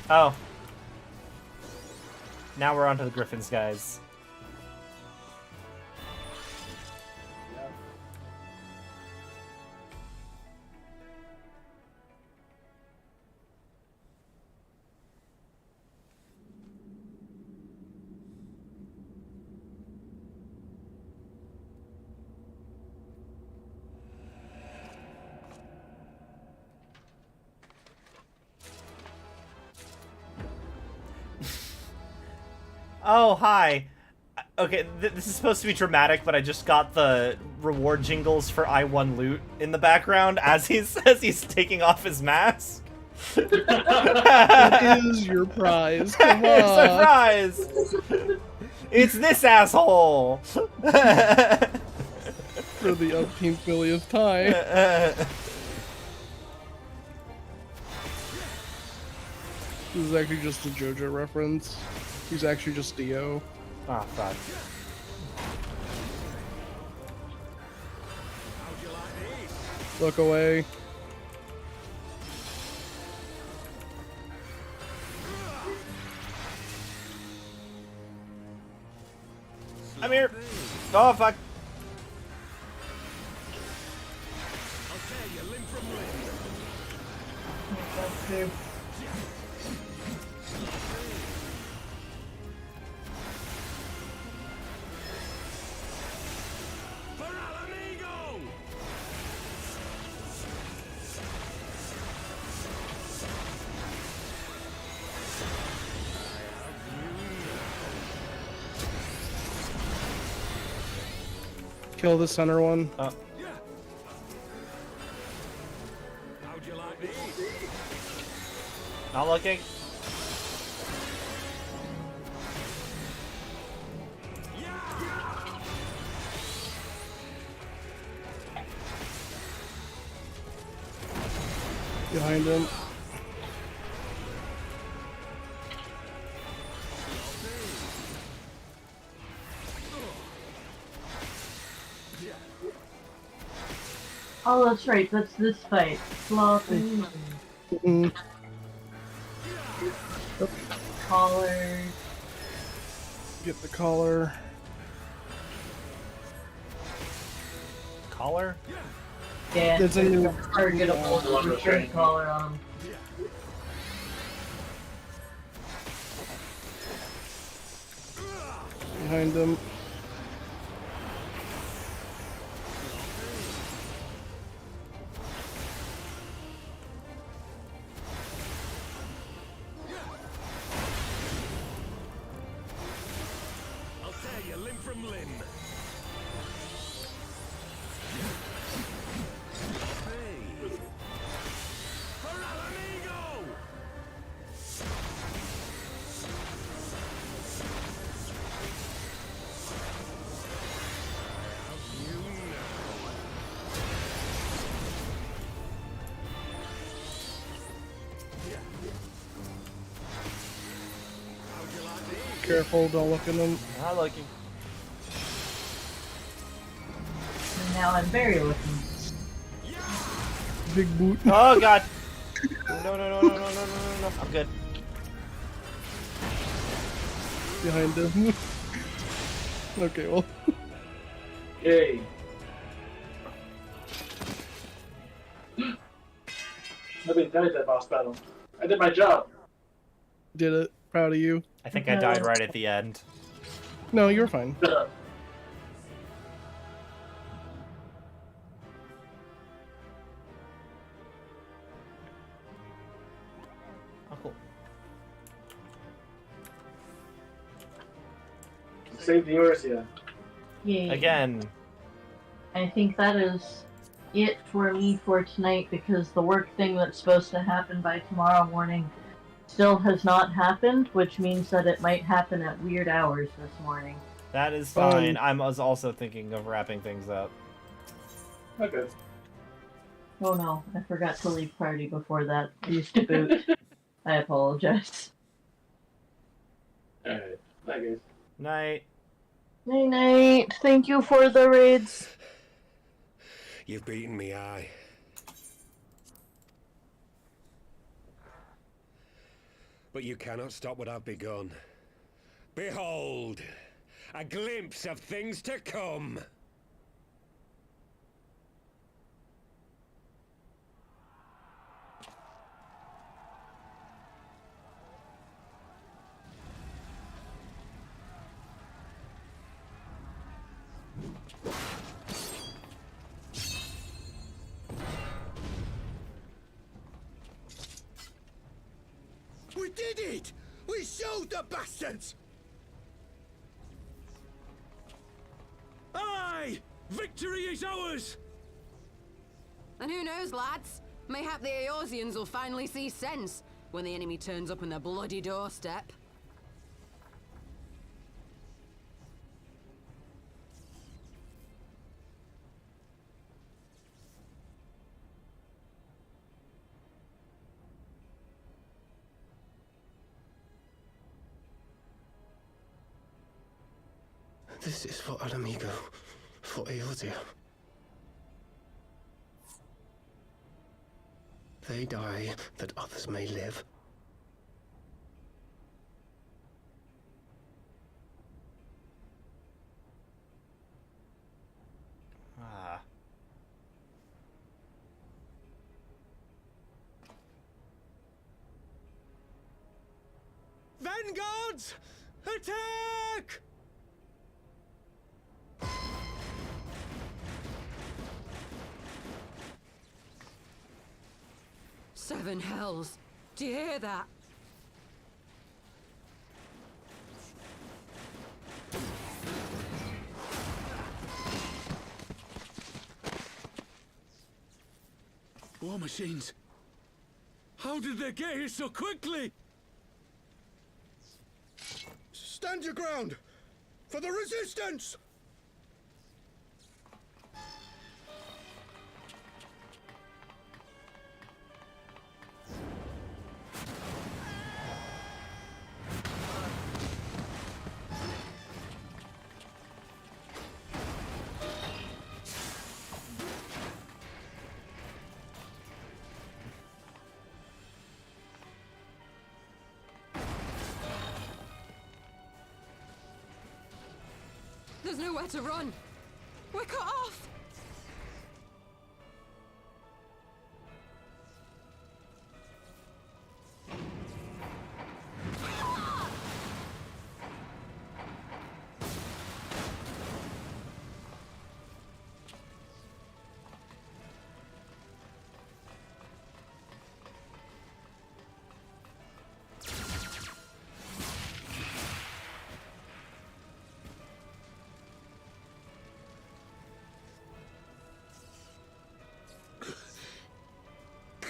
Speaker 2: Oh. Now we're onto the Griffins, guys. Oh, hi. Okay, this is supposed to be dramatic, but I just got the reward jingles for I won loot in the background as he's taking off his mask.
Speaker 3: It is your prize. Come on.
Speaker 2: Surprise! It's this asshole.
Speaker 3: For the umpteenth millionth time. This is actually just a JoJo reference. He's actually just Dio.
Speaker 2: Oh, God.
Speaker 3: Look away.
Speaker 2: I'm here. Oh, fuck.
Speaker 16: Okay.
Speaker 3: Kill the center one.
Speaker 2: Not looking.
Speaker 3: Behind him.
Speaker 15: Oh, that's right. That's this fight. Flopping. Collar.
Speaker 3: Get the collar.
Speaker 2: Collar?
Speaker 15: Yeah,
Speaker 3: There's a new
Speaker 15: targetable restraint collar on him.
Speaker 3: Behind him.
Speaker 1: I'll tear you limb from limb. Hey. For Alamigo!
Speaker 3: Careful, don't look at them.
Speaker 2: Not looking.
Speaker 15: And now I'm very looking.
Speaker 3: Big boot.
Speaker 2: Oh god! No. I'm good.
Speaker 3: Behind him. Okay, well.
Speaker 16: Yay. Nobody died that boss battle. I did my job.
Speaker 3: Did it. Proud of you.
Speaker 2: I think I died right at the end.
Speaker 3: No, you're fine.
Speaker 2: Oh, cool.
Speaker 16: Save the Ursia.
Speaker 15: Yay.
Speaker 2: Again.
Speaker 15: I think that is it for me for tonight because the work thing that's supposed to happen by tomorrow morning still has not happened, which means that it might happen at weird hours this morning.
Speaker 2: That is fine. I was also thinking of wrapping things up.
Speaker 16: Okay.
Speaker 15: Oh no, I forgot to leave party before that. Used to boot. I apologize.
Speaker 16: Alright. Bye, guys.
Speaker 2: Night.
Speaker 15: Night night. Thank you for the raids.
Speaker 1: You've beaten me, aye. But you cannot stop what I've begun. Behold, a glimpse of things to come.
Speaker 17: We did it! We showed the bastards!
Speaker 1: Aye! Victory is ours!
Speaker 11: And who knows, lads? Mayhap the Eorzeans will finally see sense when the enemy turns up on their bloody doorstep.
Speaker 7: This is for Alamigo, for Eorzea. They die that others may live.
Speaker 2: Ah.
Speaker 1: Vanguards! Attack!
Speaker 11: Seven hells. Do you hear that?
Speaker 12: War machines. How did they get here so quickly?
Speaker 17: Stand your ground! For the resistance!
Speaker 11: There's nowhere to run. We're cut off.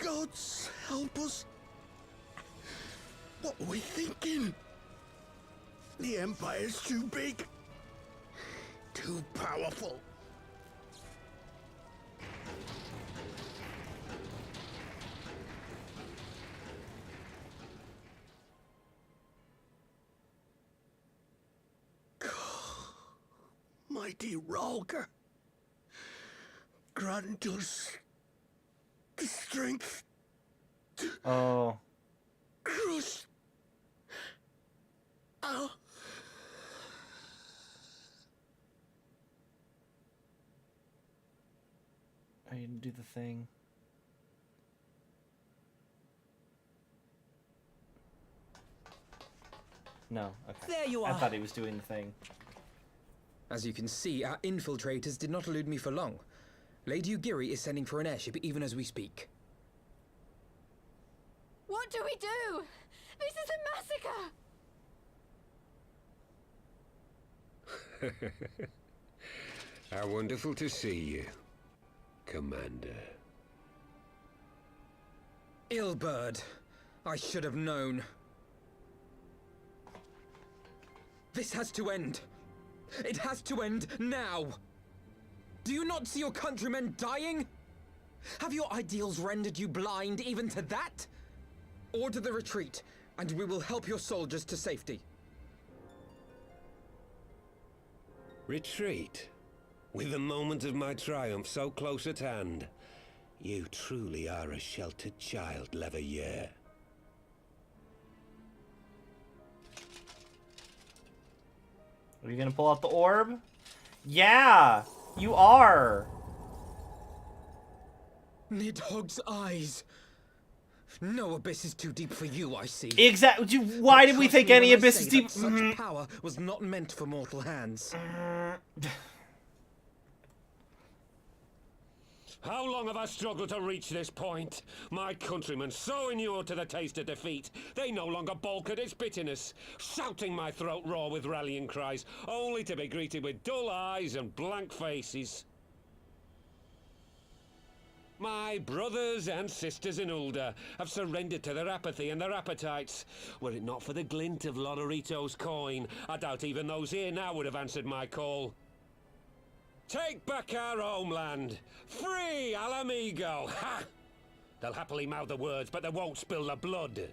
Speaker 17: Gods help us. What were we thinking? The Empire's too big. Too powerful. Mighty Ralger. Grant us the strength.
Speaker 2: Oh.
Speaker 17: Crush. Ow.
Speaker 2: I didn't do the thing. No, okay.
Speaker 5: There you
Speaker 2: I
Speaker 5: are.
Speaker 2: thought he was doing the thing.
Speaker 5: As you can see, our infiltrators did not elude me for long. Lady Ugiri is sending for an airship even as we speak.
Speaker 9: What do we do? This is a massacre!
Speaker 1: How wonderful to see you, Commander.
Speaker 5: Ilbird. I should have known. This has to end. It has to end now. Do you not see your countrymen dying? Have your ideals rendered you blind even to that? Order the retreat, and we will help your soldiers to safety.
Speaker 1: Retreat? With the moment of my triumph so close at hand? You truly are a sheltered child, Leverrier.
Speaker 2: Are you gonna pull out the orb? Yeah! You are!
Speaker 5: Nidhogg's eyes. No abyss is too deep for you, I see.
Speaker 2: Exactly. Why did we think any abyss is deep?
Speaker 5: Such power was not meant for mortal hands.
Speaker 1: How long have I struggled to reach this point? My countrymen, so inured to the taste of defeat, they no longer balk at its bitterness, shouting my throat raw with rallying cries, only to be greeted with dull eyes and blank faces. My brothers and sisters in Ulda have surrendered to their apathy and their appetites. Were it not for the glint of Lodorito's coin, I doubt even those here now would have answered my call. Take back our homeland! Free Alamigo! Ha! They'll happily mouth the words, but they won't spill the blood.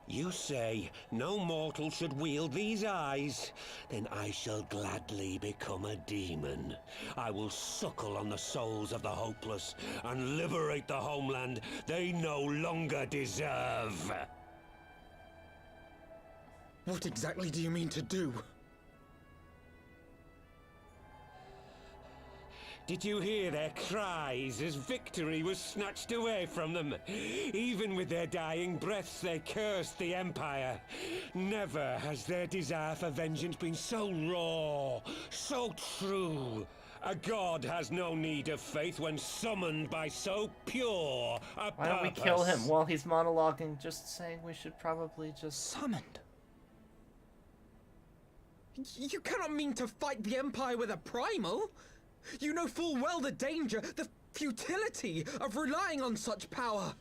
Speaker 1: You say no mortal should wield these eyes? Then I shall gladly become a demon. I will suckle on the souls of the hopeless and liberate the homeland they no longer deserve.
Speaker 5: What exactly do you mean to do?
Speaker 1: Did you hear their cries as victory was snatched away from them? Even with their dying breaths, they cursed the Empire. Never has their desire for vengeance been so raw, so true. A god has no need of faith when summoned by so pure a purpose.
Speaker 2: Why don't we kill him while he's monologuing, just saying we should probably just...
Speaker 5: Summoned? You cannot mean to fight the Empire with a primal! You know full well the danger, the futility of relying on such power.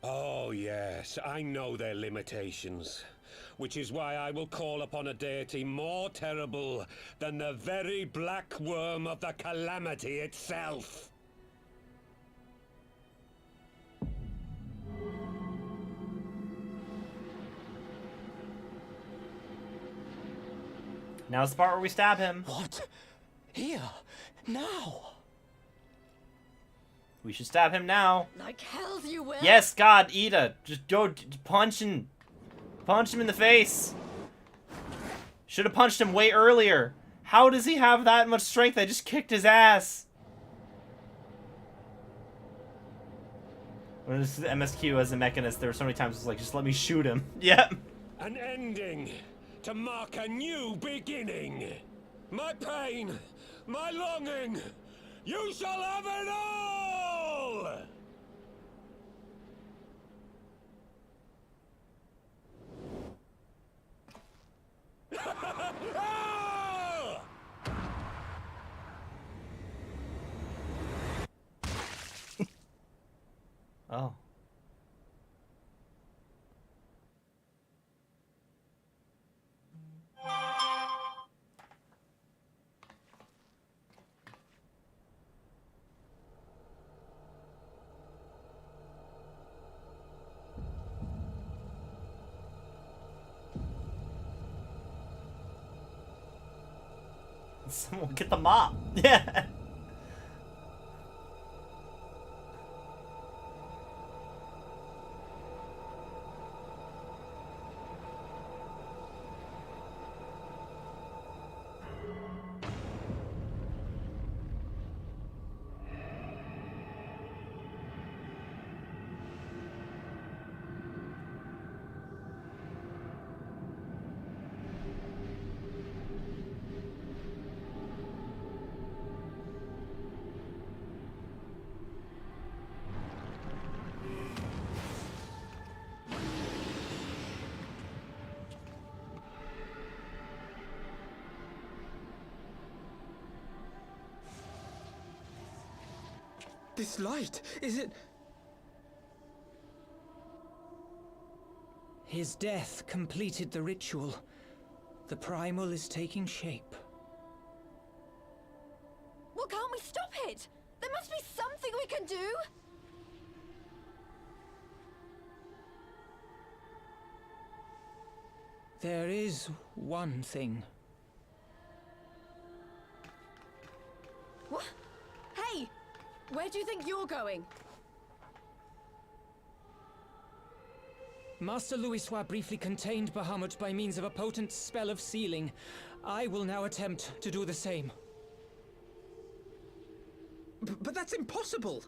Speaker 1: Oh yes, I know their limitations. Which is why I will call upon a deity more terrible than the very black worm of the calamity itself.
Speaker 2: Now's the part where we stab him.
Speaker 17: What? Here? Now?
Speaker 2: We should stab him now.
Speaker 9: Like hell you will.
Speaker 2: Yes, God, Ida. Just go punch and Punch him in the face. Should have punched him way earlier. How does he have that much strength? I just kicked his ass. When this is MSQ as a mechanist, there were so many times it's like, just let me shoot him. Yep.
Speaker 1: An ending to mark a new beginning. My pain, my longing, you shall have it all!
Speaker 2: Oh. Someone get the mop. Yeah.
Speaker 5: This light, is it...
Speaker 8: His death completed the ritual. The primal is taking shape.
Speaker 9: Well, can't we stop it? There must be something we can do!
Speaker 8: There is one thing.
Speaker 9: What? Hey! Where do you think you're going?
Speaker 8: Master Louisoix briefly contained Bahamut by means of a potent spell of sealing. I will now attempt to do the same.
Speaker 5: But that's impossible!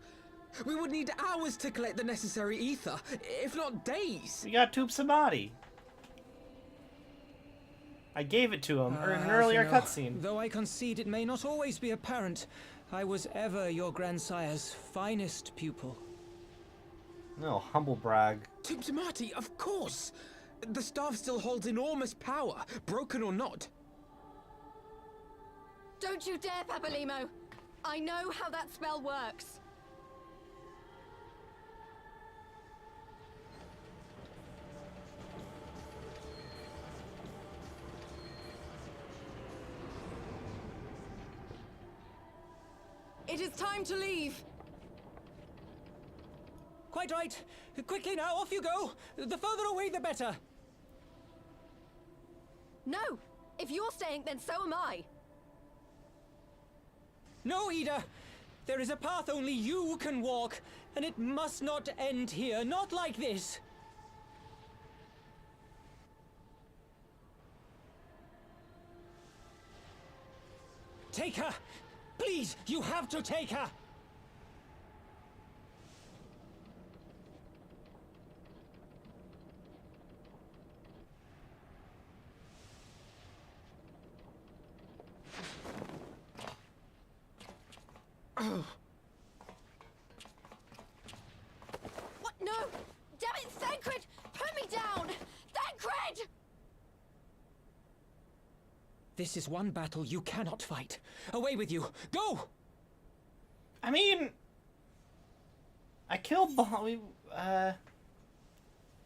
Speaker 5: We would need hours to collect the necessary ether, if not days!
Speaker 2: We got Tube Samadhi. I gave it to him in an earlier cutscene.
Speaker 8: Though I concede it may not always be apparent, I was ever your grandsire's finest pupil.
Speaker 2: No, humble brag.
Speaker 5: Timsamati, of course! The staff still holds enormous power, broken or not.
Speaker 9: Don't you dare, Papalimo! I know how that spell works. It is time to leave.
Speaker 8: Quite right. Quickly now, off you go. The further away, the better.
Speaker 9: No! If you're staying, then so am I.
Speaker 8: No, Ida. There is a path only you can walk, and it must not end here. Not like this. Take her! Please, you have to take her!
Speaker 9: Oh. What? No! Damn it, Thancred! Put me down! Thancred!
Speaker 8: This is one battle you cannot fight. Away with you! Go!
Speaker 2: I mean, I killed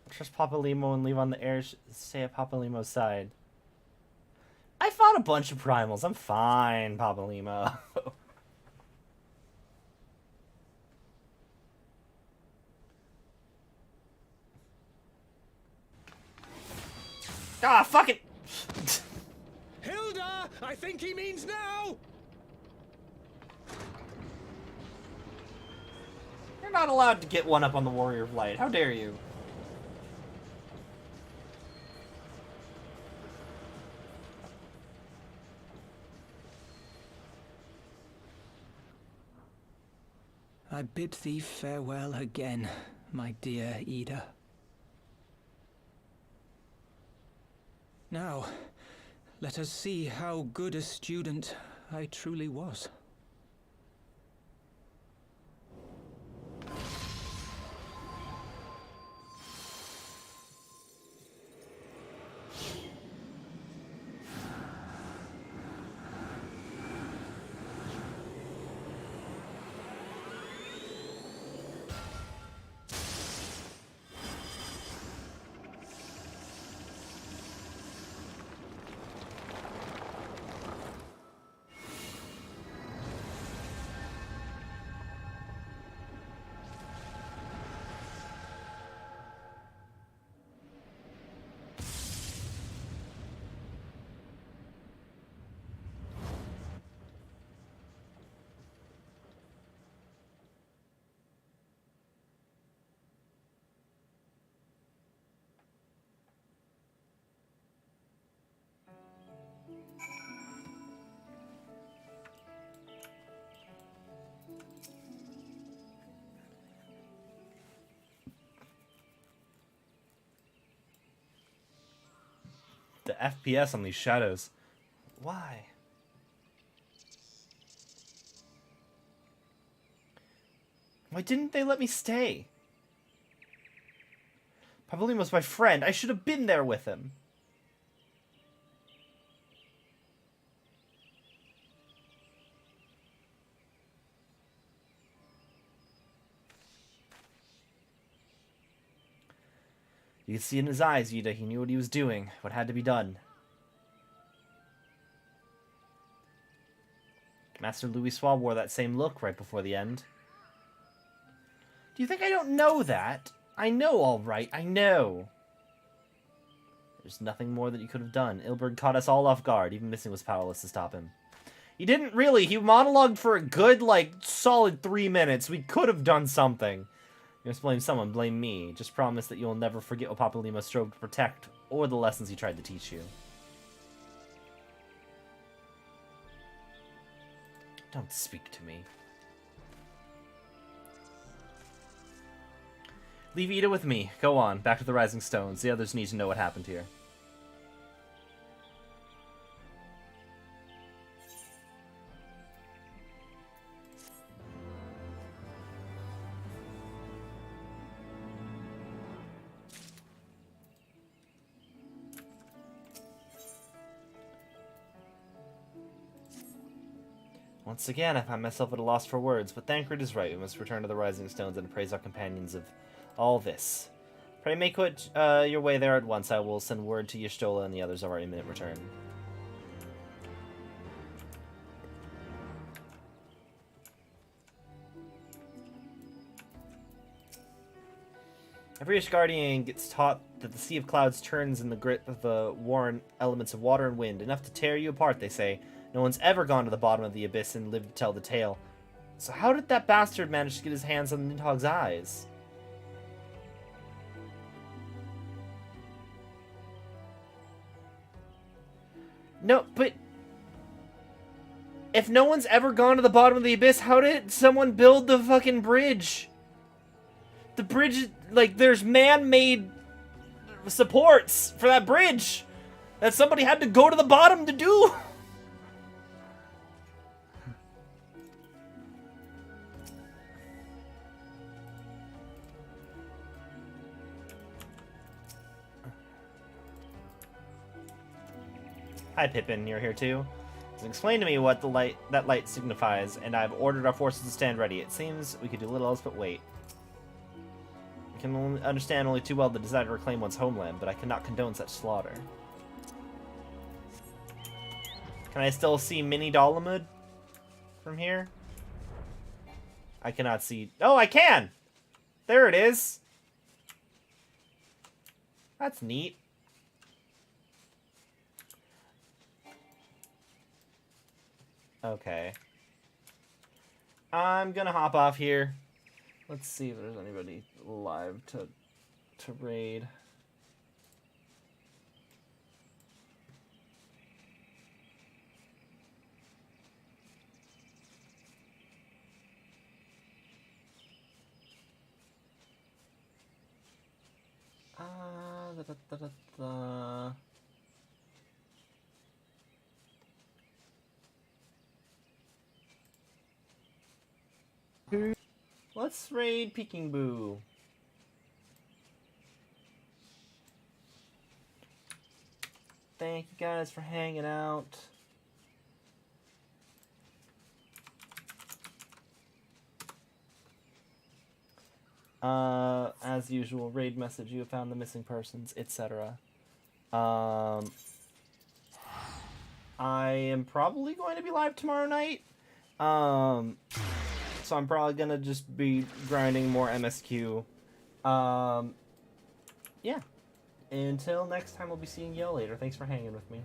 Speaker 2: trust Papalimo and leave on the air. Stay at Papalimo's side. I fought a bunch of primals. I'm fine, Papalimo. Ah, fuck it!
Speaker 7: Hilda! I think he means now!
Speaker 2: You're not allowed to get one up on the Warrior of Light. How dare you?
Speaker 8: I bid thee farewell again, my dear Ida. Now, let us see how good a student I truly was.
Speaker 2: The FPS on these shadows. Why? Why didn't they let me stay? Papalymo's my friend. I should have been there with him. You could see in his eyes, Ida. He knew what he was doing, what had to be done. Master Louis wore that same look right before the end. Do you think I don't know that? I know, all right. I know. There's nothing more that you could have done. Ilberg caught us all off guard. Even Missing was powerless to stop him. He didn't really. He monologued for a good, solid 3 minutes. We could have done something. You must blame someone, blame me. Just promise that you'll never forget what Papalymo strove to protect, or the lessons he tried to teach you. Don't speak to me. Leave Ida with me. Go on, back to the Rising Stones. The others need to know what happened here. Once again, I find myself at a loss for words, but Thancred is right. We must return to the Rising Stones and appraise our companions of all this. Pray make your way there at once. I will send word to Y'shtola and the others of our imminent return. Every Ishgardian gets taught that the Sea of Clouds turns in the grip of the warring elements of water and wind, enough to tear you apart, they say. No one's ever gone to the bottom of the abyss and lived to tell the tale. So how did that bastard manage to get his hands on Nidhogg's eyes? No, but... if no one's ever gone to the bottom of the abyss, how did someone build the fucking bridge? The bridge, there's man-made supports for that bridge that somebody had to go to the bottom to do. Hi, Pippin, you're here too? Explain to me what that light signifies, and I've ordered our forces to stand ready. It seems we could do little else but wait. I can understand only too well the desire to reclaim one's homeland, but I cannot condone such slaughter. Can I still see Mini Dalamud from here? I cannot see... oh, I can! There it is! That's neat. Okay. I'm gonna hop off here. Let's see if there's anybody alive to raid. Let's raid Peking Boo. Thank you guys for hanging out. As usual, raid message, you have found the missing persons, etc. I am probably going to be live tomorrow night. So I'm probably gonna just be grinding more MSQ. Yeah. Until next time, we'll be seeing y'all later. Thanks for hanging with me.